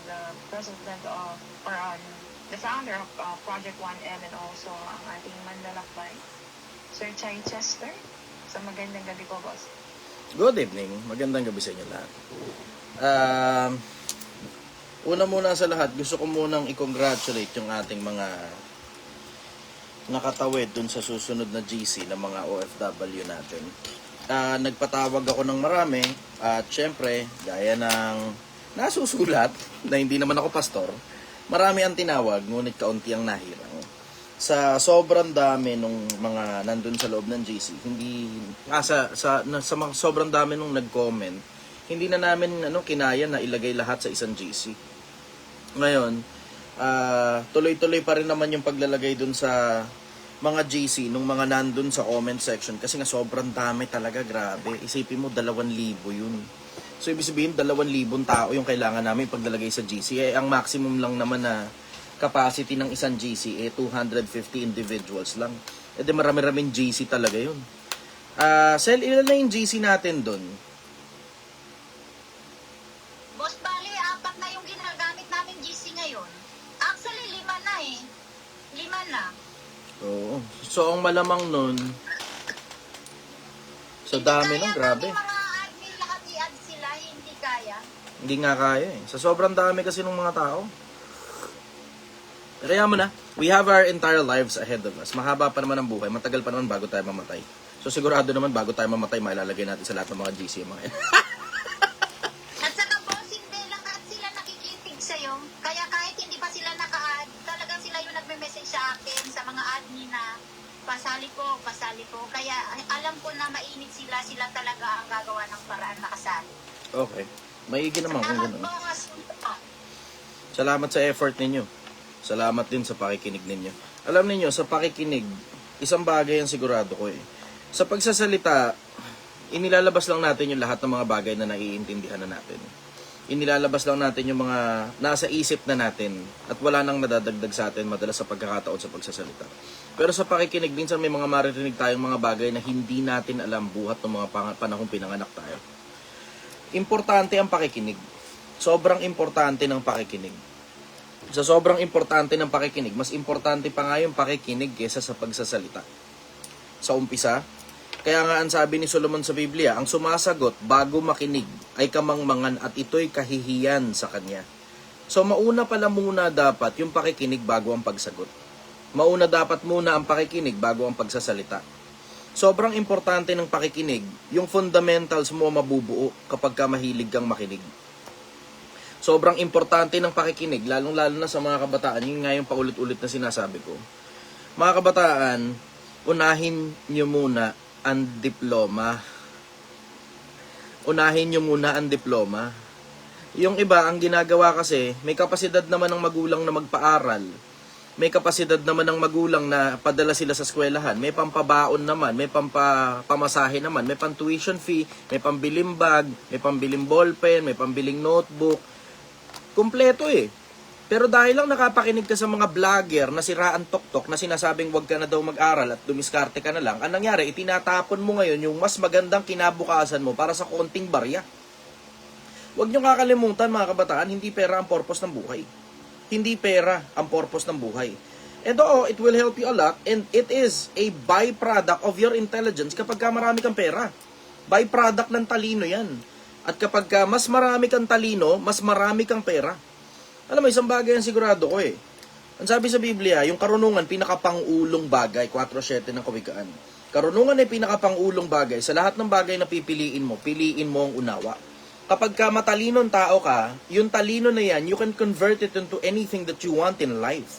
the president of, or the founder of Project 1M, and also ang ating manlalakbay, Sir Chai Chester. So magandang gabi po, boss. Good evening. Magandang gabi sa inyo lahat. Una muna sa lahat, gusto ko munang i-congratulate yung ating mga nakatawid dun sa susunod na GC ng mga OFW natin. Nagpatawag ako ng marami at syempre, gaya ng nasusulat na hindi naman ako pastor, marami ang tinawag ngunit kaunti ang nahirang. Sa sobrang dami nung mga nandun sa loob ng GC, sa mga sobrang dami nung nag-comment, hindi na namin kinaya na ilagay lahat sa isang GC. Ngayon, tuloy-tuloy pa rin naman yung paglalagay dun sa mga GC nung mga nandun sa comment section kasi nga sobrang dami talaga, grabe. Isipin mo, 2,000 yun. So, ibig sabihin, 2,000 tao yung kailangan namin paglalagay sa GC. Ang maximum lang naman na capacity ng isang GC, 250 individuals lang. E di marami-raming GC talaga yun. Sel, ilan na yung GC natin dun? Boss, bali, 4 na yung ginagamit namin GC ngayon. Actually, 5 na eh. 5 na. Oo. So, ang malamang nun, so dami nun, grabe. Hindi kaya mga admin lahat i-add sila, hindi kaya. Hindi nga kaya eh. Sa sobrang dami kasi ng mga tao. Kaya mo na, we have our entire lives ahead of us. Mahaba pa naman ang buhay. Matagal pa naman bago tayo mamatay. So sigurado naman bago tayo mamatay, mailalagay natin sa lahat ng mga GC mga yan. At saka boss, hindi lang at sila nakikinig sa'yo. Kaya kahit hindi pa sila naka-add, talagang sila yung nagme-message sa akin, sa mga admin na pasali po, pasali po. Kaya alam ko na mainit sila, sila talaga ang gagawa ng paraan makasali. Okay. Maigi naman kung Salamat gano'n. boss. Salamat sa effort ninyo. Salamat din sa pakikinig ninyo. Alam niyo sa pakikinig, isang bagay ang sigurado ko eh. Sa pagsasalita, inilalabas lang natin yung lahat ng mga bagay na naiintindihan na natin. Inilalabas lang natin yung mga nasa isip na natin at wala nang nadadagdag sa atin madalas sa pagkakataon sa pagsasalita. Pero sa pakikinig, minsan may mga maririnig tayong mga bagay na hindi natin alam buhat ng mga panahong pinanganak tayo. Importante ang pakikinig. Sobrang importante ng pakikinig. Sa sobrang importante ng pakikinig, mas importante pa nga yung pakikinig kesa sa pagsasalita. Sa umpisa, kaya nga ang sabi ni Solomon sa Biblia, ang sumasagot bago makinig ay kamangmangan at ito'y kahihiyan sa kanya. So mauna pala muna dapat yung pakikinig bago ang pagsagot. Mauna dapat muna ang pakikinig bago ang pagsasalita. Sobrang importante ng pakikinig, yung fundamentals mo mabubuo kapag ka mahilig kang makinig. Sobrang importante ng pakikinig, lalong-lalo na sa mga kabataan. Yun nga yung paulit-ulit na sinasabi ko. Mga kabataan, unahin nyo muna ang diploma. Unahin nyo muna ang diploma. Yung iba, ang ginagawa kasi, may kapasidad naman ng magulang na magpaaral. May kapasidad naman ng magulang na padala sila sa eskwelahan. May pampabaon naman, may pamasahe naman, may pang-tuition fee, may pambiling bag, may pambiling ballpen, may pambiling notebook. Kumpleto eh. Pero dahil lang nakapakinig ka sa mga vlogger na siraan tuktok na sinasabing wag ka na daw mag-aral at dumiskarte ka na lang, ang nangyari, itinatapon mo ngayon yung mas magandang kinabukasan mo para sa konting barya. Huwag nyo kakalimutan mga kabataan, hindi pera ang purpose ng buhay. Hindi pera ang purpose ng buhay. And it will help you a lot and it is a byproduct of your intelligence kapag ka marami kang pera. Byproduct ng talino yan. At kapag mas marami kang talino, mas marami kang pera. Alam mo, isang bagay ang sigurado ko eh. Ang sabi sa Biblia, yung karunungan, pinakapangulong bagay, 4:7 ng Kawikaan. Karunungan ay pinakapangulong bagay. Sa lahat ng bagay na pipiliin mo ang unawa. Kapag ka matalinong tao ka, yung talino na yan, you can convert it into anything that you want in life.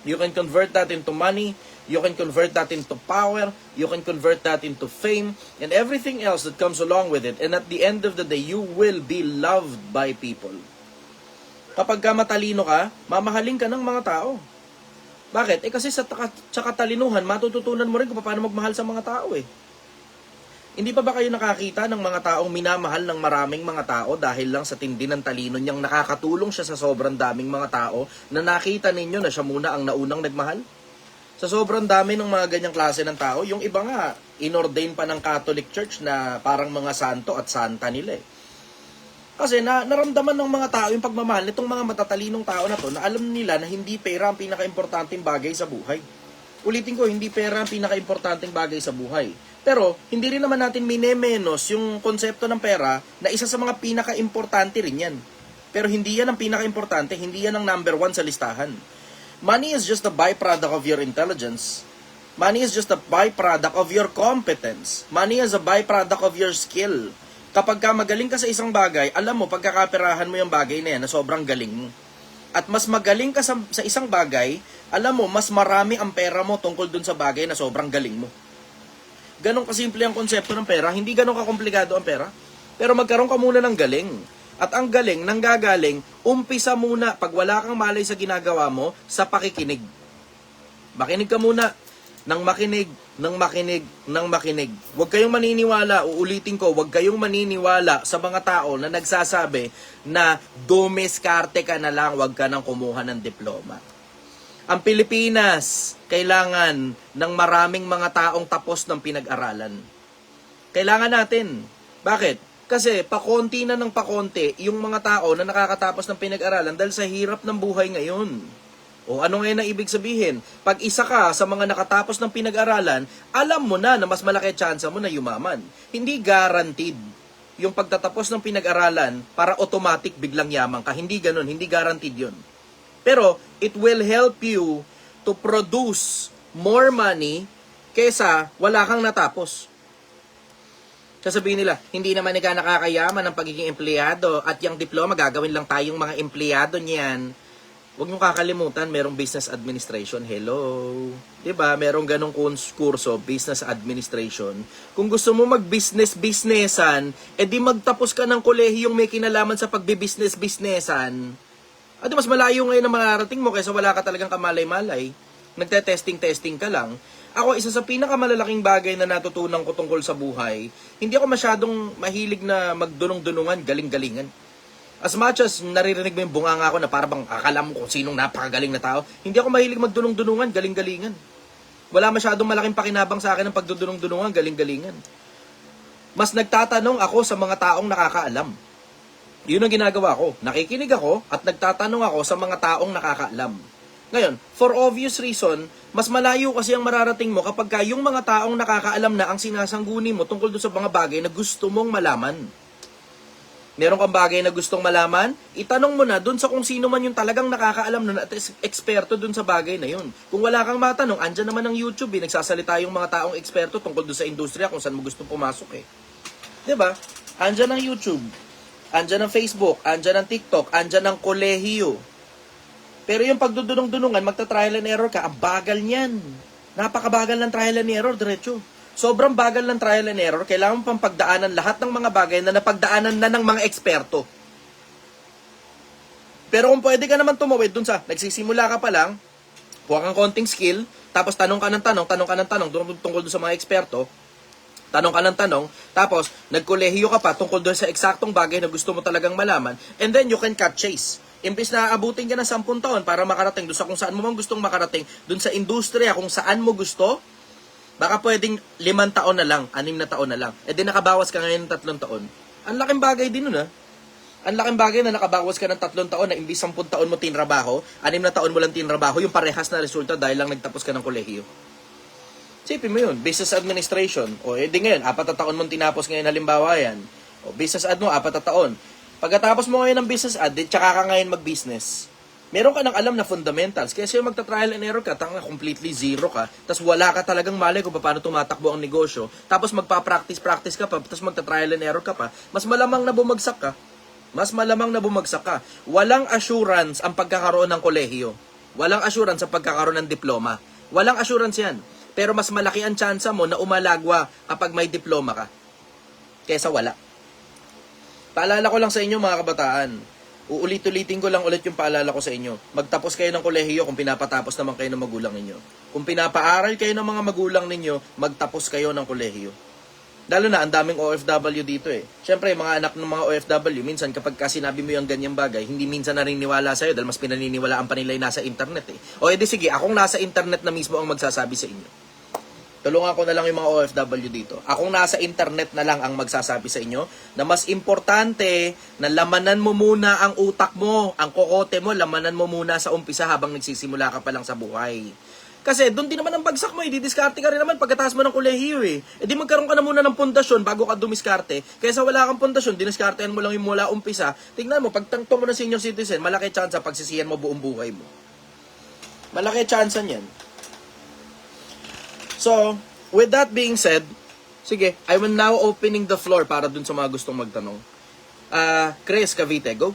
You can convert that into money, you can convert that into power, you can convert that into fame, and everything else that comes along with it. And at the end of the day, you will be loved by people. Kapag ka matalino ka, mamahalin ka ng mga tao. Bakit? Kasi sa katalinuhan, matututunan mo rin kung paano magmahal sa mga tao eh. Hindi pa ba kayo nakakita ng mga taong minamahal ng maraming mga tao dahil lang sa tindi ng talino niyang nakakatulong siya sa sobrang daming mga tao na nakita ninyo na siya muna ang naunang nagmahal? Sa sobrang dami ng mga ganyang klase ng tao, yung iba nga, inordain pa ng Catholic Church na parang mga santo at santa nila eh. Kasi naramdaman ng mga tao yung pagmamahal nitong mga matatalinong tao na to na alam nila na hindi pera ang pinaka-importanteng bagay sa buhay. Ulitin ko, hindi pera ang pinaka-importanteng bagay sa buhay. Pero, hindi rin naman natin minemenos yung konsepto ng pera na isa sa mga pinaka-importante rin yan. Pero hindi yan ang pinaka-importante, hindi yan ang number 1 sa listahan. Money is just a byproduct of your intelligence. Money is just a byproduct of your competence. Money is a byproduct of your skill. Kapag ka magaling ka sa isang bagay, alam mo, pagkakaperahan mo yung bagay na yan na sobrang galing mo. At mas magaling ka sa isang bagay, alam mo, mas marami ang pera mo tungkol dun sa bagay na sobrang galing mo. Ganon kasimple ang konsepto ng pera, hindi ganon kakomplikado ang pera. Pero magkaroon ka muna ng galing. At ang galing, nanggagaling, umpisa muna pag wala kang malay sa ginagawa mo, sa pakikinig. Makinig ka muna. Nang makinig, nang makinig, nang makinig. Huwag kayong maniniwala, uulitin ko, huwag kayong maniniwala sa mga tao na nagsasabi na dumiskarte ka na lang, huwag ka nang kumuha ng diploma. Ang Pilipinas, kailangan ng maraming mga taong tapos ng pinag-aralan. Kailangan natin. Bakit? Kasi pakonti na ng pakonti yung mga tao na nakakatapos ng pinag-aralan dahil sa hirap ng buhay ngayon. O ano ngayon ang ibig sabihin? Pag isa ka sa mga nakatapos ng pinag-aralan, alam mo na mas malaki tsansa mo na yumaman. Hindi guaranteed yung pagtatapos ng pinag-aralan para automatic biglang yaman ka. Hindi ganun, hindi guaranteed yun. Pero it will help you to produce more money kesa wala kang natapos. Sasabihin nila, hindi naman ikaw nakakayaman ng pagiging empleyado at yung diploma gagawin lang tayong mga empleyado niyan. Huwag niyong kakalimutan, merong business administration. Hello. 'Di ba? Merong ganong kurso, business administration. Kung gusto mo mag-business-businessan, edi magtapos ka ng kolehiyong may kinalaman sa pagbi-business-businessan. At mas malayo ngayon ang mararating mo kaysa wala ka talagang kamalay-malay. Nagte-testing-testing ka lang. Ako, isa sa pinakamalalaking bagay na natutunan ko tungkol sa buhay, hindi ako masyadong mahilig na magdunong-dunungan, galing-galingan. As much as naririnig mo yung bunganga ko na parang akala mo kung sinong napakagaling na tao, hindi ako mahilig magdunong-dunungan, galing-galingan. Wala masyadong malaking pakinabang sa akin ng pagdudunong-dunungan, galing-galingan. Mas nagtatanong ako sa mga taong nakakaalam. Yun ang ginagawa ko. Nakikinig ako at nagtatanong ako sa mga taong nakakaalam. Ngayon, for obvious reason, mas malayo kasi ang mararating mo kapag yung mga taong nakakaalam na ang sinasangguni mo tungkol doon sa mga bagay na gusto mong malaman. Meron kang bagay na gustong malaman, itanong mo na dun sa kung sino man yung talagang nakakaalam na at eksperto dun sa bagay na yun. Kung wala kang matanong, andyan naman ang YouTube, nagsasalita yung mga taong eksperto tungkol dun sa industriya kung saan mo gusto pumasok . Diba? Andyan ang YouTube, andyan ang Facebook, andyan ang TikTok, andyan ang kolehiyo. Pero yung pagdudunong-dunungan, magta-trial and error ka, ang bagal niyan. Napakabagal ng trial and error, diretso. Sobrang bagal ng trial and error, kailangan pang pagdaanan lahat ng mga bagay na napagdaanan na ng mga eksperto. Pero kung pwede ka naman tumawid dun sa, nagsisimula ka pa lang, kuha kang konting skill, tapos tanong ka ng tanong tungkol dun sa mga eksperto, tanong ka ng tanong, tapos nagkolehiyo ka pa tungkol dun sa eksaktong bagay na gusto mo talagang malaman, and then you can cut chase. Imbis na aabutin ka ng 10 taon para makarating dun sa kung saan mo man gustong makarating, dun sa industriya kung saan mo gusto, baka pwedeng 5 taon na lang, 6 na taon na lang. E di nakabawas ka ngayon ng 3 taon. Ang laking bagay din nun Ang laking bagay na nakabawas ka ng 3 taon na imbis 10 taon mo tinrabaho, 6 na taon mo lang tinrabaho, yung parehas na resulta dahil lang nagtapos ka ng kolehiyo. Sipin mo yun, business administration. O edi ngayon, 4 na taon mo tinapos ngayon halimbawa yan. O business ad mo, 4 na taon. Pagkatapos mo ngayon ng business ad, tsaka ka ngayon mag-business. Meron ka ng alam na fundamentals. Kaya yung magta-trial and error ka, completely zero ka, tapos wala ka talagang malay kung paano tumatakbo ang negosyo, tapos magpa-practice ka pa, tapos magta-trial and error ka pa, mas malamang na bumagsak ka. Walang assurance ang pagkakaroon ng kolehiyo. Walang assurance ang pagkakaroon ng diploma. Walang assurance yan. Pero mas malaki ang tsansa mo na umalagwa kapag may diploma ka kesa wala. Paalala ko lang sa inyo mga kabataan, uulit-ulitin ko lang ulit yung paalala ko sa inyo. Magtapos kayo ng kolehiyo kung pinapatapos naman kayo ng magulang ninyo. Kung pinapaaral kayo ng mga magulang ninyo, magtapos kayo ng kolehiyo. Lalo na, ang daming OFW dito Siyempre, mga anak ng mga OFW, minsan kapag sinabi mo yung ganyang bagay, hindi minsan nariniwala sa'yo dahil mas pinaniniwalaan pa nila yung nasa internet O edi sige, akong nasa internet na mismo ang magsasabi sa inyo. Tulungan ko na lang yung mga OFW dito. Akong nasa internet na lang ang magsasabi sa inyo na mas importante na lamanan mo muna ang utak mo, ang kokote mo, lamanan mo muna sa umpisa habang nagsisimula ka pa lang sa buhay. Kasi doon din naman ang bagsak mo, didiskarte ka rin naman pagkatapos mo ng kolehiyo eh. E di magkaroon ka na muna ng pundasyon bago ka dumiskarte. Kaysa wala kang pundasyon, diniskartehan mo lang yung mula umpisa. Tingnan mo, pagtangto mo ng senior citizen, malaki chance pagsisiyan mo buong buhay mo. Malaki chance yan. So, with that being said, sige, I will now opening the floor para dun sa mga gustong magtanong. Chris Cavite, go.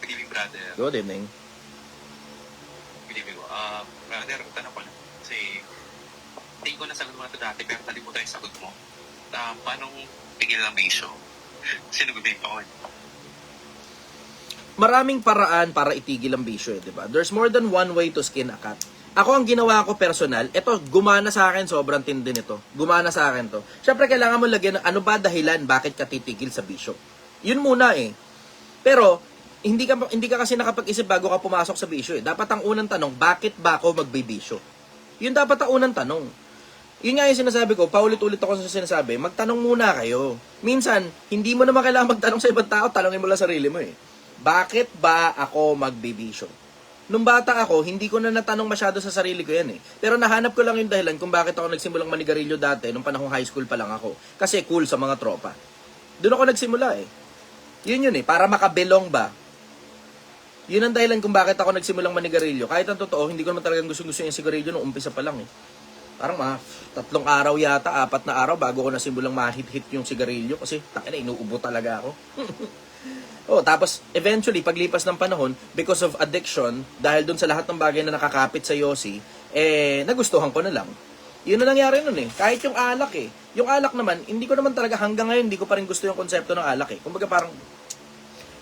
Good evening, brother. Good evening. Good evening. Brother, tanong ko lang. Kasi, tingin ko na sagot mo na ito dati, pero nalimutan yung sagot mo. Paano pigil ng bisyo? Sino gubig pa ko? Maraming paraan para itigil ang bisyo, di ba? There's more than one way to skin a cat. Ako ang ginawa ko personal, eto, gumana sa akin, sobrang tindi nito. Gumana sa akin to. Syempre, kailangan mo lagyan ng ano ba dahilan bakit ka titigil sa bisyo. Yun muna eh. Pero, hindi ka kasi nakapag-isip bago ka pumasok sa bisyo eh. Dapat ang unang tanong, bakit ba ako magbibisyo? Yun dapat ang unang tanong. Yun nga yung sinasabi ko, paulit-ulit ako sa sinasabi, magtanong muna kayo. Minsan, hindi mo naman kailangan magtanong sa ibang tao, tanongin mo lang sarili mo eh. Bakit ba ako magbibisyo? Nung bata ako, hindi ko na natanong masyado sa sarili ko yan eh. Pero nahanap ko lang yung dahilan kung bakit ako nagsimulang manigarilyo dati nung panahong high school pa lang ako. Kasi cool sa mga tropa. Doon ako nagsimula eh. Yun eh, para makabelong ba? Yun ang dahilan kung bakit ako nagsimulang manigarilyo. Kahit ang totoo, hindi ko naman talagang gusto yung sigarilyo nung umpisa pa lang eh. Parang 3 araw yata, 4 na araw bago ko nasimulang mahit-hit yung sigarilyo kasi inuubo talaga ako. Tapos eventually, paglipas ng panahon, because of addiction, dahil dun sa lahat ng bagay na nakakapit sa Yossi, nagustuhan ko na lang. Yun na nangyari nun eh. Kahit yung alak eh. Yung alak naman, hindi ko naman talaga hanggang ngayon, hindi ko pa rin gusto yung konsepto ng alak eh. Kumbaga parang,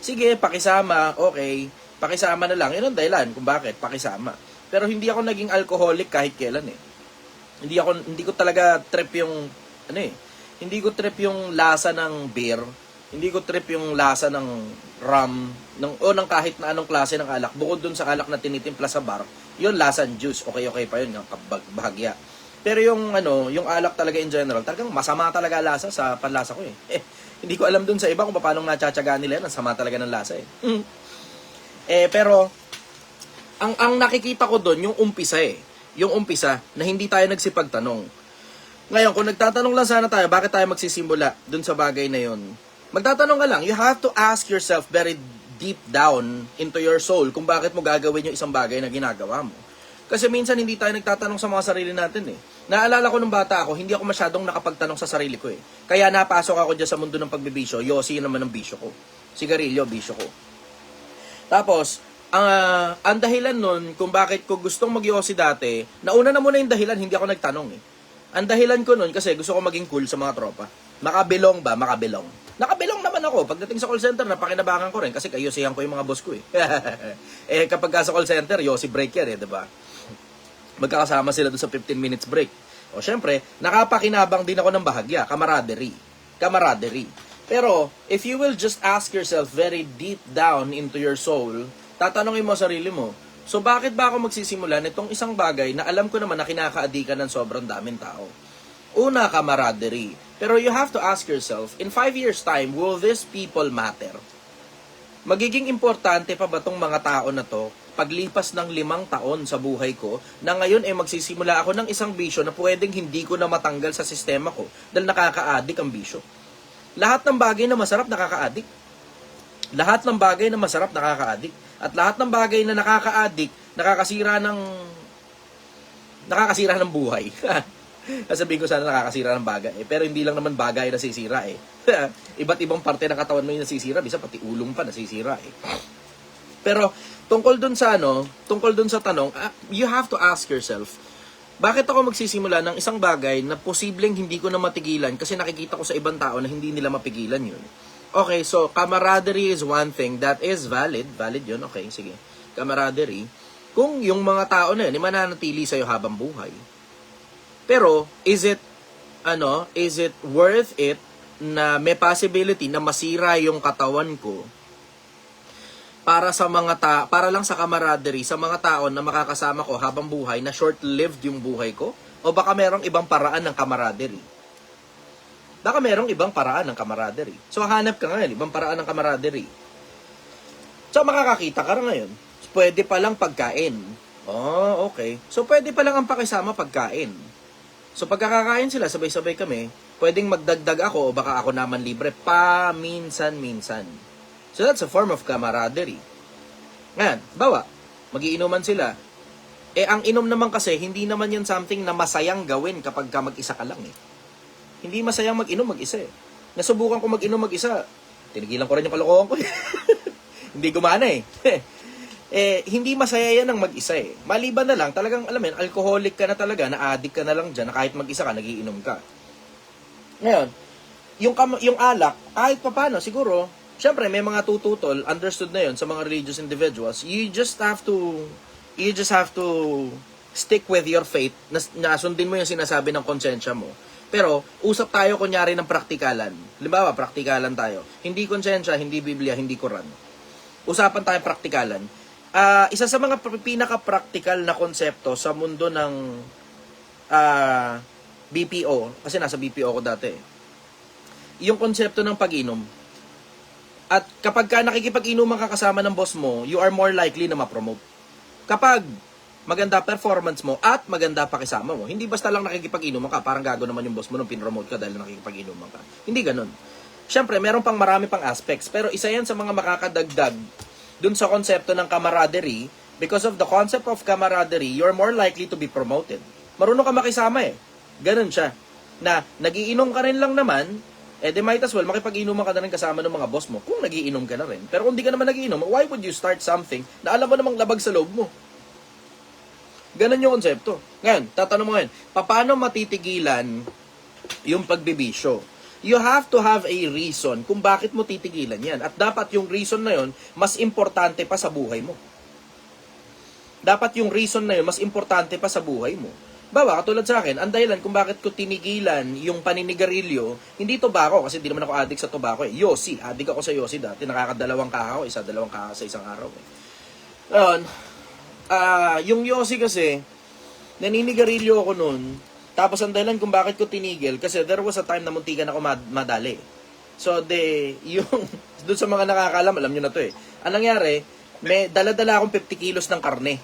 sige, pakisama, okay, pakisama na lang. Yun ang dahilan kung bakit, pakisama. Pero hindi ako naging alcoholic kahit kailan eh. Hindi ko talaga trip yung, hindi ko trip yung lasa ng beer. Hindi ko trip yung lasa ng rum, ng kahit na anong klase ng alak. Bukod dun sa alak na tinitimpla sa bar, yun lasan juice, okay pa yun, bahagya. Pero yung yung alak talaga in general, talagang masama talaga lasa sa panlasa ko eh. Hindi ko alam dun sa iba kung paano natsyatsaga nila yan, ang sama talaga ng lasa eh. Pero ang nakikita ko dun yung umpisa eh. Yung umpisa na hindi tayo nagsipagtanong. Ngayon, kung nagtatanong lang sana tayo, bakit tayo magsisimula dun sa bagay na yun? Magtatanong ka lang, you have to ask yourself very deep down into your soul kung bakit mo gagawin yung isang bagay na ginagawa mo. Kasi minsan hindi tayo nagtatanong sa mga sarili natin eh. Naalala ko nung bata ako, hindi ako masyadong nakapagtanong sa sarili ko eh. Kaya napasok ako dyan sa mundo ng pagbibisyo, Yossi naman ang bisyo ko. Sigarilyo, bisyo ko. Tapos, ang dahilan nun kung bakit ko gustong mag-Yossi dati, nauna na muna yung dahilan, hindi ako nagtanong eh. Ang dahilan ko nun kasi gusto ko maging cool sa mga tropa. Makabelong ba? Makabelong. Nakabelong naman ako. Pagdating sa call center, napakinabangan ko rin kasi kayosihan ko yung mga boss ko eh. Kapag sa call center, Yossi break yan eh, diba? Magkakasama sila doon sa 15 minutes break. O syempre, nakapakinabang din ako ng bahagya, camaraderie. Pero, if you will just ask yourself very deep down into your soul, tatanungin mo sarili mo, so bakit ba ako magsisimula nitong isang bagay na alam ko naman na kinakaadikan ng sobrang daming tao? Una, camaraderie. Pero you have to ask yourself, in 5 years time, will these people matter? Magiging importante pa ba tong mga tao na to paglipas ng 5 taon sa buhay ko na ngayon magsisimula ako ng isang bisyo na pwedeng hindi ko na matanggal sa sistema ko dahil nakaka-addict ang bisyo. Lahat ng bagay na masarap nakaka-addict. Lahat ng bagay na masarap nakaka-addict. At lahat ng bagay na nakaka-addict, nakakasira ng buhay. Sabihin ko sana nakakasira ng bagay pero hindi lang naman bagay na sisira eh. Iba't ibang parte ng katawan mo yung nasisira, bisa pati ulong pa nasisira eh. Pero tungkol dun sa tanong, you have to ask yourself, bakit ako magsisimula ng isang bagay na posibleng hindi ko na matigilan kasi nakikita ko sa ibang tao na hindi nila mapigilan yun. Okay, so camaraderie is one thing that is valid yun, okay, sige. Camaraderie, kung yung mga tao na yun, mananatili sa'yo habang buhay. Pero, is it worth it na may possibility na masira yung katawan ko para lang sa camaraderie sa mga tao na makakasama ko habang buhay na short-lived yung buhay ko? O baka merong ibang paraan ng camaraderie? Baka merong ibang paraan ng camaraderie. So hanap ka ngayon, ibang paraan ng camaraderie. So makakakita ka rin ngayon. Pwede palang pagkain. Oh, okay. So pwede palang ang pakisama pagkain. So pagkakakain sila, sabay-sabay kami, pwedeng magdagdag ako o baka ako naman libre paminsan-minsan. So that's a form of camaraderie. Ngayon, bawa, magiinuman sila. Ang inom naman kasi, hindi naman yan something na masayang gawin kapag ka mag-isa ka lang eh. Hindi masayang mag-inom mag-isa eh. Nasubukan ko mag-inom mag-isa. Tinigilan ko rin yung kalokohan ko eh. Hindi gumana eh. Hindi masaya yan ng mag-isa eh. Maliban na lang, talagang, alam mo yun, alcoholic ka na talaga, na-addict ka na lang dyan, na kahit mag-isa ka, nagiinom ka. Ngayon, yung alak, kahit papano, siguro, syempre, may mga tututol, understood na yun sa mga religious individuals, you just have to stick with your faith, na sundin mo yung sinasabi ng konsensya mo. Pero, usap tayo kunyari ng praktikalan. Halimbawa, praktikalan tayo. Hindi konsensya, hindi Biblia, hindi Quran. Usapan tayo praktikalan. Isa sa mga pinaka-practical na konsepto sa mundo ng BPO, kasi nasa BPO ko dati, yung konsepto ng pag-inom. At kapag ka nakikipag-inuman ka kasama ng boss mo, you are more likely na ma-promote. Kapag maganda performance mo at maganda pakisama mo, hindi basta lang nakikipag-inuman ka, parang gago naman yung boss mo nung pinromote ka dahil nakikipag-inuman ka. Hindi ganun. Siyempre, meron pang marami pang aspects, pero isa yan sa mga makakadagdag dun sa konsepto ng camaraderie. Because of the concept of camaraderie, you're more likely to be promoted. Marunong ka makisama eh. Ganun siya. Na nagiinom ka rin lang naman, di might as well makipag-inuman ka na rin kasama ng mga boss mo kung nagiinom ka na rin. Pero kung di ka naman nagiinom, why would you start something na alam mo namang labag sa loob mo? Ganun yung konsepto. Ngayon, tatanong mo ngayon, paano matitigilan yung pagbibisyo? You have to have a reason kung bakit mo titigilan yan. At dapat yung reason na yun, mas importante pa sa buhay mo. Dapat yung reason na yun, mas importante pa sa buhay mo. Bawa, katulad sa akin, ang dahilan kung bakit ko tinigilan yung paninigarilyo, hindi tobacco, kasi di naman ako addict sa tobacco eh. Yossi, addict ako sa Yossi dati, nakakadalawang kakao, dalawang kakao sa isang araw eh. Ngayon, yung Yossi kasi, naninigarilyo ako nun, tapos ang dahilan kung bakit ko tinigil, kasi there was a time na muntikan ako madali. So, yung, doon sa mga nakakalam, alam nyo na to eh. Ang nangyari, may dala-dala akong 50 kilos ng karne.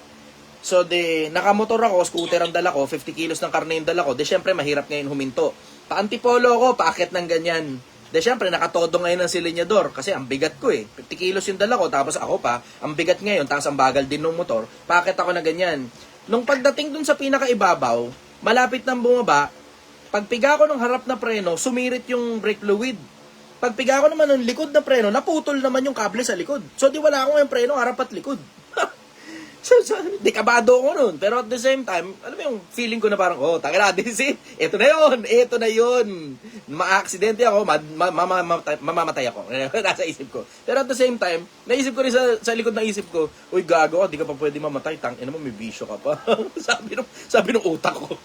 So, nakamotor ako, scooter ang dala ko, 50 kilos ng karne yung dala ko. Syempre, mahirap ngayon huminto. Pa-antipolo ko, paakit ng ganyan. Syempre, nakatodo ngayon ng silinyador, kasi ang bigat ko eh. 50 kilos yung dala ko, tapos ako pa, ang bigat ngayon, tapos ang bagal din ng motor, paakit ako na ganyan. Nung pagdating dun sa pinakaibabaw, malapit nang bumaba, pagpiga ko ng harap na preno, sumirit yung brake fluid. Pagpiga ko naman ng likod na preno, naputol naman yung kable sa likod. So, di wala akong yung preno, harap at likod. So, di kabado ko nun. Pero at the same time, alam mo yung feeling ko na parang, tangina, ito na yun. Ma-aksidente ako, mamamatay ako. Nasa isip ko. Pero at the same time, naisip ko rin sa likod ng isip ko, uy, gago ka, di ka pa pwede mamatay. Tangina mo, may bisyo ka pa. sabi ng utak ko.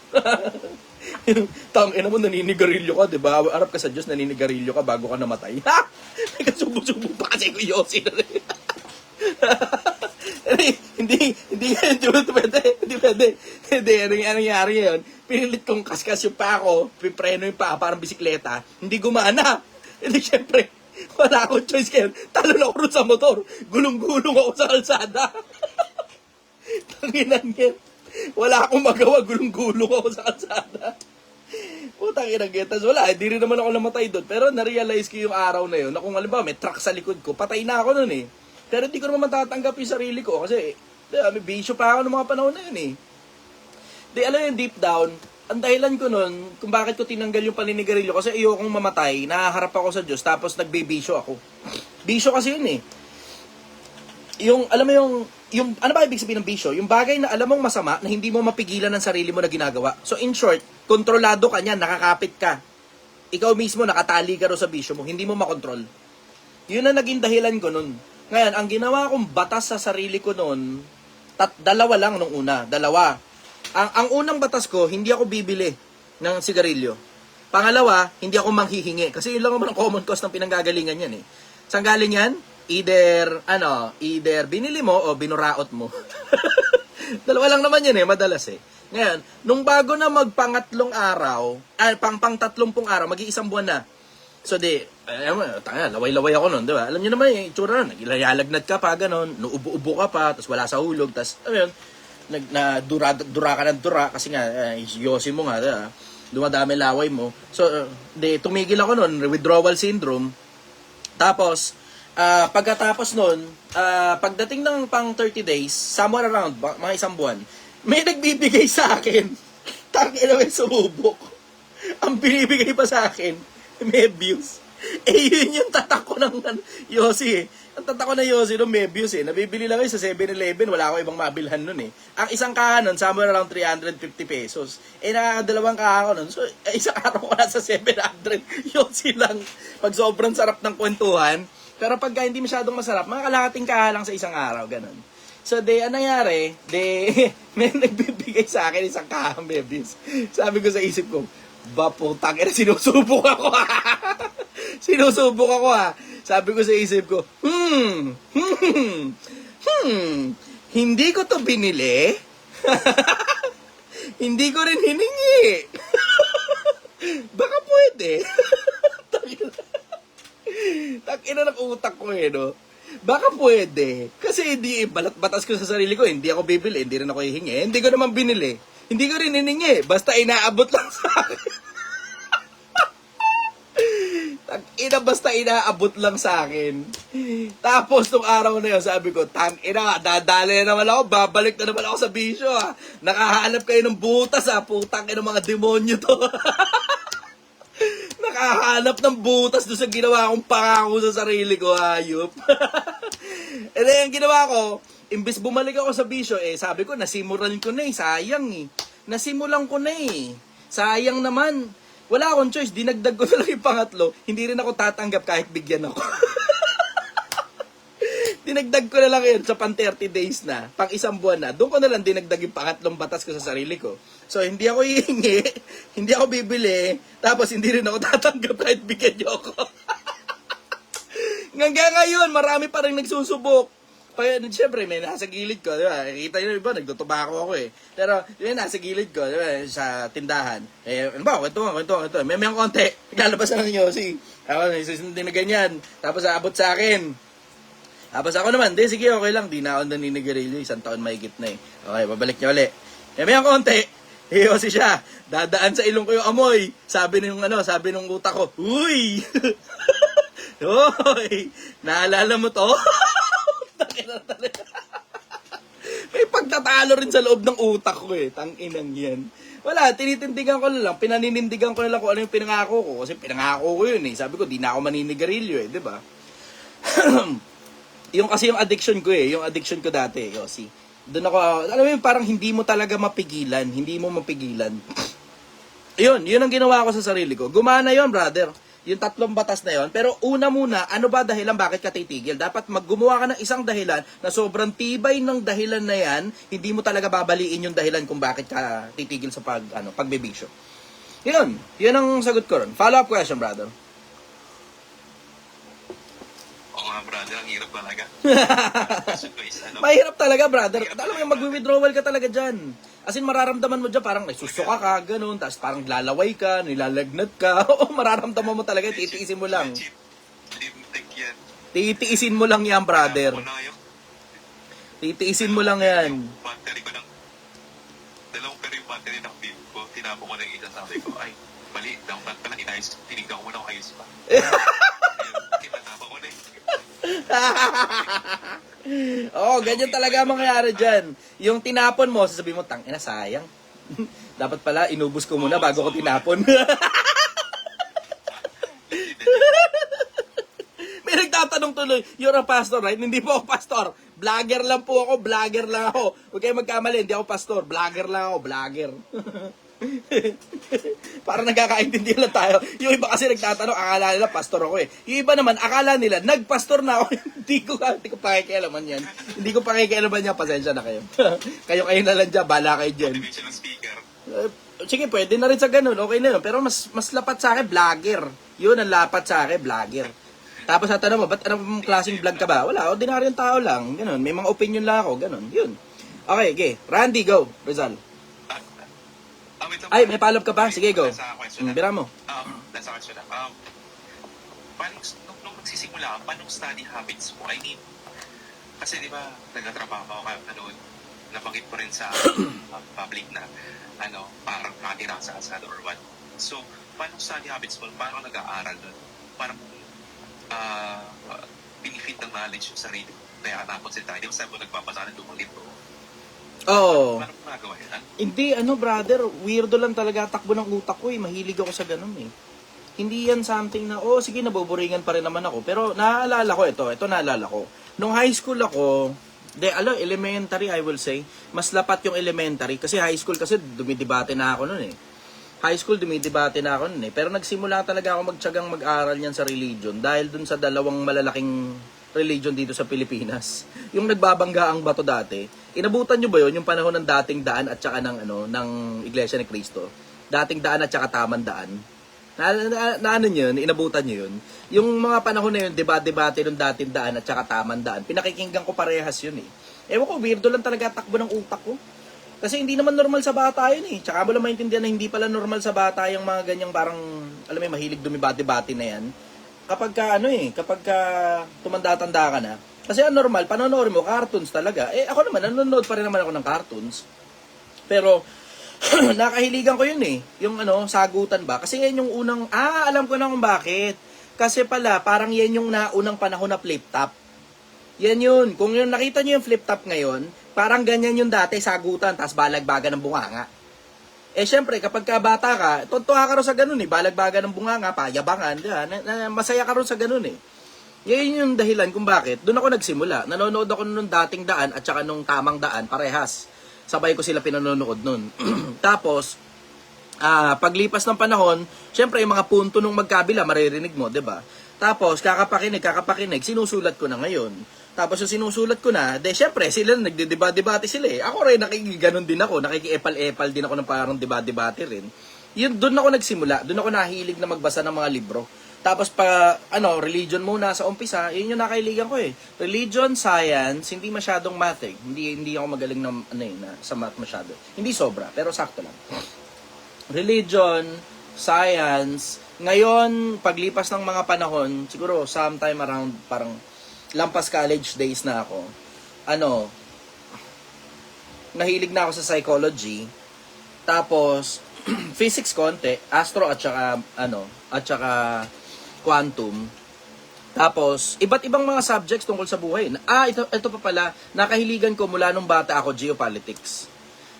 Tangina mo, naninigarilyo ka, di ba? Arap ka sa Diyos, naninigarilyo ka bago ka namatay. Ha? Nagkasubo-subo pa kasi ko Yossi na rin. Hindi pwede. Anong nangyari yun? Pinilit kong kaskas yung paa ko, pipreno yung paa, parang bisikleta, hindi gumana. Hindi, syempre, wala akong choice kayo. Talon ako rin sa motor, gulong-gulong ako sa kalsada. Tanginan yan. Wala akong magawa, gulong-gulong ako sa kalsada. Putang inang getas, wala, hindi rin naman ako namatay doon. Pero na-realize ko yung araw na yun, na kung halimbawa may truck sa likod ko, patay na ako nun eh. Pero hindi ko naman tatanggap yung sarili ko kasi may bisyo pa ako ng mga panahon na yun eh. Alam yung deep down, ang dahilan ko nun kung bakit ko tinanggal yung paninigarilyo kasi ayokong mamatay, nahaharap ako sa Diyos tapos nagbibisyo ako. Bisyo kasi yun eh. Yung, alam mo yung ano ba ibig sabihin ng bisyo? Yung bagay na alam mong masama na hindi mo mapigilan ng sarili mo na ginagawa. So in short, kontrolado ka niyan, nakakapit ka. Ikaw mismo nakatali ka ro sa bisyo mo, hindi mo makontrol. Yun ang naging dahilan ko nun. Ngayon, ang ginawa kong batas sa sarili ko noon, dalawa lang nung una. Ang unang batas ko, hindi ako bibili ng sigarilyo. Pangalawa, hindi ako manghihingi. Kasi yun lang naman ang common cause ng pinanggagalingan yan eh. Saan galing yan? either binili mo o binuraot mo. Dalawa lang naman yun madalas Ngayon, nung bago na magpangatlong araw, pang-30 araw, mag-iisang buwan na. So laway-laway ako nun, di ba? Alam niyo naman itsura nun, nagilalagnat ka pa, ganon, nuubo-ubo ka pa, tapos wala sa hulog, tapos, yun, dura ka ng dura, kasi nga, yosi mo nga, diba? Dumadami laway mo. So, tumigil ako nun, withdrawal syndrome. Tapos, pagkatapos nun, pagdating ng pang 30 days, somewhere around, mga isang buwan, may nagbibigay sa akin. Tangina may sumubok. Ang binibigay pa sa akin, Mebius. Yun yung tatak ko ng Yossi Ang tatak ko na Yossi ng Mebius Nabibili lang sa 7-Eleven. Wala ako ibang mabilhan nun Ang isang kaha nun, somewhere around 350 pesos. Nakakadalawang kaha ko nun. So, isang araw ko na sa 700. Yossi lang. Pag sobrang sarap ng kwentuhan. Pero pagka hindi masyadong masarap, mga kalahating kaha lang sa isang araw. Ganon. So, anong nangyari? May nagbibigay sa akin isang kaha Mebius. Sabi ko sa isip ko, putang ina, sinusubok ako Sabi ko sa isip ko, hindi ko to binili. Hindi ko rin hiningi. Baka pwede. Takina ng utak ko no. Baka pwede. Kasi hindi, balat-batas ko sa sarili ko, hindi ako bibili, hindi rin ako hihingi. Hindi ko naman binili. Hindi ko rin hiningi. Basta inaabot lang sa akin. Basta inaabot lang sa akin. Tapos, nung araw na yun, sabi ko, dadali na naman ako, babalik na naman ako sa bisyo, Nakahanap kayo ng butas, Putang ina mga demonyo to. Nakahanap ng butas doon sa ginawa kong pangako sa sarili ko, hayop. And then, yung ginawa ko, imbes bumalik ako sa bisyo, sabi ko, nasimulan ko na sayang Nasimulan ko na sayang naman. Wala akong choice, dinagdag ko na lang yung pangatlo, hindi rin ako tatanggap kahit bigyan ako. Dinagdag ko na lang yun sa pang 30 days na, pang isang buwan na, doon ko na lang dinagdag yung pangatlong batas ko sa sarili ko. So, hindi ako hihingi, hindi ako bibili, tapos hindi rin ako tatanggap kahit bigyan nyo ako. Hanggang ngayon, marami pa rin nagsusubok. Siyempre, may nasa gilid ko, di ba? Kita nyo iba, nagtutubako ako Pero, yun, nasa gilid ko, di ba? Sa tindahan. Ano ba? Kwento. May konti. Naglalabas na ng Yossi. Ako, susundin na ganyan. Tapos, aabot sa akin. Tapos ako naman, sige, okay lang. Di na ako naninigarilyo. 1 taon mahigit na Okay, babalik niya ulit. May konti. Yossi siya. Dadaan sa ilong ko yung amoy. Sabi nung utak ko, uy! Hoy! Naalala mo to? May pagtatalo rin sa loob ng utak ko Tanginang yan. Wala, tinitindigan ko na lang, pinaninindigan ko na lang kung ano yung pinangako ko. Kasi pinangako ko yun Sabi ko, di na ako maninigarilyo di ba? Yung addiction ko yung addiction ko dati, Yossi. Doon ako, alam mo yung parang hindi mo talaga mapigilan. Yun ang ginawa ko sa sarili ko. Gumana yun, brother. Yung 3 batas na yon. Pero una muna, ano ba dahilan bakit ka titigil? Dapat gumawa ka ng isang dahilan na sobrang tibay ng dahilan na yan, hindi mo talaga babaliin yung dahilan kung bakit ka titigil sa pagbibisyo. Yun ang sagot ko ron. Follow-up question, brother. Oo nga, brother, ang hirap talaga. Mahirap talaga, brother. Alam mo yung mag-withdrawal ka talaga dyan. As in, mararamdaman mo dyan, parang nagsusuka ka, ganun, tapos parang lalaway ka, nilalagnat ka. Oo, mararamdaman mo talaga, titiisin mo lang. Titiisin mo lang yan, brother. Titiisin mo lang yan. Battery ko ng, 2 pero yung battery ng beep ko, tinapon ko ng isa, sabi ko, ay, mali, dapat pala inayos, tinignan ko muna kung ayos pa. Kinatapon ko na Oo, ganyan talaga ang mangyayari dyan. Yung tinapon mo, sasabihin mo, tangina, sayang. Dapat pala, inubos ko muna bago ko tinapon. May nagtatanong tuloy, you're a pastor, right? Hindi po ako pastor. Vlogger lang po ako, vlogger lang ako. Huwag kayo magkamali, hindi ako pastor. Vlogger lang ako, vlogger. Para nagkakaintindihan lang tayo. Yung iba kasi nagtatanong, akala nila pastor ako Yung iba naman, akala nila, nagpastor na ako. Hindi ko pakikialaman yan. Hindi ko pakikialaman yan, pasensya na kayo. kayo na lang dyan, bala kayo dyan. motivational speaker. Sige, pwede na rin sa ganun, okay na yun. Pero mas lapat sa akin, vlogger. Yun ang lapat sa akin, vlogger. Tapos tatanong mo, ba't anong klaseng vlog ka ba? Wala, ordinaryong tao lang. Ganun. May mga opinion lang ako. Ganun. Yun. Okay, okay. Randy, go. Rizal. Wait lang. Ay, may follow-up ka pa? Sige, go. Nasa question na. Bira mo. Nasa question na. Paano, nung magsisimula ka, paano study habits mo? I mean, kasi di ba, nagtatrabaho ka, nabanggit ko rin sa public na, parang nakatira sa asado or what. So, paano study habits mo? Paano ka nag-aaral doon? Paano mo benefit ng knowledge yung sarili? Kaya nakonsentrate. Di ba sabi mo nagbabasa ng lumang libro? Oo. Paano mo nagawa yan? Hindi, brother, weirdo lang talaga takbo ng utak ko eh. Mahilig ako sa ganun eh. Hindi yan something na, sige, naboboringan pa rin naman ako. Pero naaalala ko ito naalala ko. Nung high school ako, elementary I will say, mas lapat yung elementary. Kasi high school kasi dumidebate na ako nun eh. High school dumidebate na ako nun eh. Pero nagsimula talaga ako magtiyagang mag-aral niyan sa religion dahil dun sa dalawang malalaking religion dito sa Pilipinas. Yung nagbabangga ang bato dati. Inabutan nyo ba yun? Yung panahon ng dating daan at saka ng Iglesia ni Cristo. Dating daan at saka tamang daan. Na ano yun? Inabutan nyo yun. Yung mga panahon na yun, debate ng dating daan at saka tamang daan. Pinakikinggan ko parehas yun eh. Ewan ko, weirdo lang talaga takbo ng utak ko. Kasi hindi naman normal sa bata yun eh. Tsaka mo lang maintindihan na hindi pala normal sa bata yung mga ganyang parang, alam mo, mahilig dumibate-bate na yan. Kapag ka tumanda-tanda ka na, kasi ang normal, panonood mo, cartoons talaga. Ako naman, nanonood pa rin naman ako ng cartoons. Pero, nakahiligan ko yun eh. Yung sagutan ba? Kasi yan yung unang, alam ko na kung bakit. Kasi pala, parang yan yung naunang panahon na flip-top. Yan yun. Kung yung nakita nyo yung flip-top ngayon, parang ganyan yung dati, sagutan, tas balagbaga ng bunganga. Syempre, kapag ka bata ka, tuntua ka rin sa ganun eh. Balagbaga ng bunganga, payabangan, masaya ka rin sa ganun eh. Yan yung dahilan kung bakit. Doon ako nagsimula. Nanonood ako nung dating daan at saka nung tamang daan, parehas. Sabay ko sila pinanonood nun. Tapos, paglipas ng panahon, syempre yung mga punto nung magkabila, maririnig mo, 'di ba? Tapos, kakapakinig, sinusulat ko na ngayon. Tapos yung sinusulat ko na, syempre, sila nagdedebate sila eh. Ako rin, nakikiganon din ako, nakikiepal-epal din ako ng parang debate rin. Yun, doon ako nagsimula, doon ako nahilig na magbasa ng mga libro. Tapos religion muna sa umpisa, yun yung nakahiligan ko eh. Religion, science, hindi masyadong math eh. Hindi ako magaling na sa math masyado. Hindi sobra, pero sakto lang. Religion, science, ngayon, paglipas ng mga panahon, siguro sometime around parang lampas college days na ako, nahilig na ako sa psychology, tapos, physics konti, astro at saka quantum. Tapos, iba't ibang mga subjects tungkol sa buhay. Ito pa pala, nakahiligan ko mula nung bata ako, geopolitics.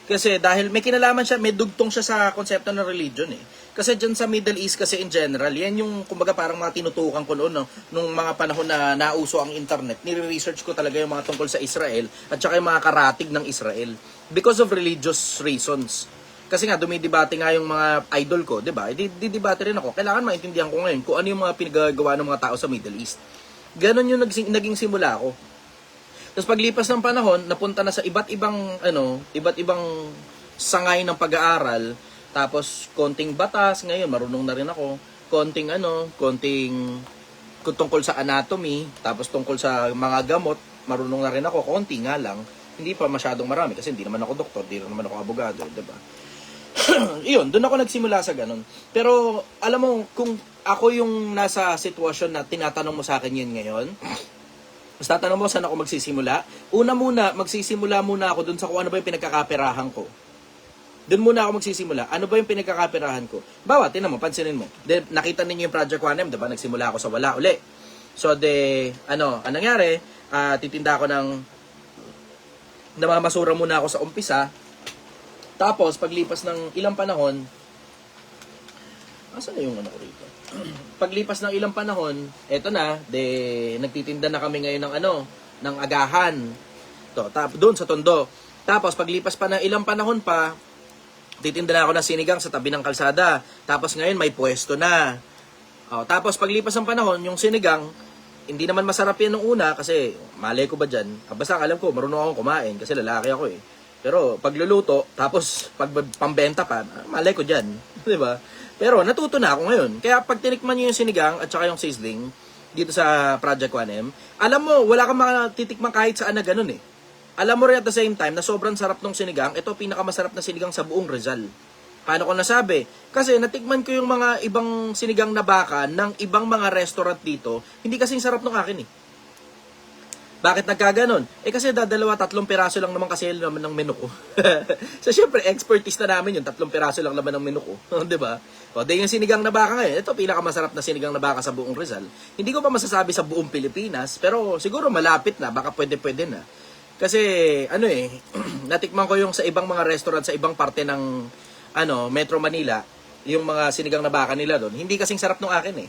Kasi dahil may kinalaman siya, may dugtong siya sa konsepto ng religion eh. Kasi dyan sa Middle East kasi in general, yan yung kumbaga parang mga tinutukan ko noon, nung mga panahon na nauso ang internet. Nire-research ko talaga yung mga tungkol sa Israel at saka yung mga karatig ng Israel. Because of religious reasons. Kasi nga, dumidebate nga yung mga idol ko, di ba? Didebate rin ako. Kailangan maintindihan ko ngayon kung ano yung mga pinagagawa ng mga tao sa Middle East. Ganon yung naging simula ko. Tapos paglipas ng panahon, napunta na sa iba't ibang sangay ng pag-aaral. Tapos, konting batas, ngayon, marunong na rin ako. Konting tungkol sa anatomy, tapos tungkol sa mga gamot, marunong na rin ako. Konti nga lang. Hindi pa masyadong marami kasi hindi naman ako doktor, hindi naman ako abogado, di ba? Iyon, doon ako nagsimula sa ganun. Pero, alam mo, kung ako yung nasa sitwasyon na tinatanong mo sa akin yun ngayon, mas tatanong mo saan ako magsisimula, magsisimula muna ako doon sa kung ano ba yung pinagkakaperahan ko. Doon muna ako magsisimula. Ano ba yung pinagkakaperahan ko? Bawa, tinan mo, pansinin mo. Then, nakita ninyo yung Project 1M, diba? Nagsimula ako sa wala uli. So, anong nangyari? Titinda ako namamasura muna ako sa umpisa. Tapos, paglipas ng ilang panahon, asan na yung ko rito? Paglipas ng ilang panahon, eto na, nagtitinda na kami ngayon ng agahan. Doon sa Tondo. Tapos, paglipas pa ng ilang panahon pa, titinda na ako ng sinigang sa tabi ng kalsada. Tapos ngayon, may pwesto na. Tapos, paglipas ng panahon, yung sinigang, hindi naman masarap yan nung una kasi malay ko ba dyan? Basta alam ko, marunong akong kumain kasi lalaki ako eh. Pero pagluluto, tapos pag pambenta pa, malay ko dyan. Diba? Pero natuto na ako ngayon. Kaya pag tinikman nyo yung sinigang at saka yung sizzling, dito sa Project 1M, alam mo, wala kang matitikman kahit saan na ganun eh. Alam mo rin at the same time na sobrang sarap ng sinigang, ito pinakamasarap na sinigang sa buong Rizal. Paano ko nasabi? Kasi natikman ko yung mga ibang sinigang na baka ng ibang mga restaurant dito, hindi kasing sarap ng akin eh. Bakit nagkaganon? Kasi tatlong piraso lang naman kasi naman ng menu ko. So syempre, expertise na namin yun, 3 piraso lang naman ng menu ko. Diba? O, di yung sinigang na baka ngayon, ito pinakamasarap na sinigang na baka sa buong Rizal. Hindi ko pa masasabi sa buong Pilipinas, pero siguro malapit na, baka pwede na. Kasi, natikman ko yung sa ibang mga restaurant, sa ibang parte ng, Metro Manila, yung mga sinigang na baka nila doon, hindi kasing sarap nung akin eh.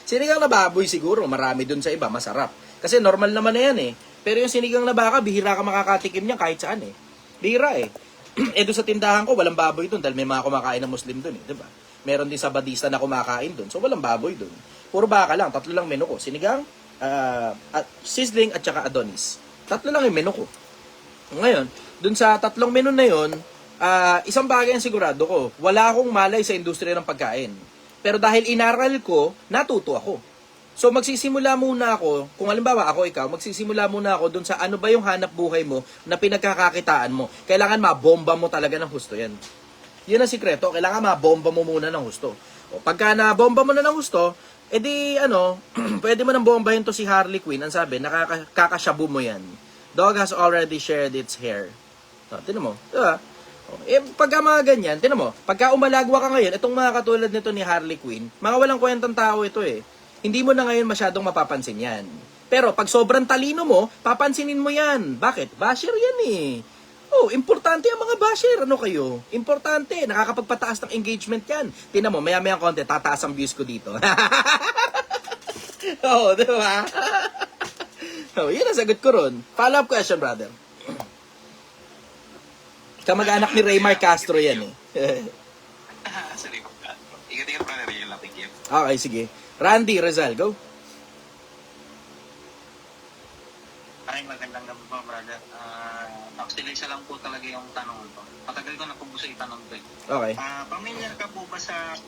Sinigang na baboy siguro, marami doon sa iba, masarap. Kasi normal naman na yan eh. Pero yung sinigang na baka, bihira ka makakatikim niya kahit saan eh. Bihira eh. Doon sa tindahan ko, walang baboy doon dahil may mga kumakain na Muslim doon eh. Diba? Meron din sa Badista na kumakain doon. So walang baboy doon. Puro baka lang, 3 lang menu ko. Sinigang, sizzling at saka adonis. 3 lang yung menu ko. Ngayon, doon sa 3 menu na yon, isang bagay ang sigurado ko, wala akong malay sa industriya ng pagkain. Pero dahil inaral ko, natuto ako. So magsisimula muna ako, kung halimbawa ako ikaw, magsisimula muna ako dun sa ano ba yung hanap buhay mo na pinagkakakitaan mo. Kailangan mabomba mo talaga ng husto yan. Yun ang sikreto, kailangan mabomba mo muna ng husto. O pagka nabomba mo na ng husto, edi pwede mo nang bombahin to si Harley Quinn. Ang sabi, nakakashabu mo yan. Dog has already shared its hair. Tinan mo, diba? Pagka mga ganyan, tinan mo, pagka umalagwa ka ngayon, itong mga katulad nito ni Harley Quinn, mga walang kwentang tao ito eh. Hindi mo na ngayon masyadong mapapansin yan. Pero pag sobrang talino mo, papansinin mo yan. Bakit? Basher yan eh. Oh, importante ang mga basher. Ano kayo? Importante. Nakakapagpataas ng engagement yan. Tingnan mo, maya-maya konti, tataas ang views ko dito. Oo, di ba? Oh, yun ang sagot ko ron. Follow-up question, brother. Kamag-anak ni Raymar Castro yan eh. Sorry. Ingat-ingat pa na rin yung laping game. Okay, sige. Randy Rizal, go. Ay, magandang gabi po, brother. Actually, isa lang po talaga yung tanong ko. Matagal ko na po gusto itanong ko. Okay. Familiar ka po ba sa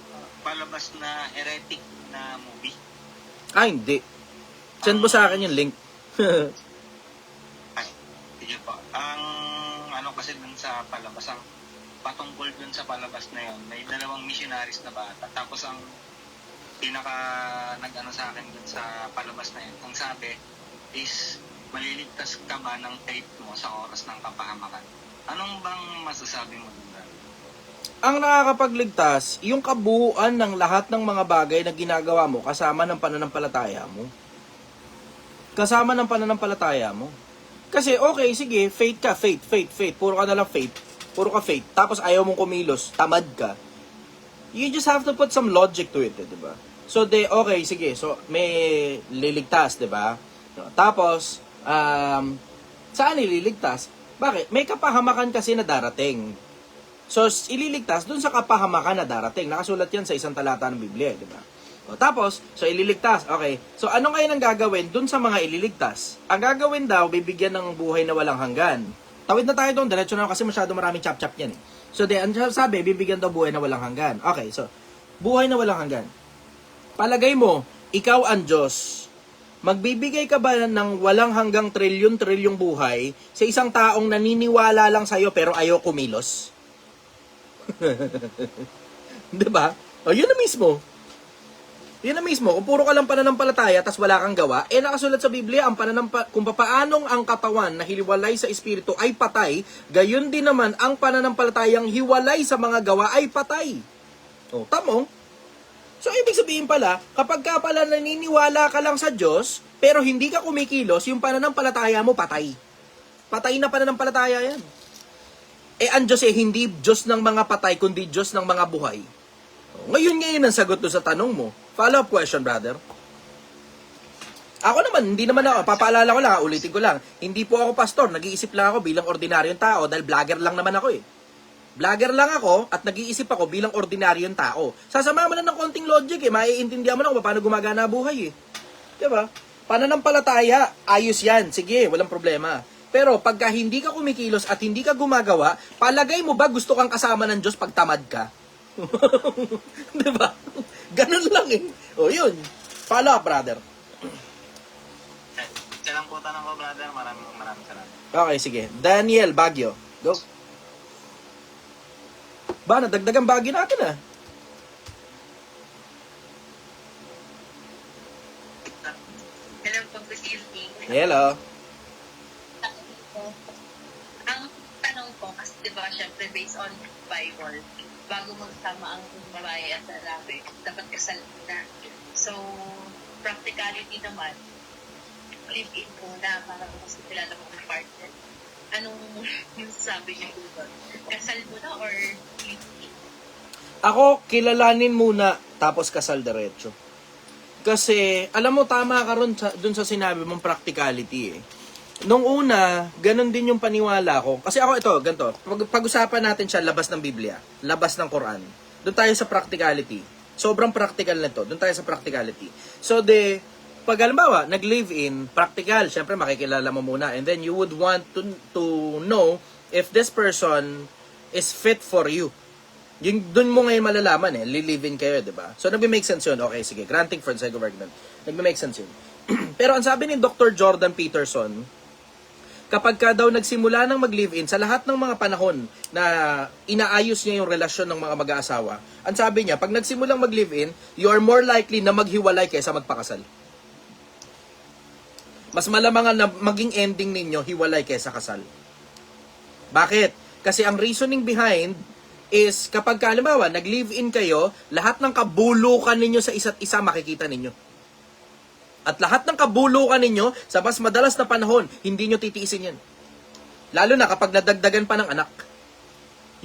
palabas na heretic na movie? Hindi. Send mo sa akin yung link. Ay, sige po. Ang kasi dun sa palabas, ang patungkol dun sa palabas na yun, may 2 missionaries na bata. Tapos ang pinaka nag-ano sa akin dun sa palabas na yun, ang sabi is maliligtas ka ba ng faith mo sa oras ng kapahamakan? Anong bang masasabi mo dun? Ang nakakapagligtas, yung kabuuan ng lahat ng mga bagay na ginagawa mo kasama ng pananampalataya mo. Kasama ng pananampalataya mo. Kasi okay, sige, faith ka, faith. Puro ka nalang faith. Puro ka faith. Tapos ayaw mong kumilos, tamad ka. You just have to put some logic to it, di ba? So, okay, sige. So, may liligtas, di ba? Tapos, saan ililigtas? Bakit? May kapahamakan kasi na darating. So, ililigtas dun sa kapahamakan na darating. Nakasulat yan sa isang talata ng Biblia, di ba? Tapos, so ililigtas. Okay. So, ano ngayon ang gagawin dun sa mga ililigtas? Ang gagawin daw, bibigyan ng buhay na walang hanggan. Tawid na tayo doon. Diretso na kasi masyado maraming chap-chap yan. So, ang sabi, bibigyan daw buhay na walang hanggan. Okay, so, buhay na walang hanggan. Palagay mo, ikaw ang Diyos. Magbibigay ka ba ng walang hanggang trilyon-trilyong buhay sa isang taong naniniwala lang sa'yo pero ayaw kumilos? Diba? O, yun na mismo. Yun na mismo. Kung puro ka lang pananampalataya tas wala kang gawa, nakasulat sa Biblia, kung paanong ang katawan na hiwalay sa espiritu ay patay, gayon din naman ang pananampalatayang hiwalay sa mga gawa ay patay. O, tamo? So, ibig sabihin pala, kapag ka pala naniniwala ka lang sa Diyos, pero hindi ka kumikilos, yung pananampalataya mo patay. Patay na pananampalataya yan. Ang Diyos hindi Diyos ng mga patay, kundi Diyos ng mga buhay. Ngayon ang sagot doon sa tanong mo. Follow-up question, brother. Ako naman, hindi naman ako. Papaalala ko lang, ulitin ko lang. Hindi po ako pastor. Nag-iisip lang ako bilang ordinaryong tao dahil vlogger lang naman ako eh. Vlogger lang ako at nag-iisip ako bilang ordinaryong tao. Sasama mo lang ng konting logic eh. Maiintindihan mo lang kung paano gumagana buhay eh. Diba? Pananampalataya, ayos yan. Sige, walang problema. Pero pagka hindi ka kumikilos at hindi ka gumagawa, palagay mo ba gusto kang kasama ng Diyos pag tamad ka? Diba? Ganun lang eh. O yun. Follow up, brother. tanong ko, brother. Maraming salamat. Okay, sige. Daniel Baguio. Go. Ba, nadagdagan Baguio natin ah. Hello po, good evening. Hello. Ang tanong ko, kasi diba, syempre based on Bible, bago magsama ang babae at lalaki, dapat kasal na. So, practicality naman, live-in muna para mas kilala mo ang partner. Anong sabi niyo po doon? Kasal muna or live-in? Ako, kilalanin muna, tapos kasal diretso. Kasi, alam mo, tama ka ron dun sa sinabi mong practicality eh. Nung una, ganun din yung paniwala ko. Kasi ako ito, ganito. Pag-usapan natin siya, labas ng Biblia. Labas ng Quran. Doon tayo sa practicality. Sobrang practical na to. Doon tayo sa practicality. So, pag halimbawa, nag-live-in, practical, syempre makikilala mo muna. And then, you would want to know if this person is fit for you. Yung doon mo ngayon malalaman eh, li-live-in kayo, di ba? So, nagme-make sense yun. Okay, sige. Granting for the sake of argument. Nagme-make sense yun. Pero ang sabi ni Dr. Jordan Peterson, kapag ka daw nagsimula ng mag-live-in, sa lahat ng mga panahon na inaayos niya yung relasyon ng mga mag-aasawa, ang sabi niya, pag nagsimulang mag-live-in, you are more likely na maghiwalay kaysa magpakasal. Mas malamang na maging ending ninyo, hiwalay kaysa kasal. Bakit? Kasi ang reasoning behind is kapag halimbawa, nag-live-in kayo, lahat ng kabulukan ninyo sa isa't isa makikita ninyo. At lahat ng kabulukan ninyo, sa mas madalas na panahon, hindi nyo titiisin yan. Lalo na kapag nadagdagan pa ng anak.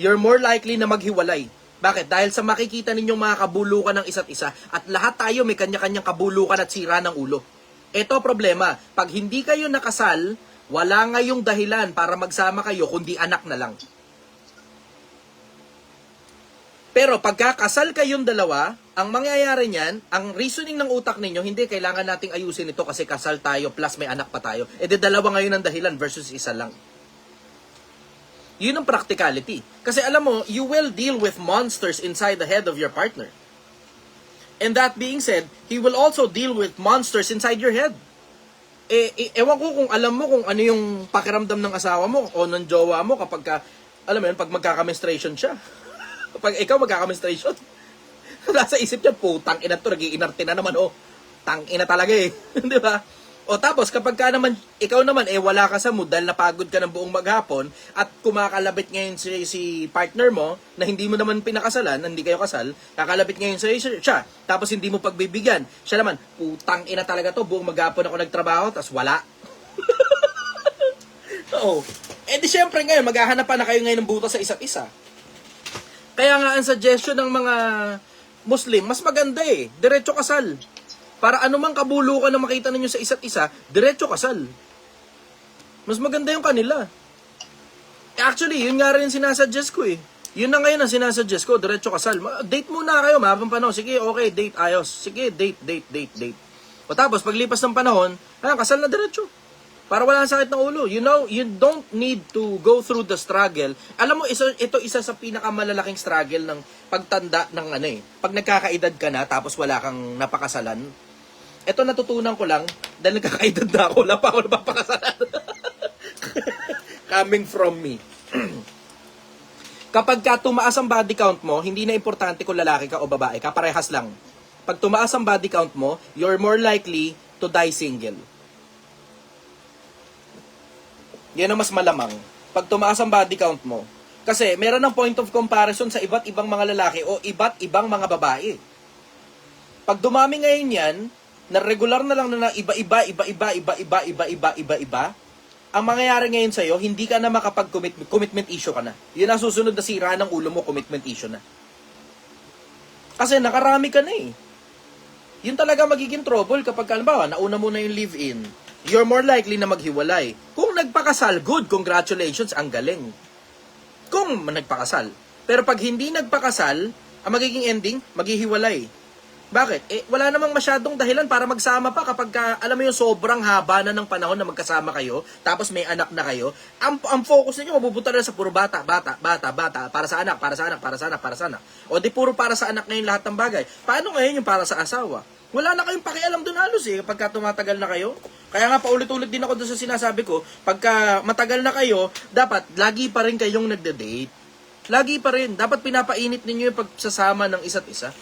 You're more likely na maghiwalay. Bakit? Dahil sa makikita ninyong mga kabulukan ng isa't isa, at lahat tayo may kanya-kanyang kabulukan at sira ng ulo. Ito problema, pag hindi kayo nakasal, wala ngayong dahilan para magsama kayo, kundi anak na lang. Pero pagkakasal kayong dalawa, ang mangyayari niyan, ang reasoning ng utak ninyo, hindi kailangan nating ayusin ito kasi kasal tayo plus may anak pa tayo. E di dalawa ngayon ang dahilan versus isa lang. Yun ang practicality. Kasi alam mo, you will deal with monsters inside the head of your partner. And that being said, he will also deal with monsters inside your head. Ewan ko kung alam mo kung ano yung pakiramdam ng asawa mo o ng jowa mo kapag ka, alam mo yun, pag magkaka-menstruation siya. Pag ikaw magkaka-menstruation, nasa isip niya, putang ina to, nag-iinarte na naman, tang ina talaga eh. Di ba? O tapos, kapag ka naman, ikaw naman, wala ka sa mood dahil napagod ka ng buong maghapon at kumakalabit ngayon si partner mo na hindi mo naman pinakasalan, hindi kayo kasal, kakalabit ngayon siya, tapos hindi mo pagbibigyan. Siya naman, putang ina talaga to, buong maghapon ako nagtrabaho, tapos wala. Oo. Di syempre ngayon, maghahanap pa na kayo ngayon ng butas sa isa't isa. Kaya nga, ang suggestion ng mga Muslim, mas maganda diretso kasal. Para anumang kabulukan na makita ninyo sa isa't isa, diretso kasal. Mas maganda yung kanila. Actually, yun nga rin sinasuggest ko Yun na ngayon ang sinasuggest ko, diretso kasal. Date muna kayo, mahabang panahon. Sige, okay, date, ayos. Sige, date. O tapos, paglipas ng panahon, kasal na diretso. Para wala sakit ng ulo. You know, you don't need to go through the struggle. Alam mo, ito isa sa pinakamalalaking struggle ng pagtanda ng pag nagkakaedad ka na, tapos wala kang napakasalan. Ito natutunan ko lang, dahil nagkakaedad na ako, wala pa ako napapakasalan. Coming from me. Kapag ka tumaas ang body count mo, hindi na importante kung lalaki ka o babae ka, parehas lang. Pag tumaas ang body count mo, you're more likely to die single. Yan ang mas malamang. Pag tumaas ang body count mo. Kasi meron ng point of comparison sa iba't ibang mga lalaki o iba't ibang mga babae. Pag dumami ngayon yan, na regular na lang na iba-iba, ang mangyayari ngayon sa'yo, hindi ka na makapag-commitment issue ka na. Yun ang susunod na sira ng ulo mo, commitment issue na. Kasi nakarami ka na Yun talaga magiging trouble kapag, halimbawa, nauna mo na yung live-in. You're more likely na maghiwalay. Kung nagpakasal, good, congratulations, ang galing. Kung nagpakasal. Pero pag hindi nagpakasal, ang magiging ending, maghihiwalay. Bakit? Wala namang masyadong dahilan para magsama pa kapag alam mo yung sobrang haba na ng panahon na magkasama kayo, tapos may anak na kayo, ang focus niyo mapupunta na sa puro bata, para sa anak. O di puro para sa anak ngayon lahat ng bagay. Paano ngayon yung para sa asawa? Wala na kayong pakialam doon halos kapag tumatagal na kayo. Kaya nga paulit-ulit din ako doon sa sinasabi ko, pagka matagal na kayo, dapat lagi pa rin kayong nagde-date. Lagi pa rin. Dapat pinapainit ninyo yung pagsasama ng isa't isa.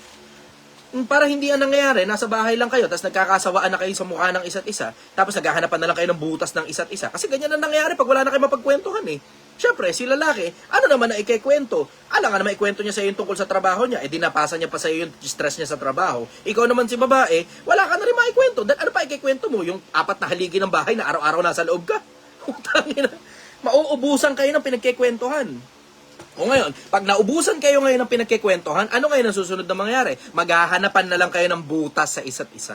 Para hindi yan nangyayari, nasa bahay lang kayo, tapos nagkakasawaan na kayo sa mukha ng isa't isa, tapos naghahanapan na lang kayo ng butas ng isa't isa. Kasi ganyan na nangyayari pag wala na kayo mapagkwentuhan eh. Siyempre, si lalaki, ano naman na ikikwento? Alam nga naman ikwento niya sa iyo tungkol sa trabaho niya, di napasa niya pa sa iyo yung stress niya sa trabaho. Ikaw naman si babae, wala ka na rin maikwento. Ano pa ikikwento mo? Yung 4 na haligi ng bahay na araw-araw nasa loob ka? Utangin na. Mauubusan kayo ng pinagkikwentuhan. O ngayon, pag naubusan kayo ngayon ng pinagkikwentuhan, ano ngayon ang susunod na mangyayari? Maghahanapan na lang kayo ng butas sa isa't isa.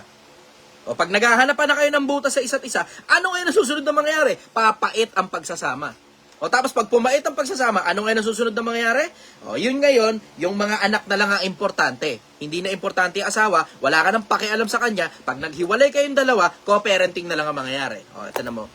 O pag naghahanapan na kayo ng butas sa isa't isa, ano ngayon ang susunod na mangyayari? Papait ang pagsasama. O tapos pag pumait ang pagsasama, ano ngayon ang susunod na mangyayari? O yun ngayon, yung mga anak na lang ang importante. Hindi na importante ang asawa, wala ka nang pakialam sa kanya. Pag naghiwalay kayong dalawa, co-parenting na lang ang mangyayari. O ito na mo.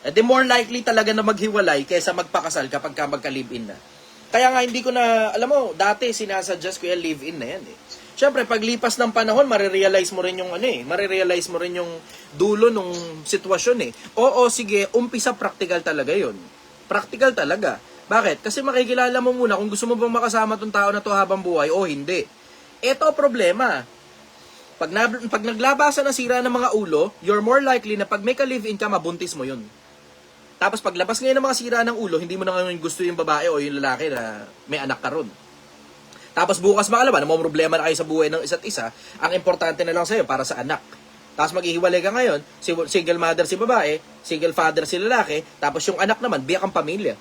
E di more likely talaga na maghiwalay kaysa magpakasal kapag ka magka-live-in na. Kaya nga hindi ko na, alam mo, dati sinasuggest ko yung live-in na yan eh. Siyempre, paglipas ng panahon, marirealize mo rin yung marirealize mo rin yung dulo ng sitwasyon eh. Oo, sige, umpisa practical talaga yon. Practical talaga. Bakit? Kasi makikilala mo muna kung gusto mo bang makasama tong tao na to habang buhay o hindi. Ito problema. Pag naglabasan na sira ng mga ulo, you're more likely na pag may ka-live-in ka, mabuntis mo yun. Tapos paglabas ngayon ng mga sira ng ulo, hindi mo na ngayon gusto yung babae o yung lalaki na may anak ka ron. Tapos bukas makalaman, may problema na kayo sa buhay ng isa't isa, ang importante na lang sa'yo para sa anak. Tapos maghihiwalay ka ngayon, single mother si babae, single father si lalaki, tapos yung anak naman, biyak ang pamilya.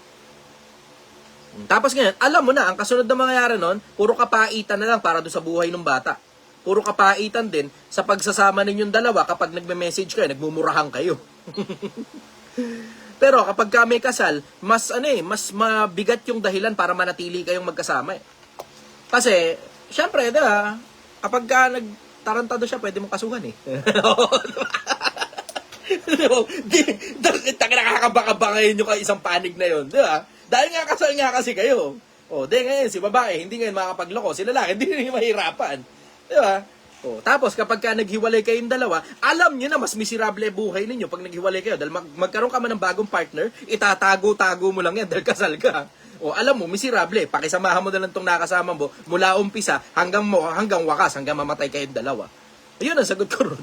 Tapos ngayon, alam mo na, ang kasunod na mangyayari nun, puro kapaitan na lang para doon sa buhay ng bata. Puro kapaitan din sa pagsasama ninyong dalawa kapag nagme-message kayo, nagmumurahan kayo. Pero kapag ka may kasal, mas mabigat yung dahilan para manatili kayong magkasama eh. Kasi, syempre, diba, kapag ka tarantado siya, pwede mong kasuhan eh. Nakakabaka ngayon yung isang panig na yun, di ba? Dahil nga kasal nga kasi kayo. O, di ngayon, si babae, hindi ngayon makapagloko. Si lalaki, hindi rin mahirapan. Di ba? O, tapos kapag ka naghiwalay kayong dalawa, alam nyo na mas miserable buhay ninyo pag naghiwalay kayo. Dahil magkaroon ka man ng bagong partner, itatago-tago mo lang yan dahil kasal ka. O alam mo, miserable. Pakisamahan mo na lang itong nakasama mo mula umpisa hanggang wakas, hanggang mamatay kayong dalawa. Ayun ang sagot ko ron.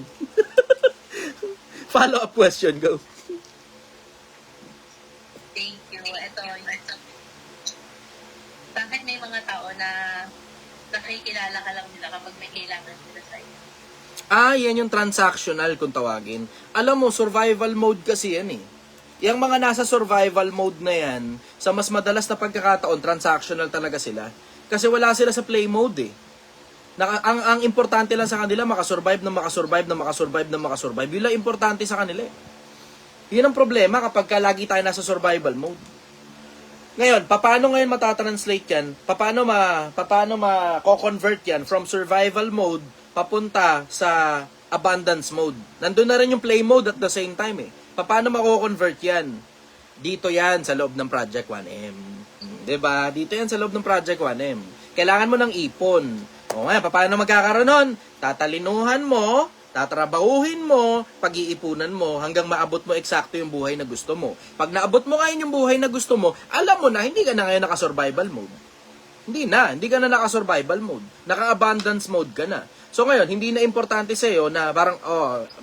Follow-up question, go. Thank you. Ito. Bakit may mga tao na nakikilala ka lang nila kapag may kailangan sila sa'yo? Yan yung transactional kung tawagin. Alam mo, survival mode kasi yan eh. Yung mga nasa survival mode na yan, sa mas madalas na pagkakataon, transactional talaga sila. Kasi wala sila sa play mode eh. Ang importante lang sa kanila, makasurvive. Yun lang importante sa kanila eh. Yun ang problema kapag lagi tayo nasa survival mode. Ngayon, paano ngayon matatranslate yan? Paano ma-convert yan from survival mode papunta sa abundance mode? Nandun na rin yung play mode at the same time eh. Paano mako-convert yan? Dito yan sa loob ng Project 1M. Diba? Dito yan sa loob ng Project 1M. Kailangan mo ng ipon. O nga, paano magkakaroon nun? Tatalinuhan mo, tatrabahuhin mo, pag-iipunan mo, hanggang maabot mo eksakto yung buhay na gusto mo. Pag naabot mo ngayon yung buhay na gusto mo, alam mo na, hindi ka na ngayon naka-survival mode. Hindi ka na naka-survival mode. Naka-abundance mode ka na. So ngayon, hindi na importante sa iyo na parang,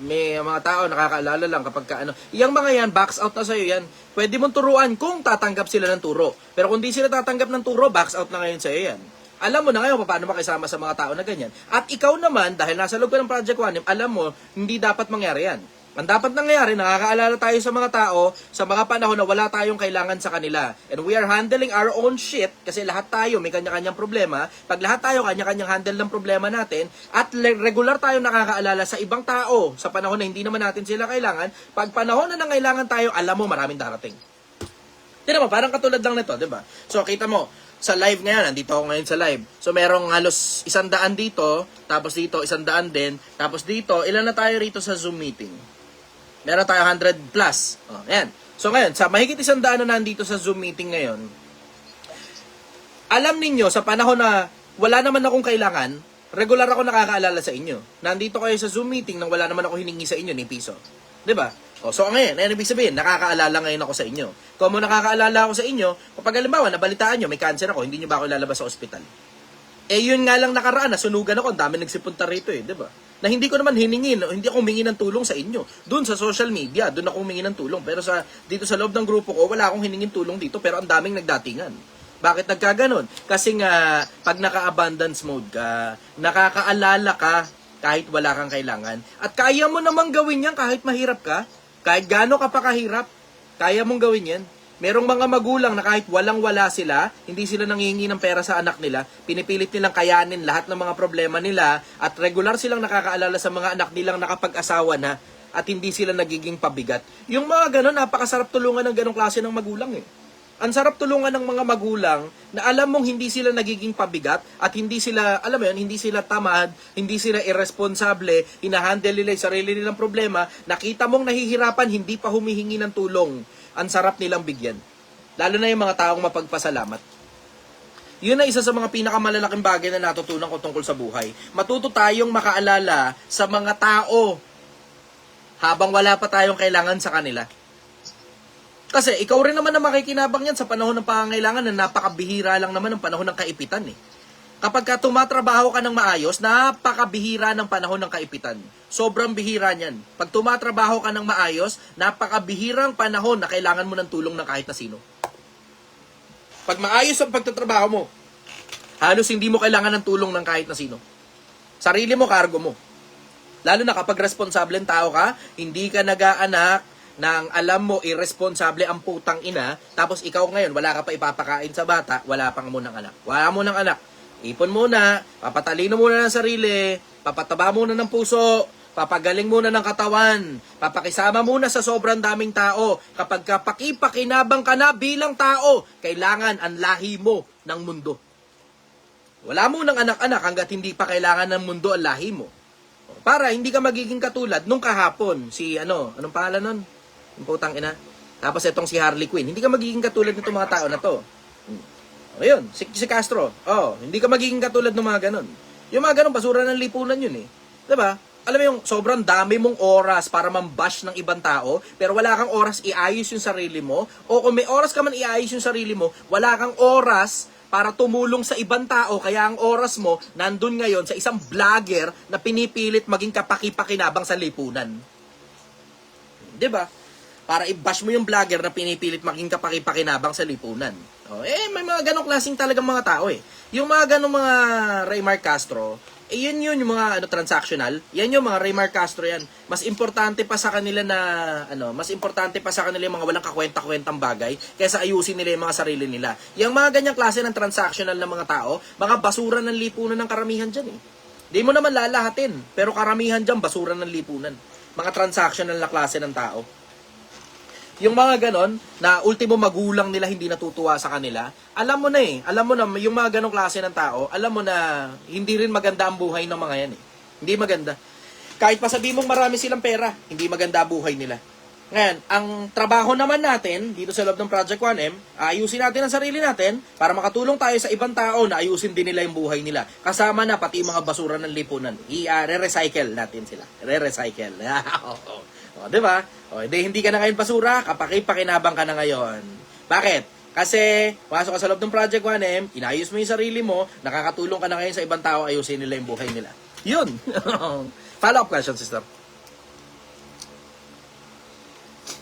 may mga tao nakakaalala lang kapag yung mga yan, backs out na sa iyo yan. Pwede mong turuan kung tatanggap sila ng turo. Pero kung di sila tatanggap ng turo, backs out na ngayon sa iyo yan. Alam mo na ngayon paano makisama sa mga tao na ganyan. At ikaw naman, dahil nasa loob ka ng Project 1M, alam mo, hindi dapat mangyari yan. Ang dapat nangyari, nakakaalala tayo sa mga tao sa mga panahon na wala tayong kailangan sa kanila. And we are handling our own shit kasi lahat tayo may kanya-kanyang problema. Pag lahat tayo kanya-kanyang handle ng problema natin at regular tayo nakakaalala sa ibang tao sa panahon na hindi naman natin sila kailangan, pag panahon na nangailangan tayo, alam mo maraming darating. Tignan mo, parang katulad lang nito, di ba? So, kita mo, sa live ngayon, nandito ako ngayon sa live. So, merong halos 100 dito, tapos dito 100 din, tapos dito, ilan na tayo rito sa Zoom meeting? Meron tayo 100 plus. Ayan. So, ngayon, sa mahigit 100 na nandito sa Zoom meeting ngayon, alam ninyo, sa panahon na wala naman akong kailangan, regular ako nakakaalala sa inyo. Nandito kayo sa Zoom meeting nang wala naman ako hiningi sa inyo ni piso. 'Di ba? O, so ngayon, ano ibig sabihin? Nakakaalala ngayon ako sa inyo. Kung nakakaalala ako sa inyo, kapag halimbawa, nabalitaan nyo, may cancer ako, hindi nyo ba ako ilalabas sa ospital? Eh, yun nga lang nakaraan, nasunugan ako, ang dami nagsipunta rito eh, di ba? Na hindi ko naman hiningin, hindi ako humingi ng tulong sa inyo. Doon sa social media, doon ako humingi ng tulong. Pero dito sa loob ng grupo ko, wala akong hiningin tulong dito, pero ang daming nagdatingan. Bakit nagkaganon? Kasi nga, pag naka-abundance mode ka, nakakaalala ka kahit wala kang kailangan. At kaya mo namang gawin yan kahit mahirap ka. Kahit gaano ka pa kahirap, kaya mong gawin yan. Merong mga magulang na kahit walang-wala sila, hindi sila nangihingi ng pera sa anak nila, pinipilit nilang kayanin lahat ng mga problema nila at regular silang nakakaalala sa mga anak nilang nakapag-asawa na at hindi sila nagiging pabigat. Yung mga ganon, napakasarap tulungan ng ganong klase ng magulang eh. Ang sarap tulungan ng mga magulang na alam mong hindi sila nagiging pabigat at hindi sila, alam mo yun, hindi sila tamad, hindi sila irresponsable, hinahandle nila yung sarili nilang problema, nakita mong nahihirapan, hindi pa humihingi ng tulong. Ang sarap nilang bigyan. Lalo na yung mga taong mapagpasalamat. Yun na isa sa mga pinakamalalaking bagay na natutunan ko tungkol sa buhay. Matuto tayong makaalala sa mga tao habang wala pa tayong kailangan sa kanila. Kasi ikaw rin naman na makikinabang yan sa panahon ng pangangailangan na napakabihira lang naman ng panahon ng kaipitan eh. Kapag ka tumatrabaho ka ng maayos, napakabihira ng panahon ng kaipitan. Sobrang bihira niyan. Pag tumatrabaho ka ng maayos, napakabihirang panahon na kailangan mo ng tulong ng kahit na sino. Pag maayos ang pagtatrabaho mo, halos hindi mo kailangan ng tulong ng kahit na sino. Sarili mo, kargo mo. Lalo na kapag responsableng tao ka, hindi ka nag-aanak, nang alam mo, irresponsable ang putang ina, tapos ikaw ngayon, wala ka pa ipapakain sa bata, wala pang mo ng anak. Wala mo ng anak. Ipon muna, papatalino muna ng sarili, papataba muna ng puso, papagaling muna ng katawan, papakisama muna sa sobrang daming tao. Kapag kapakipakinabang ka na bilang tao, kailangan ang lahi mo ng mundo. Wala mo ng anak-anak hanggat hindi pa kailangan ng mundo ang lahi mo. Para hindi ka magiging katulad nung kahapon, anong pangalan nun? Yung putang ina. Tapos itong si Harley Quinn. Hindi ka magiging katulad nitong mga tao na to. Ayun, si Castro. Hindi ka magiging katulad ng mga ganon. Yung mga ganon, basura ng lipunan yun eh. Diba? Alam mo yung sobrang dami mong oras para mambash ng ibang tao, pero wala kang oras iayos yung sarili mo. O kung may oras ka man iayos yung sarili mo, wala kang oras para tumulong sa ibang tao. Kaya ang oras mo, nandun ngayon sa isang vlogger na pinipilit maging kapaki-pakinabang sa lipunan. Diba? Para i-bash mo yung vlogger na pinipilit maging kapaki-pakinabang sa lipunan. May mga ganong klaseng talagang mga tao eh. Yung mga ganong mga Raymar Castro, yun yung mga transactional. Yan yung mga Raymar Castro yan. Mas importante pa sa kanila yung mga walang kakwenta-kwentang bagay kaysa ayusin nila yung mga sarili nila. Yung mga ganyang klase ng transactional na mga tao, mga basura ng lipunan ng karamihan dyan eh. Di mo naman lalahatin, pero karamihan dyan basura ng lipunan. Mga transactional na klase ng tao. Yung mga ganon, na ultimo magulang nila hindi natutuwa sa kanila, alam mo na yung mga ganong klase ng tao, alam mo na hindi rin maganda ang buhay ng mga yan eh. Hindi maganda. Kahit pa sabihin mong marami silang pera, hindi maganda ang buhay nila. Ngayon, ang trabaho naman natin, dito sa loob ng Project 1M, ayusin natin ang sarili natin para makatulong tayo sa ibang tao na ayusin din nila yung buhay nila. Kasama na pati yung mga basura ng lipunan. Re-recycle natin sila. Re-recycle. Diba? Hindi ka na ngayon basura, kapaki-pakinabang ka na ngayon. Bakit? Kasi, pasok ka sa loob ng Project 1M, inayos mo yung sarili mo, nakakatulong ka na ngayon sa ibang tao, ayusin nila yung buhay nila. Yun! Follow-up question, sister.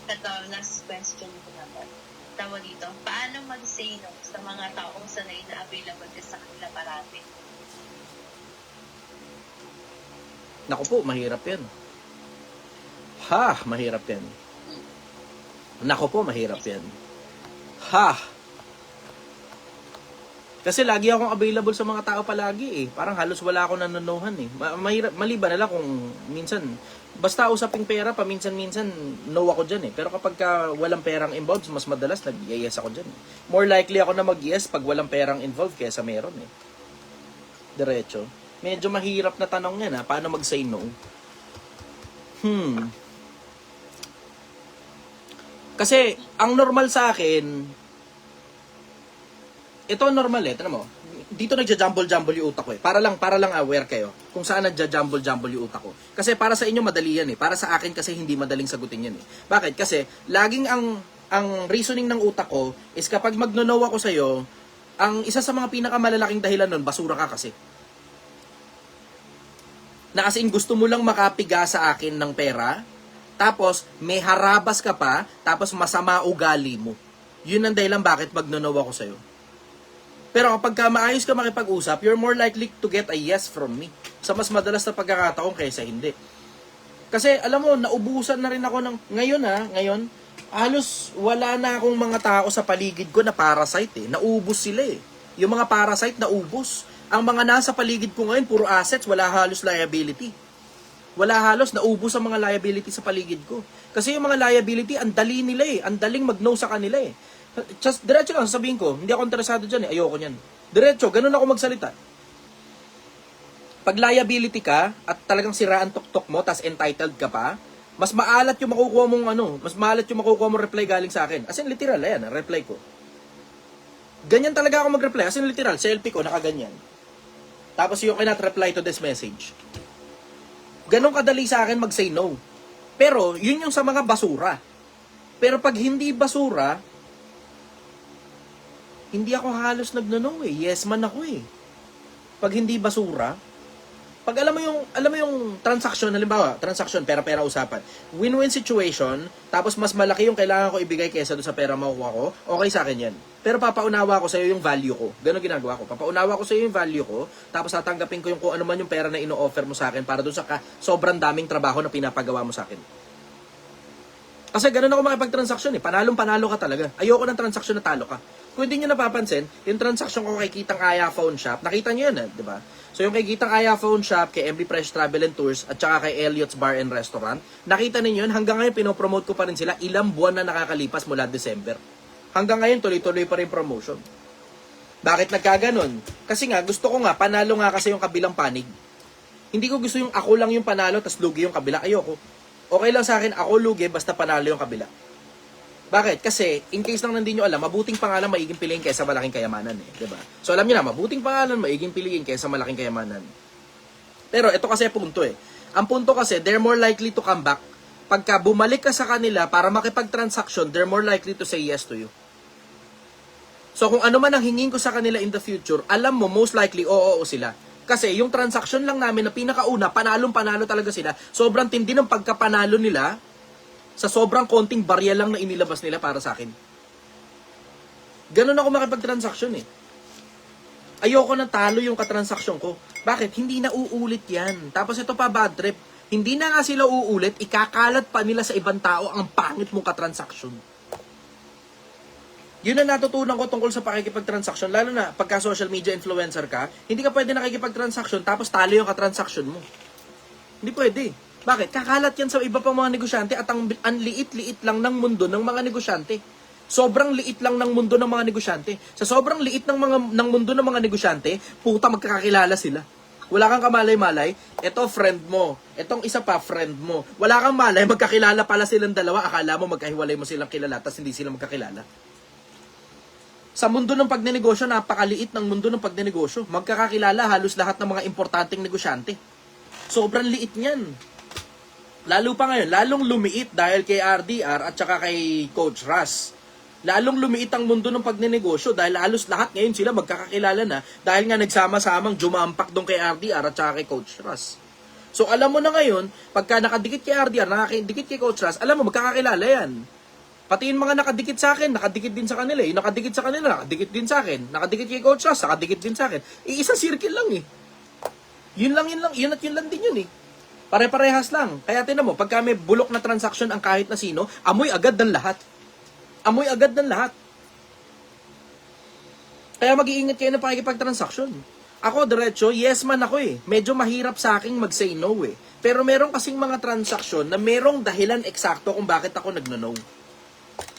Ito, last question ko naman. Tawa dito, paano mag-say no sa mga taong sanay na available ka sa kanila parati? Naku po, mahirap yan. Mahirap yan. Naku po, mahirap yan. Kasi lagi akong available sa mga tao palagi eh. Parang halos wala akong nanunuhan eh. Mahirap, maliban na lang kung minsan, basta usaping pera, paminsan-minsan, no ako dyan eh. Pero kapag walang perang involved, mas madalas nag-yes ako dyan eh. More likely ako na mag-yes pag walang perang involved kaysa meron eh. Diretso. Medyo mahirap na tanong yan ha. Paano mag-say no? Kasi, ang normal sa akin, ito normal eh, tignan mo. dito nagja-jumble-jumble yung utak ko eh. Para lang aware kayo kung saan nagja-jumble-jumble yung utak ko. Kasi para sa inyo madali yan eh. Para sa akin kasi hindi madaling sagutin yan eh. Bakit? Kasi laging ang reasoning ng utak ko is kapag magno-know ako sa'yo, ang isa sa mga pinakamalalaking dahilan nun, basura ka kasi. Na as in gusto mo lang makapiga sa akin ng pera, tapos may harabas ka pa, tapos masama ugali mo. Yun ang dahilan bakit magno-know ako sa'yo. Pero kapag maayos ka makipag-usap, you're more likely to get a yes from me. Sa mas madalas na pagkakataon kaysa hindi. Kasi alam mo, naubusan na rin ako ng, ngayon, halos wala na akong mga tao sa paligid ko na parasite eh. Naubos sila eh. Yung mga parasite naubos. Ang mga nasa paligid ko ngayon, puro assets, wala halos liability. Wala halos, naubos ang mga liability sa paligid ko. Kasi yung mga liability, ang dali nila eh. Ang daling mag-no sa kanila eh. Just, diretso lang, sasabihin ko, hindi ako interesado dyan eh, ayoko nyan. Diretso, ganun ako magsalita. Pag liability ka, at talagang siraan tuktok mo, tas entitled ka pa, mas maalat yung makukuha mong mas maalat yung makukuha mong reply galing sa akin. As in, literal, ayan, reply ko. Ganyan talaga ako mag-reply. As in, literal, selfie ko, nakaganyan. Tapos you cannot reply to this message. Ganon kadali sa akin mag-say no. Pero, yun yung sa mga basura. Pero pag hindi basura, hindi ako halos nagno-no eh. Yes man ako eh. Pag hindi basura, pag alam mo yung transaction, halimbawa, transaction, pera-pera usapan. Win-win situation, tapos mas malaki yung kailangan ko ibigay kaysa doon sa pera makukuha ko, okay sa akin yan. Pero papaunawa ko sa iyo yung value ko. Ganon ginagawa ko. Papaunawa ko sa iyo yung value ko, tapos tatanggapin ko yung kung ano man yung pera na ino-offer mo sa akin para doon sa sobrang daming trabaho na pinapagawa mo sa akin. Kasi ganun ako makipag-transaction eh. Panalong-panalo ka talaga. Ayoko ng transaction na talo ka. Kung hindi nyo napapansin, yung transaction ko kay Kitang Aya Phone Shop, nakita nyo yun eh, di ba? So yung kay Kitang Aya Phone Shop, kay MB Fresh Travel and Tours, at saka kay Elliot's Bar and Restaurant, nakita ninyo yun, hanggang ngayon pinopromote ko pa rin sila, ilang buwan na nakakalipas mula December. Hanggang ngayon, tuloy-tuloy pa rin promotion. Bakit nagkaganon? Kasi nga, gusto ko nga, panalo nga kasi yung kabilang panig. Hindi ko gusto yung ako lang yung panalo, tas lugi yung kabila. Ayoko. Okay lang sa akin, ako lugi, basta panalo yung kabila. Bakit? Kasi, in case lang hindi nyo alam, mabuting pangalan maiging piliin kaysa malaking kayamanan eh. Diba? So alam nyo na, mabuting pangalan maiging piliin kaysa malaking kayamanan. Pero ito kasi punto eh. Ang punto kasi, they're more likely to come back. Pagka bumalik ka sa kanila para makipag-transaction, they're more likely to say yes to you. So kung ano man ang hingin ko sa kanila in the future, alam mo, most likely, oo sila. Kasi yung transaction lang namin na pinakauna, panalong-panalo talaga sila. Sobrang tindi ng pagkapanalo nila sa sobrang konting barya lang na inilabas nila para sa akin. Ganun ako makipag-transaction eh. Ayoko na talo yung katransaksyon ko. Bakit? Hindi na uulit yan. Tapos ito pa bad trip. Hindi na nga sila uulit, ikakalat pa nila sa ibang tao ang pangit mong katransaksyon. Yun na natutunan ko tungkol sa pakikipag-transaction, lalo na pagka social media influencer ka, hindi ka pwede nakikipag-transaction tapos talo yung katransaction mo. Hindi pwede. Bakit? Kakalat yan sa iba pang mga negosyante at ang liit-liit lang ng mundo ng mga negosyante. Sobrang liit lang ng mundo ng mga negosyante. Sa sobrang liit ng mundo ng mga negosyante, puta magkakakilala sila. Wala kang kamalay-malay, ito friend mo. Itong isa pa, friend mo. Wala kang malay, magkakilala pala silang dalawa, akala mo magkahiwalay mo silang kilala, tapos hindi sila magkakilala. Sa mundo ng pagnenegosyo, napakaliit ng mundo ng pagnenegosyo. Magkakakilala halos lahat ng mga importanteng negosyante. Sobrang liit niyan. Lalo pa ngayon, lalong lumiit dahil kay RDR at saka kay Coach Russ. Lalong lumiit ang mundo ng pagnenegosyo dahil halos lahat ngayon sila magkakakilala na dahil nga nagsama-samang jumampak doon kay RDR at saka kay Coach Russ. So alam mo na ngayon, pagka nakadikit kay RDR, nakadikit kay Coach Russ, alam mo magkakakilala yan. Pati yung mga nakadikit sa akin, nakadikit din sa kanila. Yung nakadikit sa kanila, nakadikit din sa akin. Nakadikit kay Coach Russ, nakadikit din sa akin. Isang circle lang eh. Yun at yun lang din yun eh. Pare-parehas lang. Kaya tinan mo, pagka may bulok na transaction ang kahit na sino, amoy agad ng lahat. Amoy agad ng lahat. Kaya mag-iingat kayo na pakikipag-transaction. Ako, diretso, yes man ako eh. Medyo mahirap sa akin mag-say no eh. Pero meron kasing mga transaction na merong dahilan eksakto kung bakit ako nagno-no.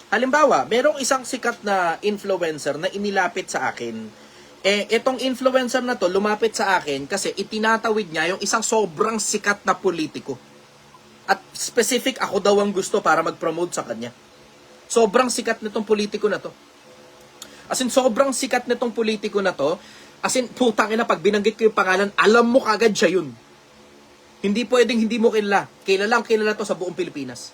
Halimbawa, merong isang sikat na influencer na inilapit sa akin. Itong influencer na to lumapit sa akin kasi itinatawid niya yung isang sobrang sikat na politiko. At specific ako daw ang gusto para mag-promote sa kanya. Sobrang sikat nitong politiko na to. As in, sobrang sikat nitong politiko na to As in, putang ina, pag binanggit ko yung pangalan, alam mo kagad siya yun. Hindi pwedeng hindi mo kilala. Kilala to sa buong Pilipinas.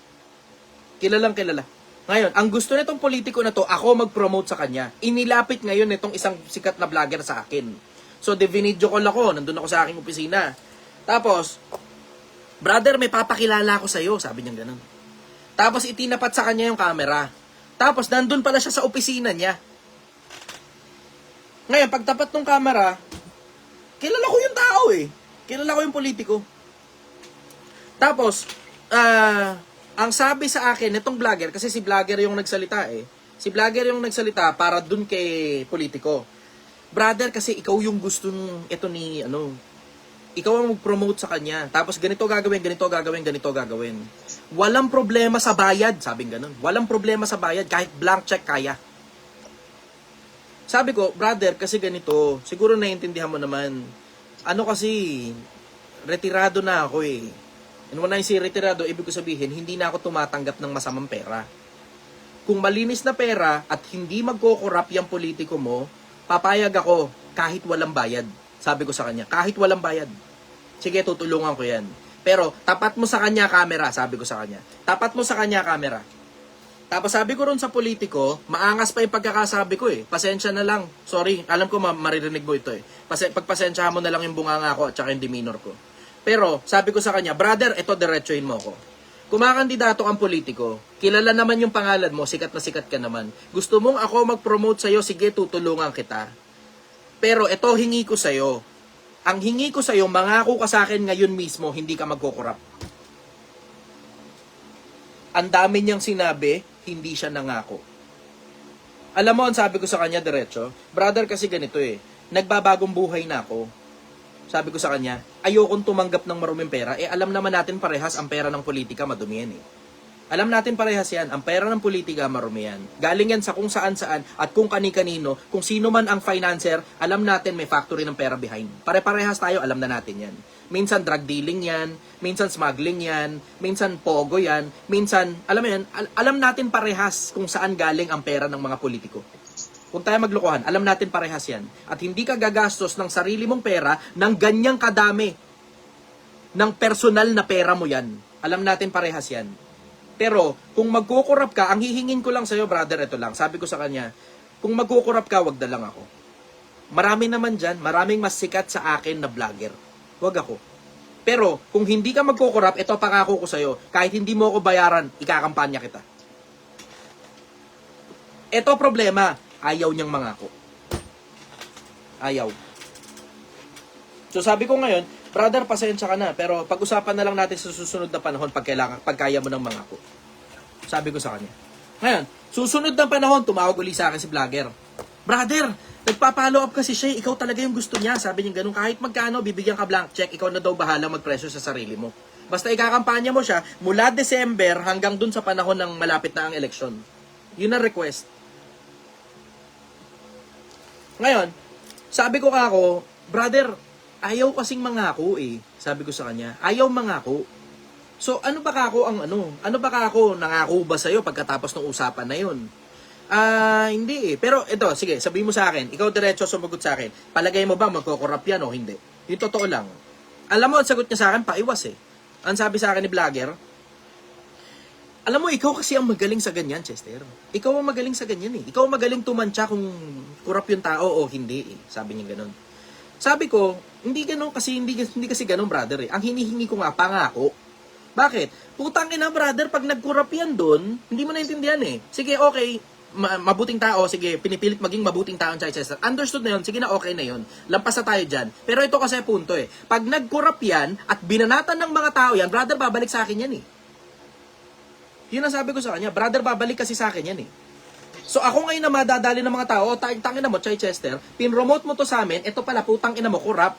Kilalang kilala. Ngayon, ang gusto nitong politiko na to, ako mag-promote sa kanya. Inilapit ngayon nitong isang sikat na vlogger sa akin. So, video call ako. Nandun ako sa aking opisina. Tapos, brother, may papakilala ako sa'yo. Sabi niya ganun. Tapos, itinapat sa kanya yung camera. Tapos, nandun pala siya sa opisina niya. Ngayon, pagtapat ng camera, kilala ko yung tao eh. Kilala ko yung politiko. Tapos, ang sabi sa akin, itong vlogger, kasi si vlogger yung nagsalita eh. Si vlogger yung nagsalita para dun kay politiko. Brother, kasi ikaw yung gusto nung, ito ni, ikaw ang mag-promote sa kanya. Tapos ganito gagawin, ganito gagawin, ganito gagawin. Walang problema sa bayad, sabing ganun. Walang problema sa bayad, kahit blank check kaya. Sabi ko, brother, kasi ganito, siguro naiintindihan mo naman. Kasi, retirado na ako eh. And when I say retirado, ibig ko sabihin, hindi na ako tumatanggap ng masamang pera. Kung malinis na pera at hindi magko-corrupt yung politiko mo, papayag ako kahit walang bayad. Sabi ko sa kanya, kahit walang bayad. Sige, tutulungan ko yan. Pero, tapat mo sa kanya camera, sabi ko sa kanya. Tapat mo sa kanya camera. Tapos sabi ko ron sa politiko, maangas pa yung pagkakasabi ko eh. Pasensya na lang. Sorry, alam ko maririnig mo ito eh. Pagpasensyahan mo na lang yung bunganga ko at saka yung demeanor ko. Pero, sabi ko sa kanya, brother, ito diretsuhin mo ko. Kumakandidato kang politiko, kilala naman yung pangalan mo, sikat na sikat ka naman. Gusto mong ako mag-promote sa'yo, sige, tutulungan kita. Pero ito hingi ko sa'yo. Ang hingi ko sa'yo, mangako ka sa akin ngayon mismo, hindi ka magkukurap. Ang dami niyang sinabi, hindi siya nangako. Alam mo, ang sabi ko sa kanya diretso, brother, kasi ganito eh, nagbabagong buhay na ako. Sabi ko sa kanya, ayokong tumanggap ng maruming pera. Alam naman natin parehas ang pera ng politika, madumi yan eh. Alam natin parehas yan, ang pera ng politika, marumi yan. Galing yan sa kung saan-saan at kung kani-kanino, kung sino man ang financer, alam natin may factory ng pera behind. Pare-parehas tayo, alam na natin yan. Minsan drug dealing yan, minsan smuggling yan, minsan pogo yan, minsan, alam mo yan, alam natin parehas kung saan galing ang pera ng mga politiko. Kung tayo maglokohan, alam natin parehas yan. At hindi ka gagastos ng sarili mong pera ng ganyang kadami ng personal na pera mo yan. Alam natin parehas yan. Pero, kung magkukurap ka, ang hihingin ko lang sa'yo, brother, ito lang. Sabi ko sa kanya, kung magkukurap ka, wag na lang ako. Marami naman dyan, maraming mas sikat sa akin na vlogger. Wag ako. Pero, kung hindi ka magkukurap, ito pangako ko sa'yo, kahit hindi mo ako bayaran, ikakampanya kita. Ito problema. Ayaw niyang mangako. Ayaw. So sabi ko ngayon, brother, pasensya ka na, pero pag-usapan na lang natin sa susunod na panahon pag kaya mo ng mangako. Sabi ko sa kanya. Ngayon, susunod na panahon, tumawag uli sa akin si vlogger. Brother, nagpa-follow up kasi siya, ikaw talaga yung gusto niya. Sabi niya ganun, kahit magkano, bibigyan ka blank check, ikaw na daw bahala magpresyo sa sarili mo. Basta ikakampanya mo siya, mula December hanggang dun sa panahon ng malapit na ang eleksyon. Yun ang request. Ngayon, sabi ko kako, brother, ayaw kasing mangako eh. Sabi ko sa kanya, ayaw mangako. So, ano ba kako ang ano? Ano ba kako, nangako ba sa'yo pagkatapos ng usapan na yun? Hindi eh. Pero ito, sige, sabihin mo sa akin, ikaw diretso sumagot sa akin, palagay mo ba magkukurap yan o hindi? Yung totoo lang. Alam mo, ang sagot niya sa akin, paiwas eh. Ang sabi sa akin ni vlogger, alam mo, ikaw kasi ang magaling sa ganyan, Chester. Ikaw ang magaling sa ganyan eh. Ikaw ang magaling tumantya kung kurap yung tao o hindi eh. Sabi niya ganun. Sabi ko, hindi ganun kasi, hindi kasi ganun, brother eh. Ang hinihingi ko nga, pangako. Bakit? Putang ina, brother, pag nagkurap yan dun, hindi mo naintindihan eh. Sige, okay, mabuting tao, sige, pinipilit maging mabuting tao ang Chester. Understood na yun, sige na, okay na yun. Lampas na tayo dyan. Pero ito kasi punto eh. Pag nagkurap yan at binanatan ng mga tao yan, brother, babalik sa akin yan eh. Yun ang sabi ko sa kanya, brother, babalik kasi sa akin yan eh. So ako ngayon na madadali ng mga tao, tangin na mo, Chester, pinromote mo to sa amin, ito pala, putang ina mo, kurap.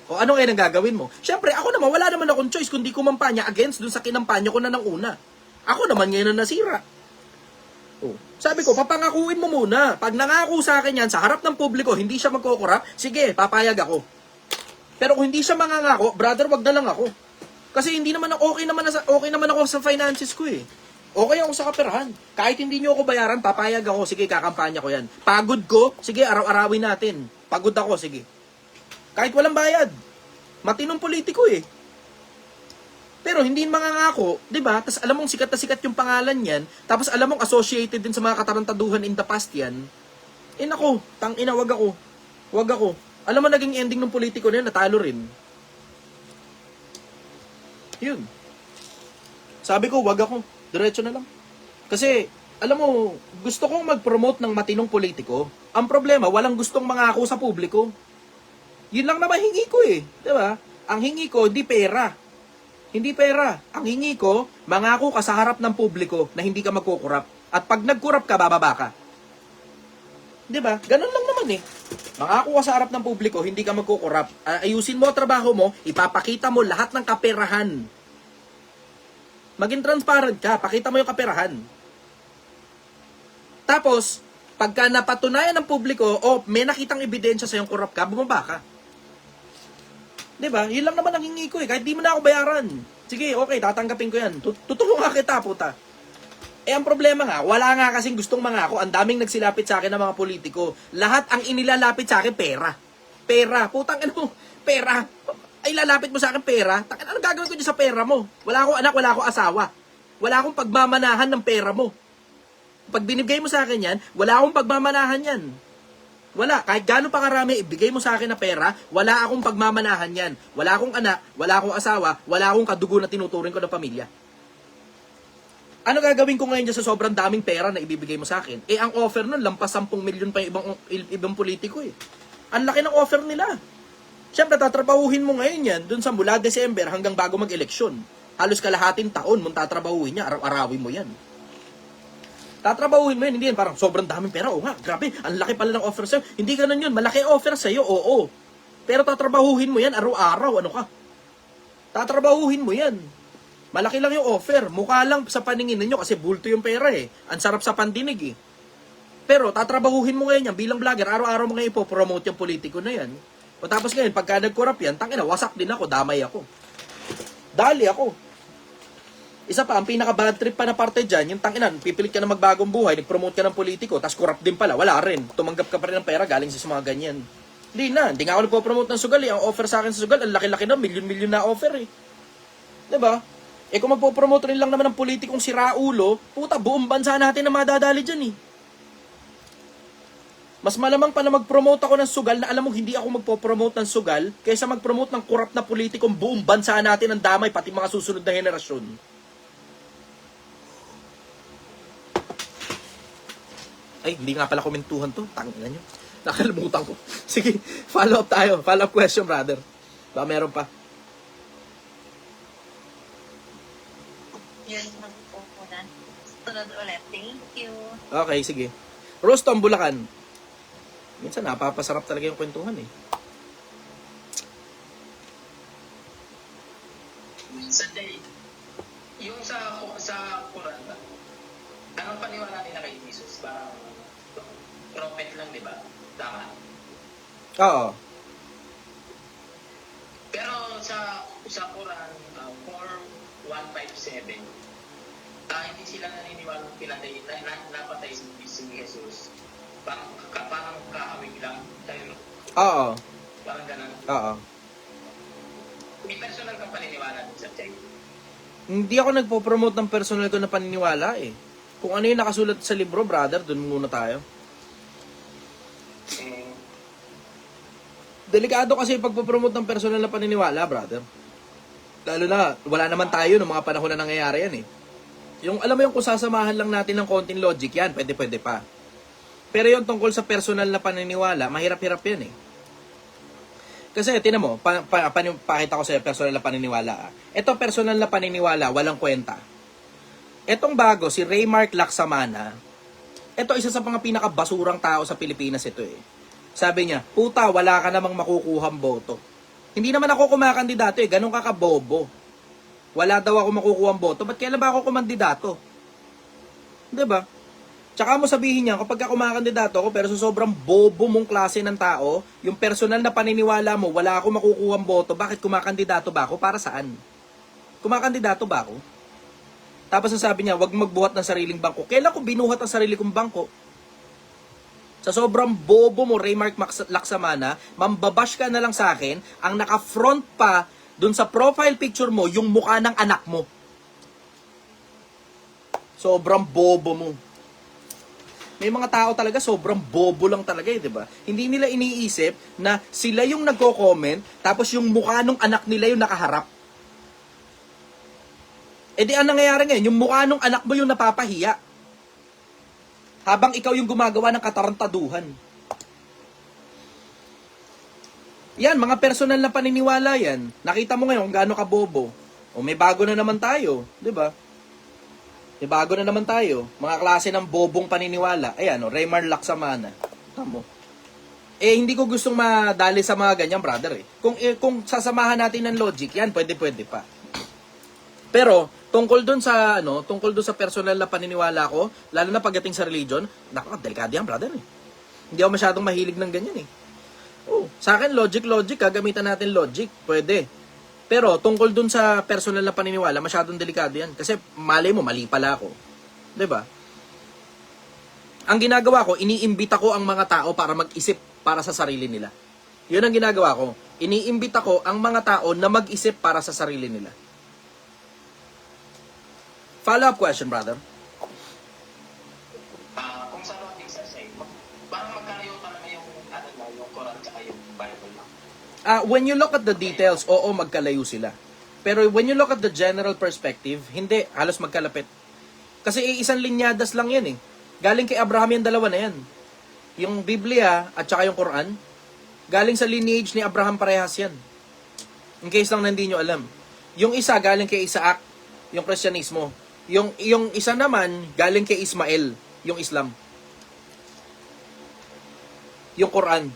O ano ngayon ang gagawin mo? Siyempre, ako naman, wala naman akong choice kundi kumampanya against dun sa kinampanya ko na ng una. Ako naman ngayon na nasira. Oh. Sabi ko, papangakuin mo muna. Pag nangako sa akin yan, sa harap ng publiko, hindi siya magkukurap, sige, papayag ako. Pero kung hindi siya mangangako, brother, wag na lang ako. Kasi hindi naman okay naman ako sa finances ko eh. Okay ako sa kaperahan. Kahit hindi nyo ako bayaran, papayag ako. Sige, kakampanya ko yan. Pagod ko, sige, araw-arawin natin. Pagod ako, sige. Kahit walang bayad. Matinong politiko eh. Pero hindi mangangako, 'di ba? Tapos alam mong sikat na sikat yung pangalan niyan, tapos alam mong associated din sa mga katarantaduhan in the past 'yan. Nako, tangina, wag ako. Wag ako. Alam mo naging ending ng politiko na yun, natalo rin. Yun. Sabi ko, wag ako. Diretso na lang. Kasi, alam mo, gusto kong mag-promote ng matinong politiko. Ang problema, walang gustong mangako sa publiko. Yun lang naman hingi ko eh. 'Di ba? Ang hingi ko, hindi pera. Hindi pera. Ang hingi ko, mangako ka sa harap ng publiko na hindi ka magkukurap. At pag nagkurap ka, bababa ka. 'Di ba? Ganun lang naman eh. Mangako ka sa harap ng publiko, hindi ka magkukurap. Ayusin mo ang trabaho mo, ipapakita mo lahat ng kaperahan. Maging transparent ka, pakita mo yung kaperahan. Tapos, pagka napatunayan ng publiko, may nakitang ebidensya sa yung kurap ka, bumaba ka. 'Di ba? Yun lang naman ang hingi ko eh. Kahit di mo na ako bayaran. Sige, okay, tatanggapin ko yan. Tutulungan kita, puta. Ang problema nga, wala nga kasing gustong mangako. Ang daming nagsilapit sa akin ng mga politiko. Lahat ang inilalapit sa akin, pera. Pera. Putang ano, pera. Ay, lalapit mo sa akin pera. Ano gagawin ko dyan sa pera mo? Wala akong anak, wala akong asawa. Wala akong pagmamanahan ng pera mo. Pag binigay mo sa akin yan, wala akong pagmamanahan yan. Wala. Kahit gaano pa karami, ibigay mo sa akin na pera, wala akong pagmamanahan yan. Wala akong anak, wala akong asawa, wala akong kadugo na tinuturing ko ng pamilya. Ano gagawin ko ngayon dyan sa sobrang daming pera na ibibigay mo sa akin? Ang offer nun, lampas 10 milyon pa yung ibang politiko eh. Ang laki ng offer nila. Siyempre, tatrabahuhin mo ngayon yan, dun sa mula December hanggang bago mag-eleksyon. Halos kalahating taon mong tatrabahuhin niya, araw-arawin mo yan. Tatrabahuhin mo yun, hindi yan, parang sobrang daming pera. O nga, grabe, ang laki pala ng offer sa'yo. Hindi ganun yun, malaki offer sa'yo, oo. Pero tatrabahuhin mo yan, araw-araw, ano ka? Tatrabahuhin mo yan. Malaki lang yung offer. Mukha lang sa paningin ninyo kasi bulto yung pera eh. Ang sarap sa pandinig eh. Pero tatrabahuhin mo ngayon yan, bilang vlogger, araw-araw mo ngayon ipopromote yung politiko na yan. O tapos ngayon, pagka nag-corrupt yan, tangina, wasak din ako, damay ako. Dali ako. Isa pa, ang pinaka-bad trip pa na parte dyan, yung tanginan, pipilit ka na magbagong buhay, nag-promote ka ng politiko, tas corrupt din pala, wala rin. Tumanggap ka pa rin ng pera galing sa mga ganyan. Hindi nga ako nagpo-promote ng sugal eh. Ang offer sa akin sa sugal, ang laki-laki na, milyon-milyon na offer eh. Diba? Kung magpo-promote rin lang naman ng politikong siraulo, puta, buong bansa natin na madadali dyan eh. Mas malamang pa na mag-promote ako ng sugal na alam mo hindi ako magpo-promote ng sugal kaysa mag-promote ng corrupt na politikong buong bansa natin ang damay pati mga susunod na henerasyon. Ay, hindi nga pala komentuhan to. Tangina nyo. Nakalimutan ko. Sige, follow up tayo. Follow up question, brother. Baka meron pa. Yun lang po muna. Sunod ulit. Thank you. Okay, sige. Rostom, Bulacan. Minsan, napapasarap talaga yung kwentuhan eh. Sunday, yung sa Quran, anong paniwala nila kay Jesus? Parang prophet lang, di ba? Tama. Oo. Pero sa Quran, 4157, hindi sila naniniwala napatay si Jesus. Parang kahawig lang. Oo. Parang ganun. Oo. May personal kang paniniwala din sa Chay. Hindi ako nagpo-promote ng personal ko na paniniwala eh. Kung ano yung nakasulat sa libro, brother, dun muna tayo. Delikado kasi pagpo-promote ng personal na paniniwala, brother. Lalo na, wala naman tayo ng mga panahon na nangyayari yan eh. Yung, alam mo yung kung sasamahan lang natin ng konting logic yan, pwede pa. Pero yung tungkol sa personal na paniniwala, mahirap-hirap yan eh. Kasi, tinan mo, pakita ko sa'yo personal na paniniwala. Ito personal na paniniwala, walang kwenta. Etong bago, si Raymark Laksamana, ito isa sa mga pinakabasurang tao sa Pilipinas ito eh. Sabi niya, puta, wala ka namang makukuhang boto. Hindi naman ako kumakandidato eh, ganun ka kabobo. Wala daw ako makukuhang boto, ba't kailan ba ako kumandidato? Diba? Tsaka mo sabihin niya, kapag kumakandidato ako, pero sa sobrang bobo mong klase ng tao, yung personal na paniniwala mo, wala ako makukuhang boto, bakit kumakandidato ba ako? Para saan? Kumakandidato ba ako? Tapos sasabi niya, wag magbuhat ng sariling bangko. Kailan ko binuhat ang sarili kong bangko? Sa sobrang bobo mo, Raymark Laksamana, mambabash ka na lang sa akin, ang naka-front pa dun sa profile picture mo, yung mukha ng anak mo. Sobrang bobo mo. May mga tao talaga, sobrang bobo lang talaga di ba? Hindi nila iniisip na sila yung nagko-comment, tapos yung mukha ng anak nila yung nakaharap. Eh di ang nangyayari ngayon, yung mukha ng anak mo yung napapahiya. Habang ikaw yung gumagawa ng katarantaduhan. Yan, mga personal na paniniwala yan. Nakita mo ngayon kung gaano ka bobo. O may bago na naman tayo, di ba? May bago na naman tayo. Mga klase ng bobong paniniwala. Ayan, Raymar Laksamana. Tamo. Hindi ko gustong madali sa mga ganyan, brother. Kung sasamahan natin ng logic, yan, pwede pa. Pero, tungkol dun sa personal na paniniwala ko, lalo na pagdating sa religion, delikado yan, brother. Hindi ako masyadong mahilig ng ganyan sa akin, logic, gamitan natin logic, pwede. Pero, tungkol dun sa personal na paniniwala, masyadong delikado yan. Kasi, malay mo, mali pala ako. 'Di ba? Ang ginagawa ko, iniimbita ko ang mga tao para mag-isip para sa sarili nila. Yun ang ginagawa ko. Iniimbita ko ang mga tao na mag-isip para sa sarili nila. Follow-up question, brother. Kung sa logic sa say, parang magkalayo talaga yung Quran at yung Bible lang. When you look at the details, oo, magkalayo sila. Pero when you look at the general perspective, hindi, halos magkalapit. Kasi isang linyadas lang yan Galing kay Abraham yung dalawa na yan. Yung Biblia at saka yung Quran, galing sa lineage ni Abraham parehas yan. In case lang na hindi nyo alam. Yung isa galing kay Isaac, yung Kristyanismo. Yung isa naman galing kay Ismael, yung Islam. Yung Quran.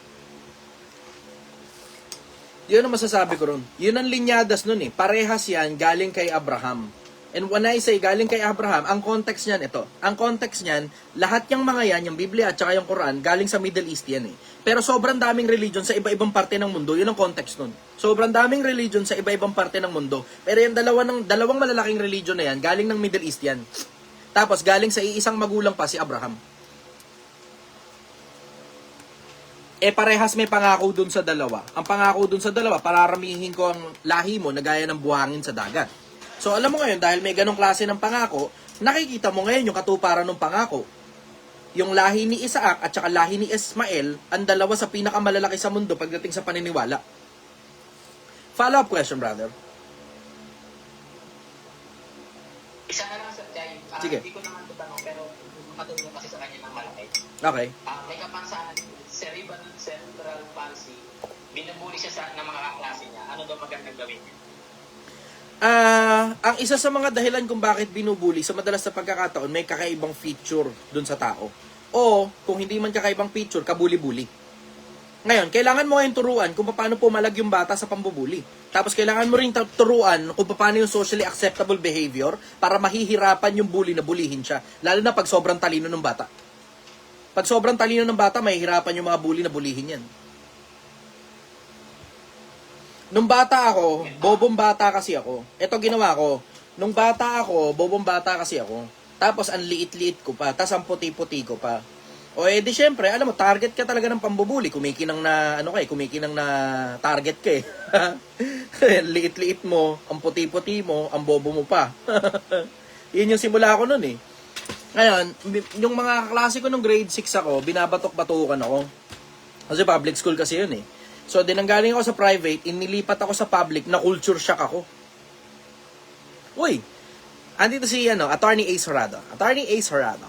Yun ang masasabi ko ron. Yun ang linyadas nun Parehas yan galing kay Abraham. And when I say galing kay Abraham, ang context niyan ito. Ang context niyan, lahat yung mga yan, yung Biblia at saka yung Quran, galing sa Middle East yan Pero sobrang daming religion sa iba-ibang parte ng mundo, yun ang context nun. Sobrang daming religion sa iba-ibang parte ng mundo. Pero yung dalawang malalaking religion na yan, galing ng Middle East yan. Tapos galing sa iisang magulang pa, si Abraham. Parehas may pangako dun sa dalawa. Ang pangako dun sa dalawa, pararamihin ko ang lahi mo na gaya ng buhangin sa dagat. So, alam mo ngayon, dahil may ganong klase ng pangako, nakikita mo ngayon yung katuparan ng pangako. Yung lahi ni Isaac at saka lahi ni Ismael, ang dalawa sa pinakamalalaki sa mundo pagdating sa paniniwala. Follow-up question, brother. Isa na lang sa Jai. Sige. Hindi ko naman tatanong, pero matulong kasi sa kanya ng malaki. Okay. May kapansanan, cerebral palsy, binubuli siya ng mga kaklase niya. Ano daw magandang gawin niya? Ang isa sa mga dahilan kung bakit binubuli, sa madalas na pagkakataon, may kakaibang feature dun sa tao. O, kung hindi man kakaibang feature, kabuli-buli. Ngayon, kailangan mo ngayon turuan kung paano pumalag yung bata sa pambubuli. Tapos, kailangan mo rin turuan kung paano yung socially acceptable behavior para mahihirapan yung bully na bulihin siya. Lalo na pag sobrang talino ng bata. Pag sobrang talino ng bata, mahihirapan yung mga bully na bulihin yan. Nung bata ako, bobong bata kasi ako. Ito ginawa ko. Nung bata ako, bobong bata kasi ako. Tapos ang liit-liit ko pa, tapos ang puti-puti ko pa. O di syempre, alam mo, target ka talaga ng pambubuli. Kumikinang na target ka liit-liit mo, ang puti-puti mo, ang bobo mo pa. Yun yung simula ko nun Ngayon, yung mga kaklase ko nung grade 6 ako, binabatok-batukan ako. Kasi public school kasi yun So, dinanggaling ako sa private, inilipat ako sa public, na culture shock ako. Uy, andito si Attorney Ace Horado. Attorney Ace Horado.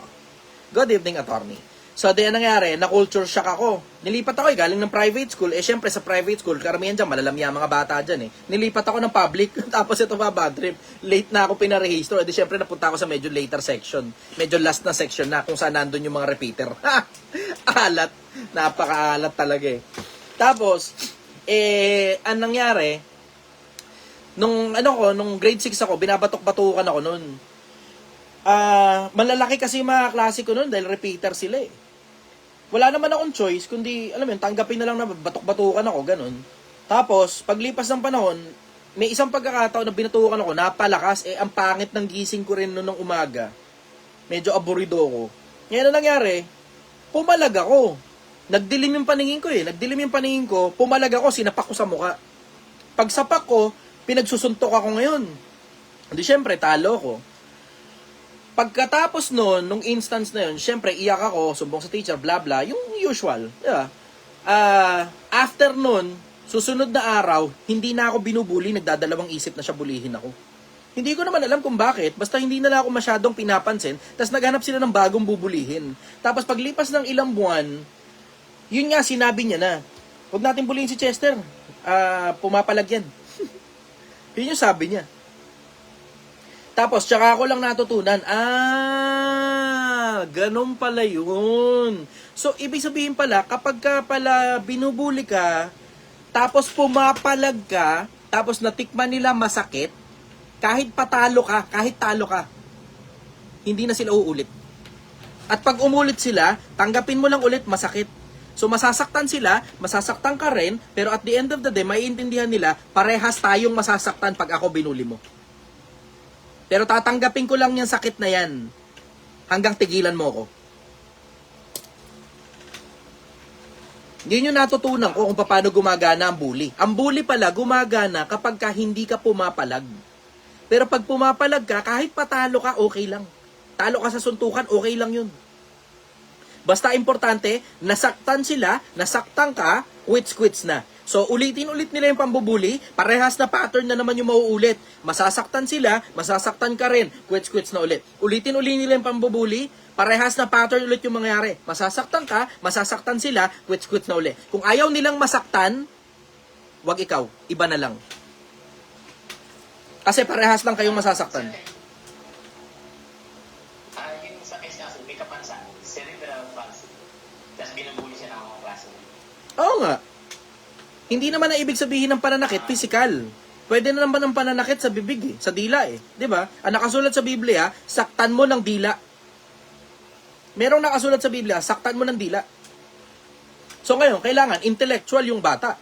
Good evening, Attorney. So, di nangyari, na culture shock ako. Nilipat ako galing ng private school. Syempre sa private school, karamihan dyan, malalamya mga bata dyan Nilipat ako ng public, tapos ito pa bad trip. Late na ako pinarehistro. Di syempre napunta ako sa medyo later section. Medyo last na section na, kung saan nandun yung mga repeater. Alat. Napaka-alat talaga Tapos, ang nangyari, nung grade 6 ako, binabatok-batukan ako noon. Malalaki kasi yung mga klase ko noon dahil repeater sila Wala naman akong choice, kundi, alam mo yun, tanggapin na lang na batok-batukan ako, ganun. Tapos, paglipas ng panahon, may isang pagkakataon na binatukan ako, napalakas, ang pangit ng gising ko rin noong umaga. Medyo aburido ko. Ngayon na nangyari, pumalag ako. Nagdilim yung paningin ko eh. Nagdilim yung paningin ko, pumalag ako, sinapak ko sa mukha. Pagsapak ko, pinagsusuntok ako ngayon. Hindi, syempre, talo ko. Pagkatapos nun, nung instance na yun, syempre, iyak ako, sumbong sa teacher, bla bla, yung usual. Diba? After nun, susunod na araw, hindi na ako binubuli, nagdadalawang isip na siya bulihin ako. Hindi ko naman alam kung bakit, basta hindi na ako masyadong pinapansin, tapos naghanap sila ng bagong bubulihin. Tapos paglipas ng ilang buwan, yun nga, sinabi niya na, huwag natin bulihin si Chester, pumapalag yan. Yun yung sabi niya. Tapos, tsaka ako lang natutunan, ganun pala yun. So, ibig sabihin pala, kapag ka pala binubuli ka, tapos pumapalag ka, tapos natikman nila masakit, kahit patalo ka, kahit talo ka, hindi na sila uulit. At pag umulit sila, tanggapin mo lang ulit, masakit. So, masasaktan sila, masasaktan ka rin, pero at the end of the day, maiintindihan nila, parehas tayong masasaktan pag ako binuli mo. Pero tatanggapin ko lang yung sakit na yan, hanggang tigilan mo ko. Yun yung natutunan ko kung paano gumagana ang bully. Ang bully pala, gumagana kapag ka hindi ka pumapalag. Pero pag pumapalag ka, kahit patalo ka, okay lang. Talo ka sa suntukan, okay lang yun. Basta importante, nasaktan sila, nasaktan ka, quits na. So, ulitin-ulit nila yung pambubuli, parehas na pattern na naman yung mauulit. Masasaktan sila, masasaktan ka rin, quits na ulit. Ulitin-ulit nila yung pambubuli, parehas na pattern ulit yung mangyayari. Masasaktan ka, masasaktan sila, quits na ulit. Kung ayaw nilang masaktan, wag ikaw, iba na lang. Kasi parehas lang kayong masasaktan. Yung sa case kasi, may kapansan, cerebral palsy. Tapos binubuli siya ng mga klase. Oo nga. Hindi naman na ibig sabihin ng pananakit, physical. Pwede na naman ng pananakit sa bibig, sa dila eh. 'Di ba? Ang nakasulat sa Biblia, saktan mo ng dila. Merong nakasulat sa Biblia, saktan mo ng dila. So ngayon, kailangan intellectual yung bata.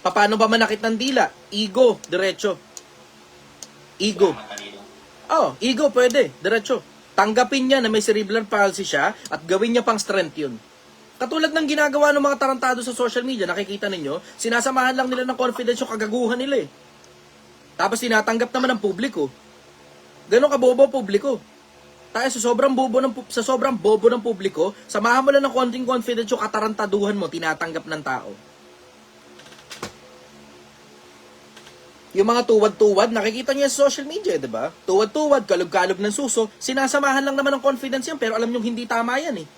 Paano ba manakit ng dila? Ego, diretso. Ego. Ego pwede, diretso. Tanggapin niya na may cerebral palsy siya at gawin niya pang strength yun. Katulad ng ginagawa ng mga tarantado sa social media, nakikita ninyo, sinasamahan lang nila ng confidence yung kagaguhan nila eh. Tapos tinatanggap naman ng publiko. Ganon kabobo publiko. Tayo sa sobrang bobo ng publiko, samahan mo lang ng konting confidence yung katarantaduhan mo, tinatanggap ng tao. Yung mga tuwad-tuwad, nakikita niyo sa social media, di ba? Tuwad-tuwad, kalog-kalog ng suso, sinasamahan lang naman ng confidence yan, pero alam niyo hindi tama yan eh.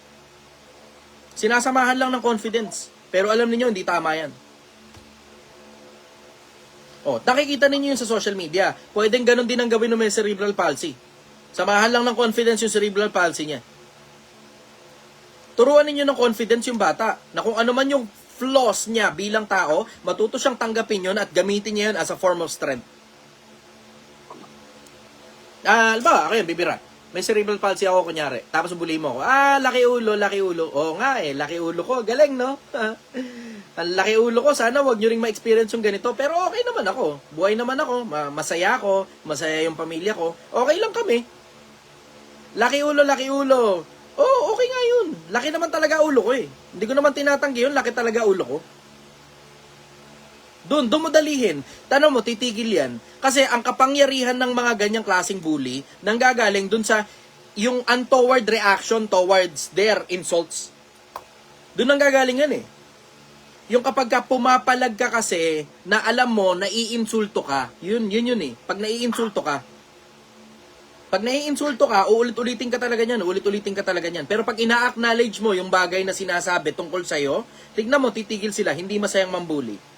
Sinasamahan lang ng confidence. Pero alam niyo hindi tama yan. Nakikita ninyo yun sa social media. Pwedeng ganun din ang gawin ng may cerebral palsy. Samahan lang ng confidence yung cerebral palsy niya. Turuan ninyo ng confidence yung bata. Na kung ano man yung flaws niya bilang tao, matuto siyang tanggapin yun at gamitin niya yun as a form of strength. Ako yun, bibira. May cerebral palsy ako, kunyari. Tapos bully mo ako. Laki ulo. Oo nga eh, laki ulo ko. Galing, no? Ang laki ulo ko. Sana wag nyo ring ma-experience yung ganito. Pero okay naman ako. Buhay naman ako. Masaya ako. Masaya yung pamilya ko. Okay lang kami. Laki ulo. Okay nga yun. Laki naman talaga ulo ko eh. Hindi ko naman tinatanggi yun. Laki talaga ulo ko. Doon mo dalihin. Tanong mo, titigil yan. Kasi ang kapangyarihan ng mga ganyang klaseng bully, nanggagaling dun sa yung untoward reaction towards their insults. Doon nanggagaling yan eh. Yung kapag ka pumapalag ka kasi, na alam mo, naiinsulto ka. Yun eh. Pag naiinsulto ka. Pag naiinsulto ka, uulit-ulitin ka talaga niyan. Pero pag ina-acknowledge mo yung bagay na sinasabi tungkol sa'yo, tignan mo, titigil sila. Hindi masayang mambully.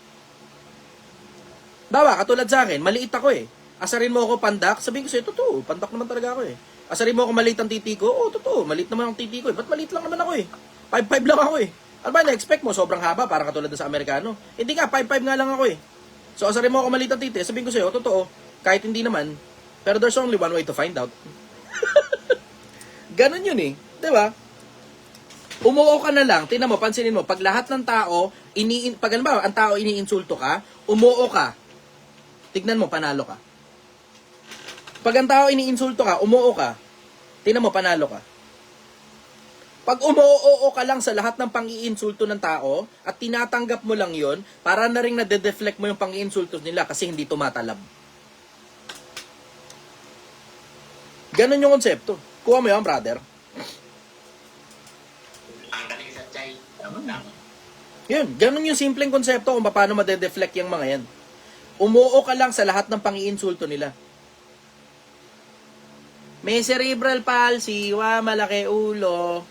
Bawa, katulad sa akin, maliit ako eh. Asarin mo ako pandak, sabihin ko sa'yo, totoo, pandak naman talaga ako eh. Asarin mo ako maliit ang titi ko, totoo, maliit naman ang titi ko eh. Ba't maliit lang naman ako eh? 5'5 lang ako eh. Ano ba, na-expect mo, sobrang haba, para katulad sa Amerikano. Hindi nga, 5'5 nga lang ako eh. So, asarin mo ako maliit ang titi, sabihin ko sa'yo, totoo, kahit hindi naman, pero there's only one way to find out. Ganon yun eh, diba? Umuo ka na lang, tingnan mo, pansinin mo, pag lahat ng tao, pag ano ba, ang tao iniinsulto ka, umuo ka. Tignan mo, panalo ka. Pag ang tao iniinsulto ka, umuo ka. Tignan mo, panalo ka. Pag umoo ka lang sa lahat ng pang-iinsulto ng tao at tinatanggap mo lang yon, para na rin nade-deflect mo yung pang-iinsulto nila kasi hindi tumatalab. Ganon yung konsepto. Kuha mo yan, brother. Ang galing sa Chay. Tama. Yun, ganon yung simpleng konsepto kung paano made-deflect yung mga yan. Umoo ka lang sa lahat ng pang-iinsulto nila. May cerebral palsy, malaki ulo.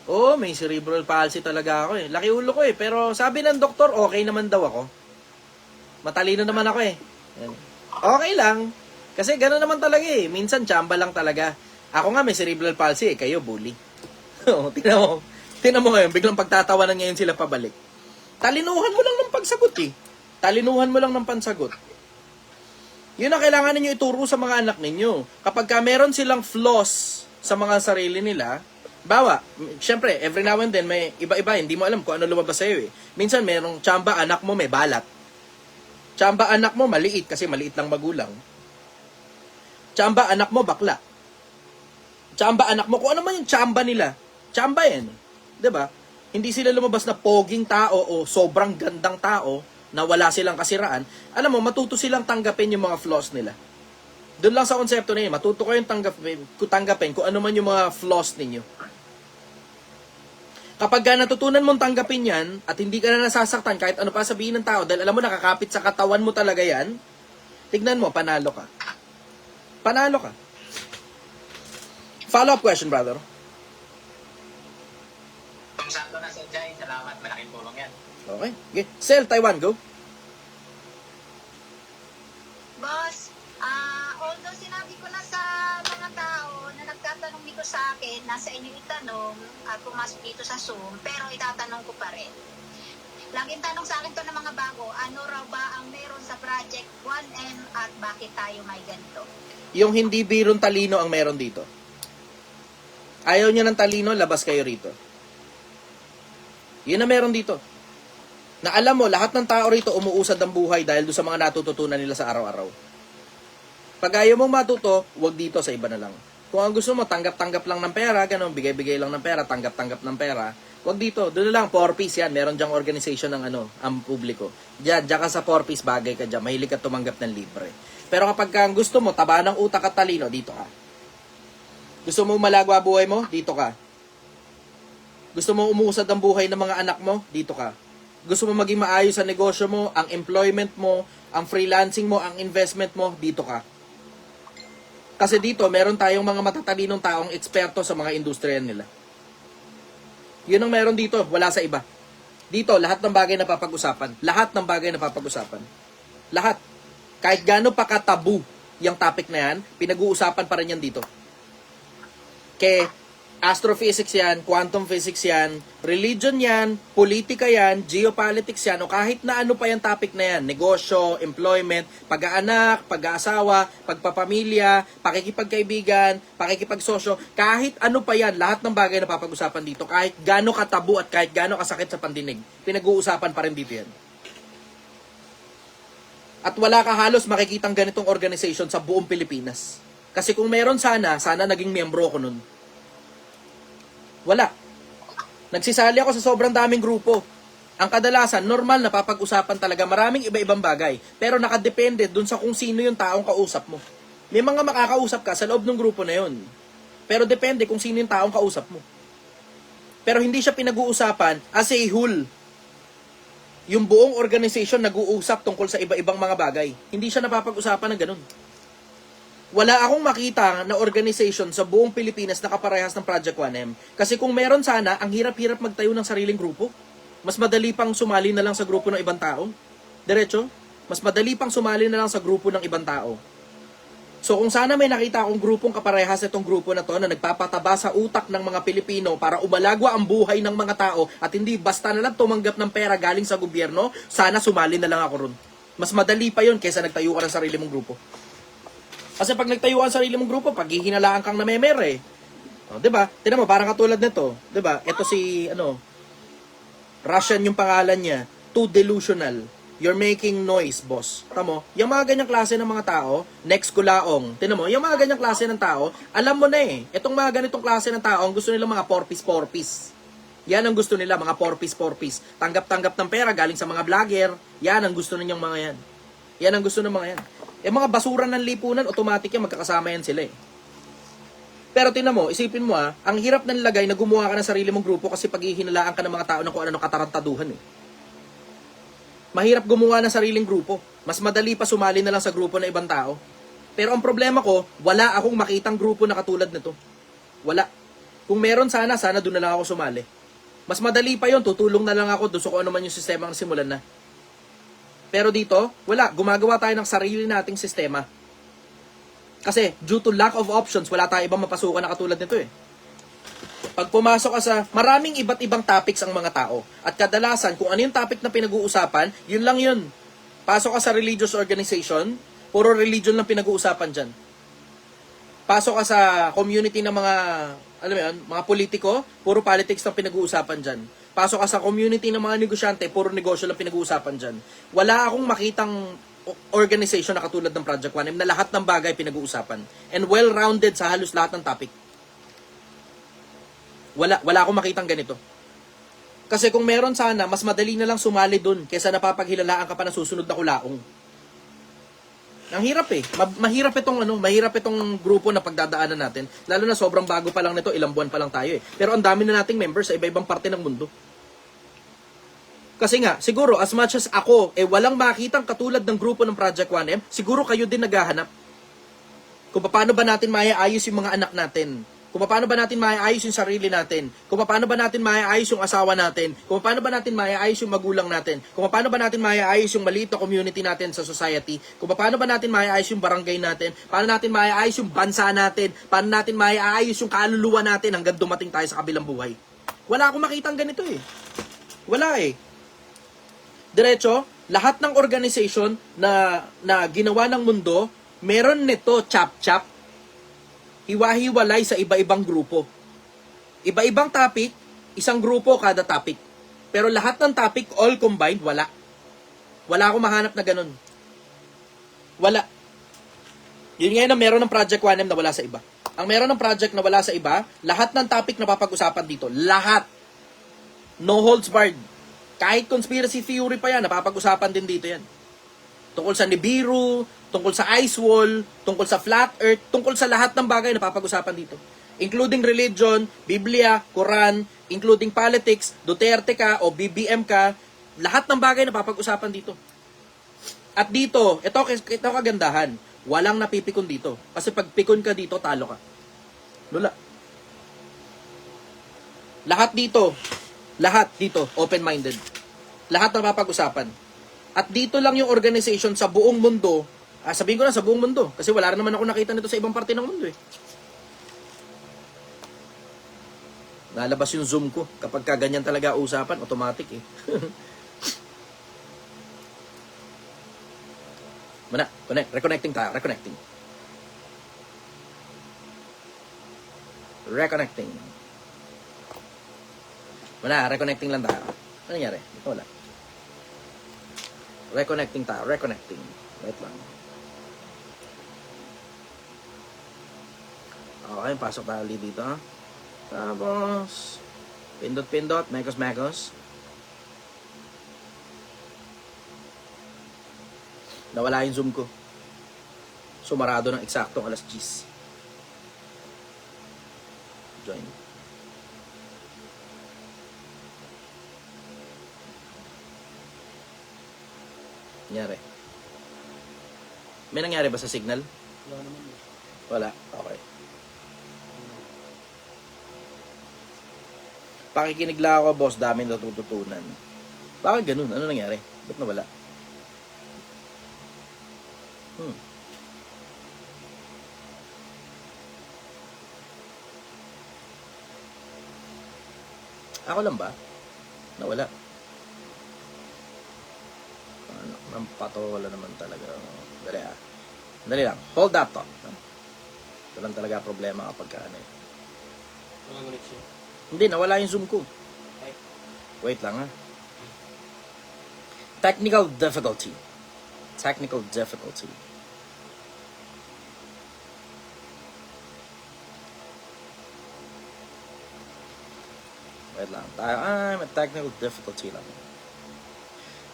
Oh, may cerebral palsy talaga ako eh. Laki ulo ko eh. Pero sabi ng doktor, okay naman daw ako. Matalino naman ako eh. Yan. Okay lang. Kasi gano'n naman talaga eh. Minsan, tsamba lang talaga. Ako nga may cerebral palsy eh. Kayo, bully. Oo, tingnan mo. Tingnan mo ngayon. Biglang pagtatawanan ngayon sila pabalik. Talinuhan mo lang ng pagsagot eh. Talinuhan mo lang ng pansagot. Yun ang kailangan ninyo ituro sa mga anak ninyo. Kapag meron silang flaws sa mga sarili nila, bawa, syempre, every now and then, may iba-iba, hindi mo alam kung ano lumabas sa'yo eh. Minsan, merong tsamba, anak mo may balat. Tsamba, anak mo maliit, kasi maliit lang magulang. Tsamba, anak mo bakla. Tsamba, anak mo, kung ano man yung tsamba nila, tsamba yan. Diba? Hindi sila lumabas na poging tao o sobrang gandang tao na wala silang kasiraan. Alam mo, matuto silang tanggapin yung mga flaws nila. Doon lang sa konsepto na yun, matuto kayong tanggapin kung ano man yung mga flaws ninyo. Kapag natutunan mong tanggapin yan, at hindi ka na nasasaktan kahit ano pa sabihin ng tao, dahil alam mo nakakapit sa katawan mo talaga yan, tignan mo, panalo ka. Panalo ka. Follow-up question, brother. Kung sakto na sa Chay, salamat. Malaking tulong yan. Okay. Okay. Sel, Taiwan, go. Boss, although sinabi ko na sa mga tao na nagtatanong dito sa akin, nasa inyo itanong at pumasok dito sa Zoom, pero itatanong ko pa rin. Laging tanong sa akin to ng mga bago, ano raw ba ang meron sa Project 1M at bakit tayo may ganito? Yung hindi birong talino ang meron dito. Ayaw niya ng talino, labas kayo rito. Yun ang meron dito. Na alam mo, lahat ng tao rito umuusad ang buhay dahil doon sa mga natututunan nila sa araw-araw. Pag ayaw mong matuto, wag dito, sa iba na lang. Kung ang gusto mo, tanggap-tanggap lang ng pera, ganun, bigay-bigay lang ng pera, tanggap-tanggap ng pera, wag dito. Doon na lang, 4Ps yan. Meron dyang organization ng ang publiko. Diyan ka sa 4Ps, bagay ka dyan. Mahilig ka tumanggap ng libre. Pero kapag ang gusto mo, taba ng utak at talino, dito ka. Gusto mo malagwa buhay mo, dito ka. Gusto mo umusad ang buhay ng mga anak mo, dito ka. Gusto mo maging maayos sa negosyo mo, ang employment mo, ang freelancing mo, ang investment mo, dito ka. Kasi dito, meron tayong mga matatalinong taong eksperto sa mga industriya nila. Yun ang meron dito, wala sa iba. Dito, lahat ng bagay na papag-usapan. Lahat ng bagay na papag-usapan. Lahat. Kahit gaano pa katabu yung topic na yan, pinag-uusapan pa rin yan dito. Kaya, astrophysics yan, quantum physics yan, religion yan, politika yan, geopolitics yan, o kahit na ano pa yung topic na yan, negosyo, employment, pag-aanak, pag-aasawa, pagpapamilya, pakikipagkaibigan, pakikipagsosyo, kahit ano pa yan, lahat ng bagay na papag-usapan dito, kahit gaano katabu at kahit gaano kasakit sa pandinig, pinag-uusapan pa rin dito yan. At wala ka halos makikitang ganitong organization sa buong Pilipinas. Kasi kung meron sana naging miyembro ko nun. Wala. Nagsisali ako sa sobrang daming grupo. Ang kadalasan, normal na papag-usapan talaga maraming iba-ibang bagay. Pero nakadepende dun sa kung sino yung taong kausap mo. May mga makakausap ka sa loob ng grupo na yun. Pero depende kung sino yung taong kausap mo. Pero hindi siya pinag-uusapan as a whole. Yung buong organization nag-uusap tungkol sa iba-ibang mga bagay. Hindi siya napapag-usapan ng ganun. Wala akong makita na organization sa buong Pilipinas na kaparehas ng Project 1M. Kasi kung meron sana, ang hirap-hirap magtayo ng sariling grupo. Mas madali pang sumali na lang sa grupo ng ibang tao. Diretso? Mas madali pang sumali na lang sa grupo ng ibang tao. So kung sana may nakita akong grupong kaparehas itong grupo na to na nagpapataba sa utak ng mga Pilipino para umalagwa ang buhay ng mga tao at hindi basta na lang tumanggap ng pera galing sa gobyerno, sana sumali na lang ako ron. Mas madali pa yun kaysa nagtayo ka ng sarili mong grupo. Kasi pag nagtayo ka ng sarili mong grupo, paghihinalaan kang namemere. O, diba? Tignan mo, parang katulad nito. Diba? Ito si, Russian yung pangalan niya. Too delusional. you're making noise, boss. Tamo, yung mga ganyang klase ng mga tao, next kulaong. Tinan mo, yung mga ganyang klase ng tao, alam mo na eh. Itong mga ganitong klase ng tao, ang gusto nila mga porpis. Yan ang gusto nila, mga porpis. Tanggap-tanggap ng pera galing sa mga vlogger. Yan ang gusto ninyong mga yan. Yan ang gusto ng mga yan. Eh mga basura ng lipunan, automatic yan, magkakasama yan sila eh. Pero tinan mo, isipin mo ang hirap na nilagay na gumawa ka ng sarili mong grupo kasi paghihinalaan ka ng mga tao ng kung ano katarantaduhan eh. Mahirap gumawa ng sariling grupo. Mas madali pa sumali na lang sa grupo ng ibang tao. Pero ang problema ko, wala akong makitang grupo na katulad nito. Wala. Kung meron sana doon na lang ako sumali. Mas madali pa yon, tutulong na lang ako doon sa kung ano man yung sistema ang simulan na. Pero dito, wala. Gumagawa tayo ng sarili nating sistema. Kasi, due to lack of options, wala tayo ibang mapasukan na katulad nito eh. Pag pumasok ka sa maraming iba't ibang topics ang mga tao. At kadalasan, kung ano yung topic na pinag-uusapan, yun lang yun. Pasok ka sa religious organization, puro religion lang pinag-uusapan dyan. Pasok ka sa community ng mga, alam mo yun, mga politiko, puro politics lang pinag-uusapan dyan. Pasok ka sa community ng mga negosyante, puro negosyo lang pinag-uusapan dyan. Wala akong makitang organization na katulad ng Project 1M na lahat ng bagay pinag-uusapan. And well-rounded sa halos lahat ng topic. Wala akong makitang ganito. Kasi kung meron sana, mas madali na lang sumali dun kaysa napapaghilalaan ka pa ng susunod na kulaong. Ang hirap eh. Mahirap itong grupo na pagdadaanan natin. Lalo na sobrang bago pa lang nito, ilang buwan pa lang tayo eh. Pero ang dami na nating members sa iba-ibang parte ng mundo. Kasi nga, siguro as much as ako, walang makitang katulad ng grupo ng Project 1M, siguro kayo din naghahanap. Kung paano ba natin maiayos yung mga anak natin. Kung paano ba natin maiayos yung sarili natin. Kung paano ba natin maiayos yung asawa natin. Kung paano ba natin maiayos yung magulang natin. Kung paano ba natin maiayos yung maliit na community natin sa society. Kung paano ba natin maiayos yung barangay natin. Paano natin maiayos yung bansa natin. Paano natin maiayos yung kaluluwa natin hanggang dumating tayo sa kabilang buhay. Wala akong makitang ganito eh. Wala eh. Diretso, lahat ng organization na ginawa ng mundo, meron nito chap-chap. Hiwa-hiwalay sa iba-ibang grupo. Iba-ibang topic, isang grupo kada topic. Pero lahat ng topic, all combined, wala. Wala akong mahanap na ganun. Wala. Yun ngayon na meron ng Project 1M na wala sa iba. Ang meron ng project na wala sa iba, lahat ng topic na papag-usapan dito. Lahat. No holds barred. Kahit conspiracy theory pa yan, napapag-usapan din dito yan. Tungkol sa Nibiru, tungkol sa ice wall, tungkol sa flat earth, tungkol sa lahat ng bagay na napapag-usapan dito. Including religion, Biblia, Quran, including politics, Duterte ka o BBM ka, lahat ng bagay na napapag-usapan dito. At dito, ito kagandahan, walang napipikon dito. Kasi pag pikon ka dito, talo ka. Lula. Lahat dito, open-minded. Lahat na mapag-usapan. At dito lang yung organization sa buong mundo, sabihin ko na sa buong mundo, kasi wala rin naman ako nakita nito sa ibang parte ng mundo eh. Nalabas yung Zoom ko. Kapag kaganyan talaga usapan, automatic eh. Mana, reconnecting tayo, reconnecting. Wala, reconnecting lang tayo. Ano nangyari? Ito wala. Reconnecting tayo. Wait lang. Okay, pasok tayo ulit dito. Ha? Tapos, pindot, mekos. Nawala yung Zoom ko. Sumarado ng eksaktong alas 10. Join. Nangyari. May nangyari ba sa signal? Wala naman. Wala. Okay. Pakikinig lang ako, boss. Dami natututunan. Bakit ganun? Ano nangyari? Ba't nawala? Ako lang ba? Nawala. Ang patola naman talaga. Dali lang. Hold that thought. Ito lang talaga problema kapag ano eh. Wala connection. Hindi, nawala yung Zoom ko. Ay. Wait lang ha. Technical difficulty. Technical difficulty. Wait lang. I'm a technical difficulty lang.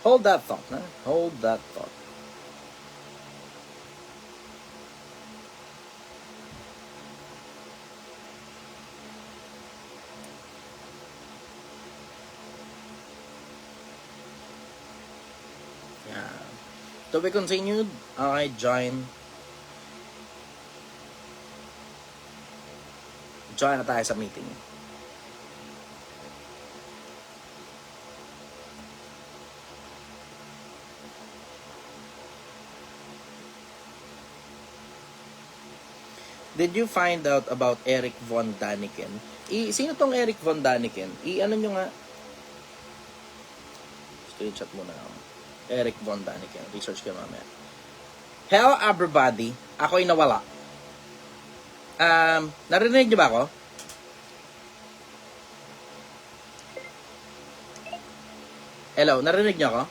Hold that thought, na? Hold that thought. Yeah. To be continued, I join na tayo sa meeting. Did you find out about Eric Von Daniken? Sino tong Eric Von Daniken? Ano nyo nga? Screenshot muna ako. Eric Von Daniken. Research kayo mamaya. Hello everybody. Ako'y nawala. Narinig niyo ba ako? Hello, narinig niyo ako?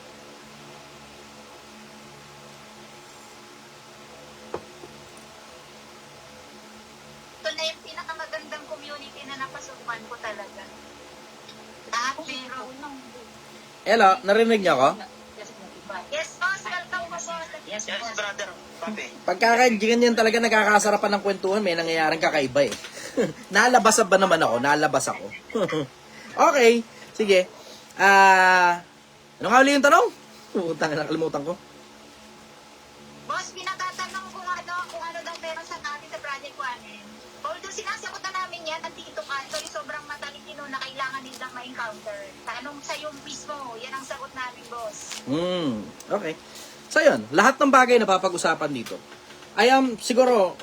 Ito na yung pinakamagandang community na napasukan ko talaga. Lahat pero... Hello, narinig niyo ako? Yes, boss. Welcome po, boss. Yes, brother. Papi. Pagkakaingan yan talaga nakakasarapan ng kwentuhan, may nangyayaring kakaiba eh. Nalabas ba naman ako? Nalabas ako. Okay, sige. Ano nga uli yung tanong? Utang, nakalimutan ko. Boss, pinatatanong kung ano daw meron sa atin sa Project 1M. Although sinasagot na namin yan, nandito ka, actually sobrang matalino na kailangan nilang ma-encounter. Tanong sa'yo mismo, yan ang sagot namin, boss. Okay. So yun, lahat ng bagay na papag-usapan dito. Siguro,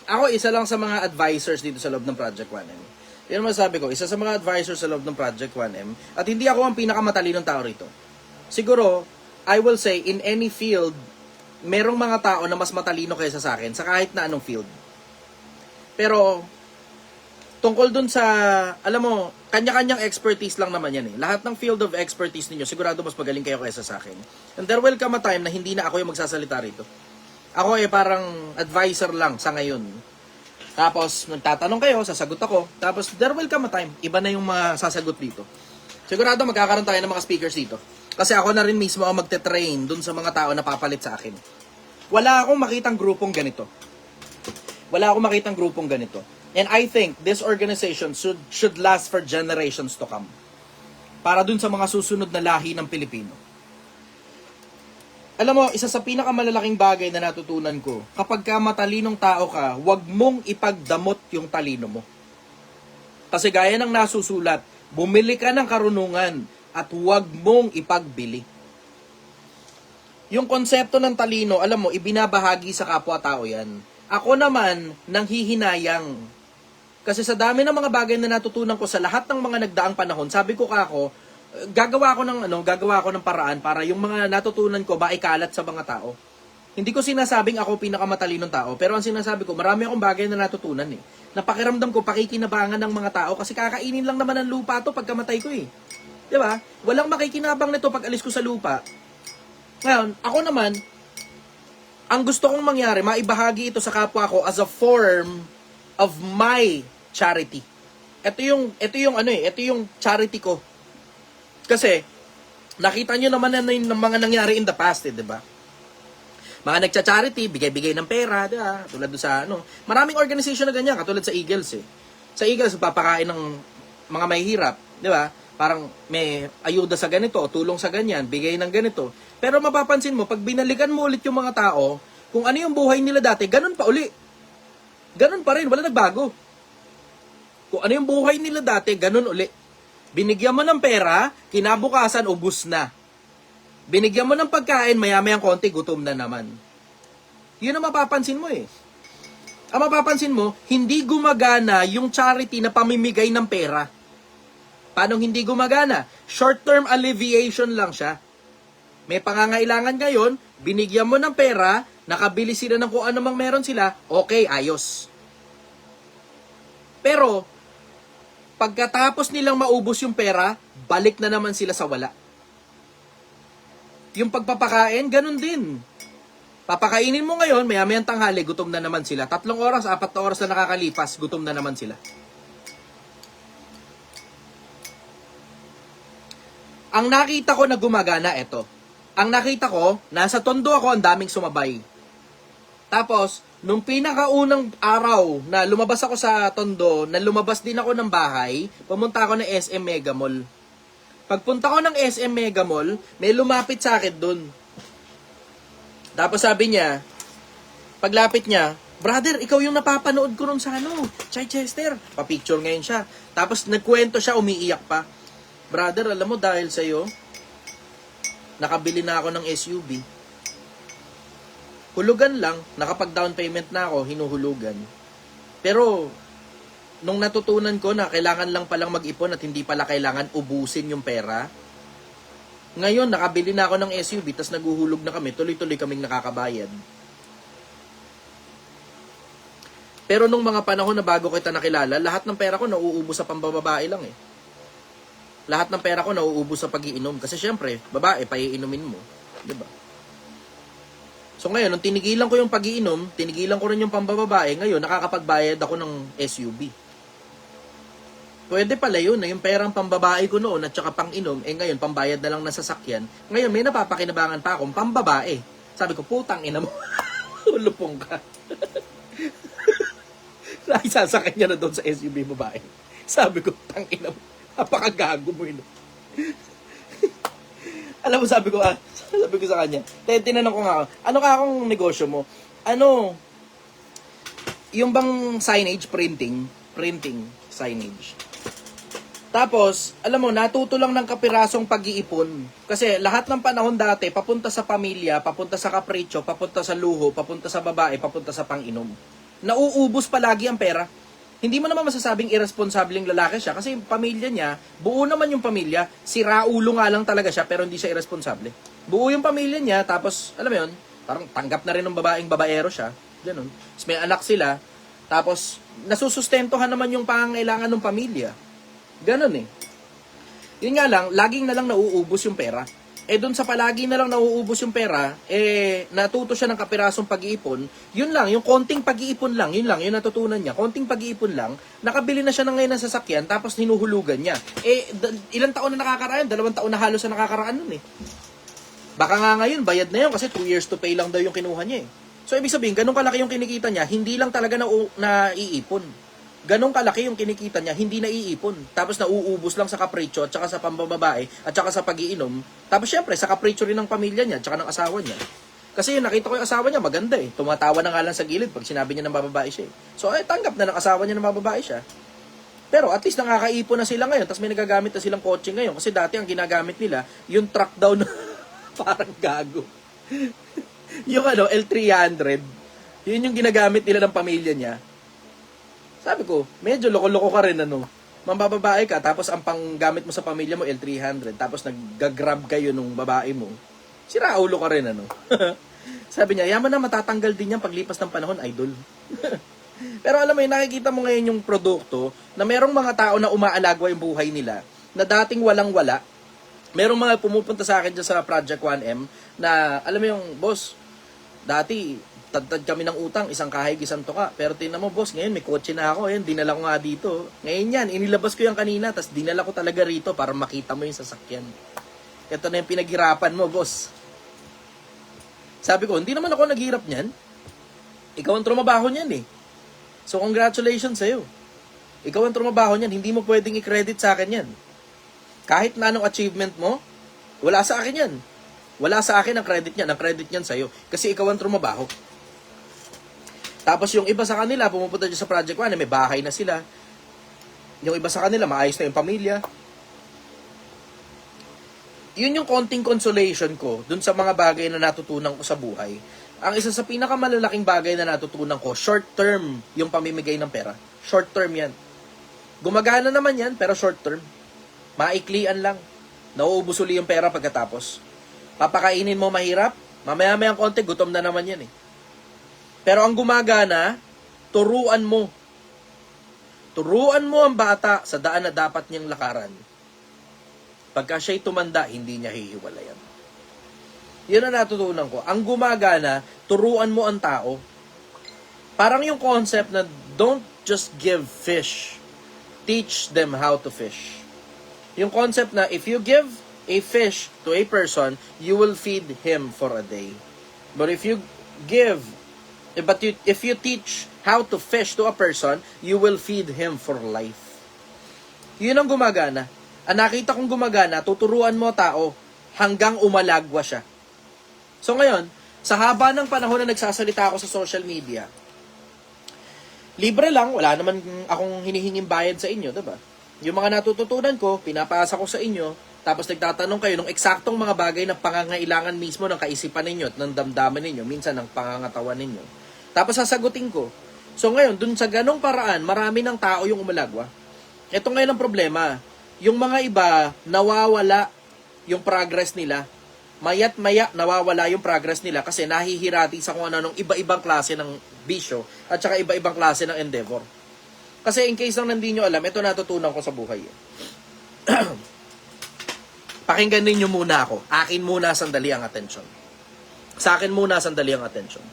ako isa lang sa mga advisors dito sa loob ng Project 1M. Yun ang masasabi ko, isa sa mga advisors sa loob ng Project 1M, at hindi ako ang pinakamatalinong tao rito. Siguro, I will say, in any field, merong mga tao na mas matalino kaysa sa akin, sa kahit na anong field. Pero, tungkol dun sa, alam mo, kanya-kanyang expertise lang naman yan eh. Lahat ng field of expertise ninyo, sigurado mas magaling kayo kaysa sa akin. And there will come a time na hindi na ako yung magsasalita rito. Ako parang advisor lang sa ngayon. Tapos, nagtatanong kayo, sasagot ako. Tapos, there will come a time, iba na yung mga sasagot dito. Sigurado magkakaroon tayo ng mga speakers dito. Kasi ako na rin mismo ang magte-train dun sa mga tao na papalit sa akin. Wala akong makitang grupong ganito. And I think this organization should last for generations to come. Para dun sa mga susunod na lahi ng Pilipino. Alam mo, isa sa pinakamalalaking bagay na natutunan ko, kapag ka matalinong tao ka, huwag mong ipagdamot yung talino mo. Kasi gaya ng nasusulat, bumili ka ng karunungan at huwag mong ipagbili. Yung konsepto ng talino, alam mo, ibinabahagi sa kapwa-tao yan. Ako naman, nanghihinayang. Kasi sa dami ng mga bagay na natutunan ko sa lahat ng mga nagdaang panahon, sabi ko kako, gagawa ko ng paraan para yung mga natutunan ko maikalat sa mga tao. Hindi ko sinasabing ako pinakamatalinong tao, pero ang sinasabi ko, marami akong bagay na natutunan eh. Napakiramdam ko, pakikinabangan ng mga tao kasi kakainin lang naman ng lupa to pagkamatay ko eh. Diba? Walang makikinabang nito pag alis ko sa lupa. Ngayon, ako naman, ang gusto kong mangyari, maibahagi ito sa kapwa ko as a form of my charity. Ito yung charity ko. Kasi, nakita nyo naman na yung mga nangyari in the past, di ba? Mga nagcha-charity, bigay-bigay ng pera, di ba? Tulad doon sa, maraming organization na ganyan, katulad sa Eagles, eh. Sa Eagles, papakain ng mga mahihirap, di ba? Parang may ayuda sa ganito, tulong sa ganyan, bigay ng ganito. Pero mapapansin mo, pag binalikan mo ulit yung mga tao, kung ano yung buhay nila dati, ganun pa uli. Ganun pa rin, wala nagbago. Kung ano yung buhay nila dati, ganun uli. Binigyan mo ng pera, kinabukasan, ubus na. Binigyan mo ng pagkain, maya-mayang konti, gutom na naman. Yun ang mapapansin mo eh. Ang mapapansin mo, hindi gumagana yung charity na pamimigay ng pera. Paano hindi gumagana? Short-term alleviation lang siya. May pangangailangan ngayon, binigyan mo ng pera, nakabili sila ng kung ano mang meron sila, okay, ayos. Pero, pagkatapos nilang maubos yung pera, balik na naman sila sa wala. Yung pagpapakain, ganun din. Papakainin mo ngayon, maya-mayang tanghali, gutom na naman sila. 3 oras, 4 oras na nakakalipas, gutom na naman sila. Ang nakita ko na gumagana, eto. Ang nakita ko, nasa Tondo ako, ang daming sumabay. Tapos, nung pinakaunang araw na lumabas ako sa Tondo, na lumabas din ako ng bahay, pumunta ako ng SM Mega Mall. Pagpunta ko ng SM Mega Mall, may lumapit sa akin dun. Tapos sabi niya, paglapit niya, brother, ikaw yung napapanood ko ron sa Chichester. Pa-picture ngayon siya. Tapos nagkwento siya, umiiyak pa. Brother, alam mo, dahil sa'yo, nakabili na ako ng SUV. Hulugan lang, nakapag-down payment na ako, hinuhulugan. Pero, nung natutunan ko na kailangan lang palang mag-ipon at hindi pala kailangan ubusin yung pera, ngayon, nakabili na ako ng SUV, tas naguhulog na kami, tuloy-tuloy kaming nakakabayad. Pero nung mga panahon na bago kita nakilala, lahat ng pera ko nauubos sa pambababae lang eh. Lahat ng pera ko nauubos sa pag-iinom. Kasi syempre, babae, paiinumin mo. Diba? So ngayon, nung tinigilan ko yung pag-iinom, tinigilan ko rin yung pambababae, ngayon, nakakapagbayad ako ng SUV. Pwede pala yun, yung perang pambabae ko noon at saka pang-inom, ngayon, pambayad na lang ng sasakyan. Ngayon, may napapakinabangan pa akong pambabae. Sabi ko, putang ina mo. Lupong ka. Nakisasakay niya na doon sa SUV babae. Sabi ko, tang ina mo. Napakagago mo yun. Alam mo, sabi ko sa kanya, tinanong ko nga, ano ka akong negosyo mo? Ano, yung bang signage, printing signage. Tapos, alam mo, natuto lang ng kapirasong pag-iipon. Kasi lahat ng panahon dati, papunta sa pamilya, papunta sa kapritsyo, papunta sa luho, papunta sa babae, papunta sa pang-inom. Nauubos palagi ang pera. Hindi mo naman masasabing irresponsableng lalaki siya kasi yung pamilya niya, buo naman yung pamilya, siraulo nga lang talaga siya pero hindi siya irresponsible. Buo yung pamilya niya, tapos, alam mo yun, parang tanggap na rin ng babaeng babaero siya, ganun. Tapos may anak sila, tapos nasusustentohan naman yung pangangailangan ng pamilya. Ganun eh. Yun nga lang, laging na lang nauubos yung pera. Doon sa palagi na lang nauubos yung pera, natuto siya ng kapirasong pag-iipon. Yun lang, yung konting pag-iipon lang, yun natutunan niya. Konting pag-iipon lang, nakabili na siya ng ngayon ng sasakyan, tapos hinuhulugan niya. Ilang taon na nakakaraan? 2 taon na halos na nakakaraan nun eh. Baka nga ngayon, bayad na yun kasi 2 years to pay lang daw yung kinuha niya eh. So, ibig sabihin, ganun kalaki yung kinikita niya, hindi lang talaga naiipon. Ganong kalaki yung kinikita niya, hindi naiipon. Tapos nauubos lang sa kapritsyo, at saka sa pambababae, at saka sa pag-iinom. Tapos syempre, sa kapritsyo rin ng pamilya niya, at saka ng asawa niya. Kasi yun, nakita ko yung asawa niya, maganda eh. Tumatawa na nga lang sa gilid pag sinabi niya ng bababae siya eh. So, tanggap na ng asawa niya ng bababae siya. Pero at least nakakaipon na sila ngayon, tapos may nagagamit na silang kotse ngayon. Kasi dati ang ginagamit nila, yung truck daw na parang gago. Yung L300, yun yung ginagamit nila ng pamilya niya. Sabi ko, medyo loko-loko ka rin, mambababae ka, tapos ang panggamit mo sa pamilya mo, L300, tapos nag-grab kayo nung babae mo, siraulo ka rin, Sabi niya, yaman na matatanggal din yan paglipas ng panahon, idol. Pero alam mo yun, nakikita mo ngayon yung produkto, na merong mga tao na umaalagwa yung buhay nila, na dating walang-wala, merong mga pumupunta sa akin dyan sa Project 1M, na, alam mo yung, boss, dati, tad kami ng utang, isang kahig, isang tuka. Pero tingnan mo, boss, ngayon may kotse na ako. Yan, dinala ko nga dito. Ngayon yan, inilabas ko yan kanina, tapos dinala ko talaga rito para makita mo yung sasakyan. Ito na yung pinaghirapan mo, boss. Sabi ko, hindi naman ako naghirap niyan. Ikaw ang trumabaho niyan eh. So, congratulations sa'yo. Ikaw ang trumabaho niyan, hindi mo pwedeng i-credit sa akin yan. Kahit na anong achievement mo, wala sa akin yan. Wala sa akin ang credit niyan. Ang credit niyan sa'yo. Kasi ikaw ang trumabaho. Tapos yung iba sa kanila, pumupunta dyan sa Project 1, may bahay na sila. Yung iba sa kanila, maayos na yung pamilya. Yun yung konting consolation ko dun sa mga bagay na natutunan ko sa buhay. Ang isa sa pinakamalalaking bagay na natutunan ko, short term yung pamimigay ng pera. Short term yan. Gumagana naman yan, pero short term. Maiklian lang. Nauubos uli yung pera pagkatapos. Papakainin mo mahirap, mamaya-mayang konti, gutom na naman yan eh. Pero ang gumagana, turuan mo. Turuan mo ang bata sa daan na dapat niyang lakaran. Pagka siya'y tumanda, hindi niya hihiwalayan. Yun ang natutunan ko. Ang gumagana, turuan mo ang tao. Parang yung concept na don't just give fish. Teach them how to fish. Yung concept na if you give a fish to a person, you will feed him for a day. But if you teach how to fish to a person, you will feed him for life. Yun ang gumagana. Ang nakita kong gumagana, tuturuan mo tao hanggang umalagwa siya. So ngayon, sa haba ng panahon na nagsasalita ako sa social media, libre lang, wala naman akong hinihinging bayad sa inyo, diba? Yung mga natututunan ko, pinapasa ko sa inyo, tapos nagtatanong kayo ng eksaktong mga bagay na pangangailangan mismo ng kaisipan ninyo at ng damdaman ninyo, minsan ng pangangatawan ninyo. Tapos sasagutin ko. So ngayon, dun sa ganong paraan, marami ng tao yung umalagwa. Ito ngayon ang problema. Yung mga iba, nawawala yung progress nila. Maya't maya, nawawala yung progress nila kasi nahihirati sa kung ano ng iba-ibang klase ng bisyo at saka iba-ibang klase ng endeavor. Kasi in case lang hindi nyo alam, ito natutunan ko sa buhay. Pakinggan ninyo muna ako. Akin muna sandali ang atensyon. Sa akin muna sandali ang atensyon.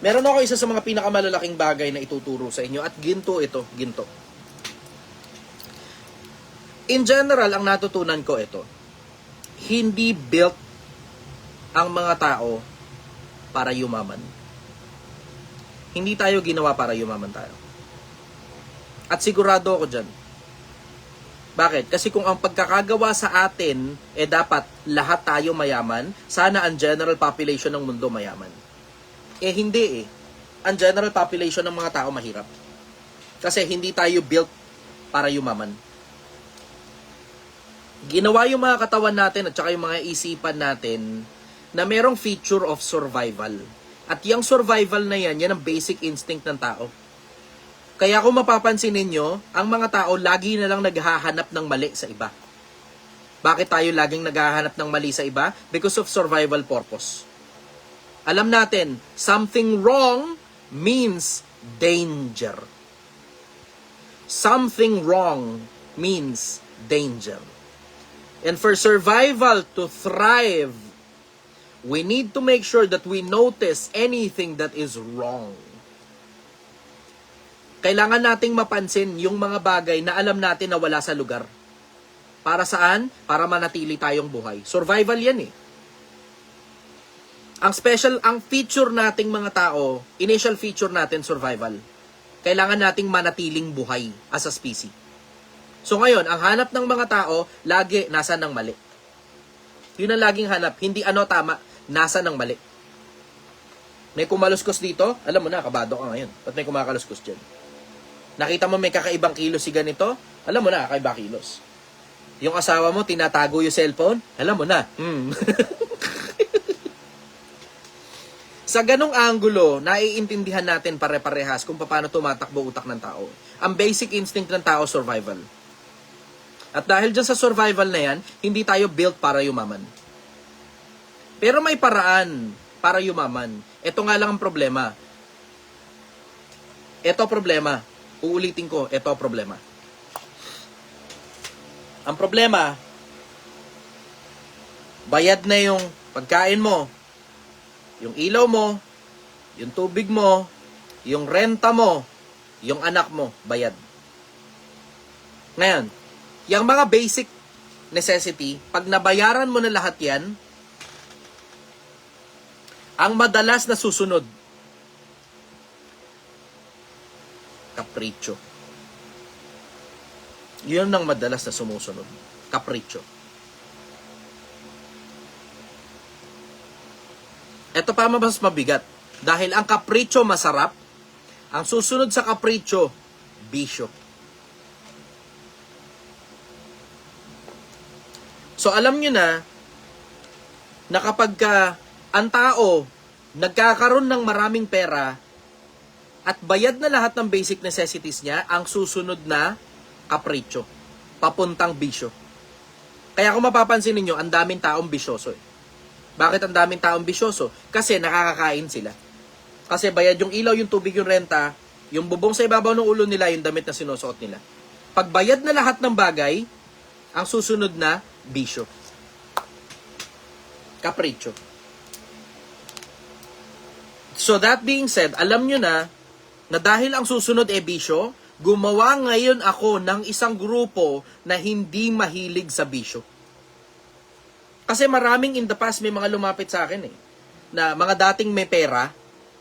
Meron ako isa sa mga pinakamalalaking bagay na ituturo sa inyo at ginto ito, ginto. In general, ang natutunan ko ito, hindi built ang mga tao para yumaman. Hindi tayo ginawa para yumaman tayo. At sigurado ako dyan. Bakit? Kasi kung ang pagkakagawa sa atin, dapat lahat tayo mayaman, sana ang general population ng mundo mayaman. Hindi Ang general population ng mga tao mahirap. Kasi hindi tayo built para yumaman. Ginawa yung mga katawan natin at saka yung mga isipan natin na merong feature of survival. At yung survival na yan ang basic instinct ng tao. Kaya kung mapapansin ninyo, ang mga tao lagi na lang naghahanap ng mali sa iba. Bakit tayo laging naghahanap ng mali sa iba? Because of survival purpose. Alam natin, something wrong means danger. Something wrong means danger. And for survival to thrive, we need to make sure that we notice anything that is wrong. Kailangan nating mapansin yung mga bagay na alam natin na wala sa lugar. Para saan? Para manatili tayong buhay. Survival yan Ang feature nating mga tao, initial feature natin, survival. Kailangan nating manatiling buhay as a species. So ngayon, ang hanap ng mga tao, lagi nasa ng mali. Yun ang laging hanap. Hindi tama, nasa ng mali. May kumaluskos dito, alam mo na, kabado ka ngayon. Ba't may kumakaluskos dyan? Nakita mo may kakaibang kilos si ganito, alam mo na, kakaibang kilos. Yung asawa mo, tinatago yung cellphone, alam mo na. Sa ganong angulo, naiintindihan natin pare-parehas kung paano tumatakbo utak ng tao. Ang basic instinct ng tao, survival. At dahil dyan sa survival na yan, hindi tayo built para yumaman. Pero may paraan para yumaman. Ito nga lang ang problema. Ito problema. Uulitin ko, ito problema. Ang problema, bayad na yung pagkain mo, yung ilaw mo, yung tubig mo, yung renta mo, yung anak mo, bayad. Ngayon, yung mga basic necessity, pag nabayaran mo na lahat yan, ang madalas na susunod, kapritsyo. Yun ang madalas na sumusunod. Kapritsyo. Ito pa mas mabigat. Dahil ang kapritsyo masarap, ang susunod sa kapritsyo, bisyo. So alam nyo na kapag ang tao nagkakaroon ng maraming pera at bayad na lahat ng basic necessities niya, ang susunod na kapritsyo, papuntang bisyo. Kaya kung mapapansin niyo, ang daming taong bisyoso. Bakit ang daming taong bisyoso? Kasi nakakakain sila. Kasi bayad yung ilaw, yung tubig, yung renta, yung bubong sa ibabaw ng ulo nila, yung damit na sinusuot nila. Pag bayad na lahat ng bagay, ang susunod na bisyo. Kapritsyo. So that being said, alam nyo na dahil ang susunod bisyo, gumawa ngayon ako ng isang grupo na hindi mahilig sa bisyo. Kasi maraming in the past may mga lumapit sa akin na mga dating may pera,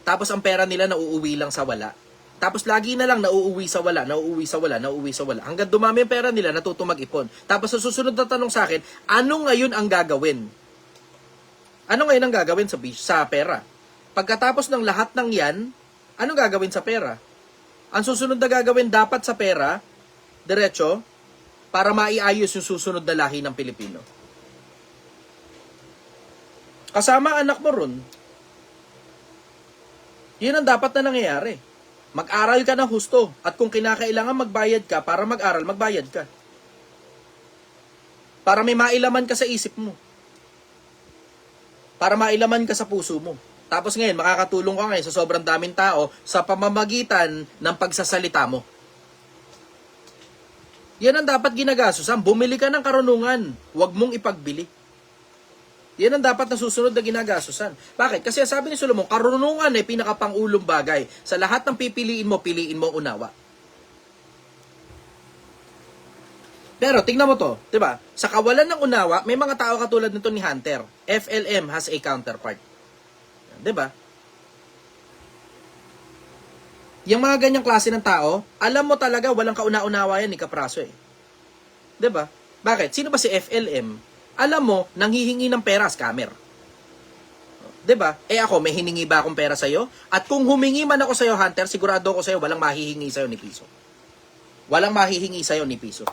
tapos ang pera nila nauuwi lang sa wala. Tapos lagi na lang nauuwi sa wala, nauuwi sa wala, nauuwi sa wala. Hanggang dumami ang pera nila, natuto mag-ipon. Tapos sa susunod na tanong sa akin, ano ngayon ang gagawin? Ano ngayon ang gagawin sa pera? Pagkatapos ng lahat ng yan, anong gagawin sa pera? Ang susunod na gagawin dapat sa pera, diretso, para maiayos yung susunod na lahi ng Pilipino. Kasama anak mo ron. Yun ang dapat na nangyayari. Mag-aral ka ng husto. At kung kinakailangan magbayad ka, para mag-aral, magbayad ka. Para may mailaman ka sa isip mo. Para mailaman ka sa puso mo. Tapos ngayon, makakatulong ka ngayon sa sobrang daming tao sa pamamagitan ng pagsasalita mo. Yan ang dapat ginagastusan. Bumili ka ng karunungan. Huwag mong ipagbili. Yan ang dapat na susunod na ginagastusan. Bakit? Kasi sabi ni Solomon, karunungan ay pinakapangulong bagay. Sa lahat ng piliin mo unawa. Pero tingnan mo to, 'di ba? Sa kawalan ng unawa, may mga tao katulad nito ni Hunter. FLM has a counterpart. 'Di ba? Yung mga ganyang klase ng tao, alam mo talaga walang kauna-unawa yan ni Kapraso 'Di ba? Bakit? Sino ba si FLM? Alam mo, nanghihingi ng pera, scammer. 'Di ba? Ako, may hiningi ba akong pera sa iyo? At kung humingi man ako sa iyo, Hunter, sigurado ako sa iyo walang mahihingi sa iyo ni piso. Walang mahihingi sa iyo ni piso.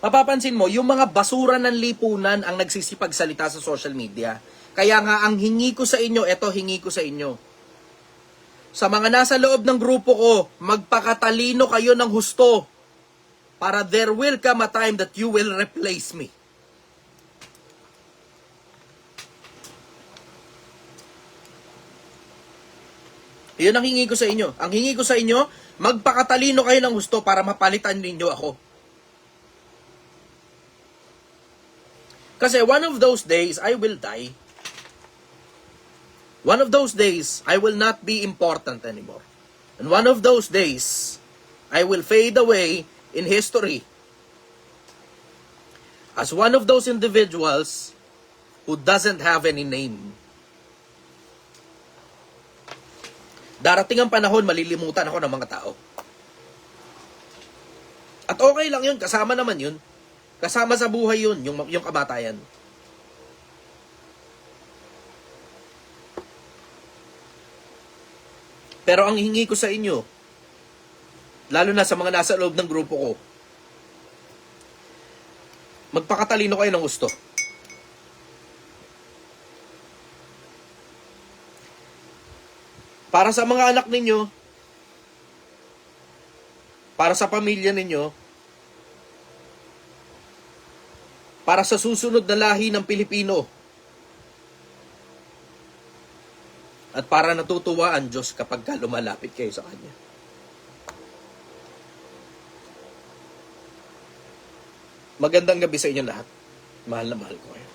Mapapansin mo, yung mga basura ng lipunan ang nagsisipagsalita sa social media. Kaya nga, ang hingi ko sa inyo, hingi ko sa inyo. Sa mga nasa loob ng grupo ko, magpakatalino kayo ng husto. Para there will come a time that you will replace me. Iyon ang hingi ko sa inyo. Ang hingi ko sa inyo, magpakatalino kayo ng husto para mapalitan ninyo ako. Kasi one of those days, I will die. One of those days, I will not be important anymore. And one of those days, I will fade away in history as one of those individuals who doesn't have any name. Darating ang panahon, malilimutan ako ng mga tao. At okay lang yun, kasama naman yun. Kasama sa buhay yun, yung kamatayan. Pero ang hingi ko sa inyo, lalo na sa mga nasa loob ng grupo ko, magpakatalino kayo ng gusto. Para sa mga anak ninyo, para sa pamilya ninyo, para sa susunod na lahi ng Pilipino, at para natutuwa ang Diyos kapag lumalapit kayo sa Kanya. Magandang gabi sa inyo lahat. Mahal na mahal ko kayo.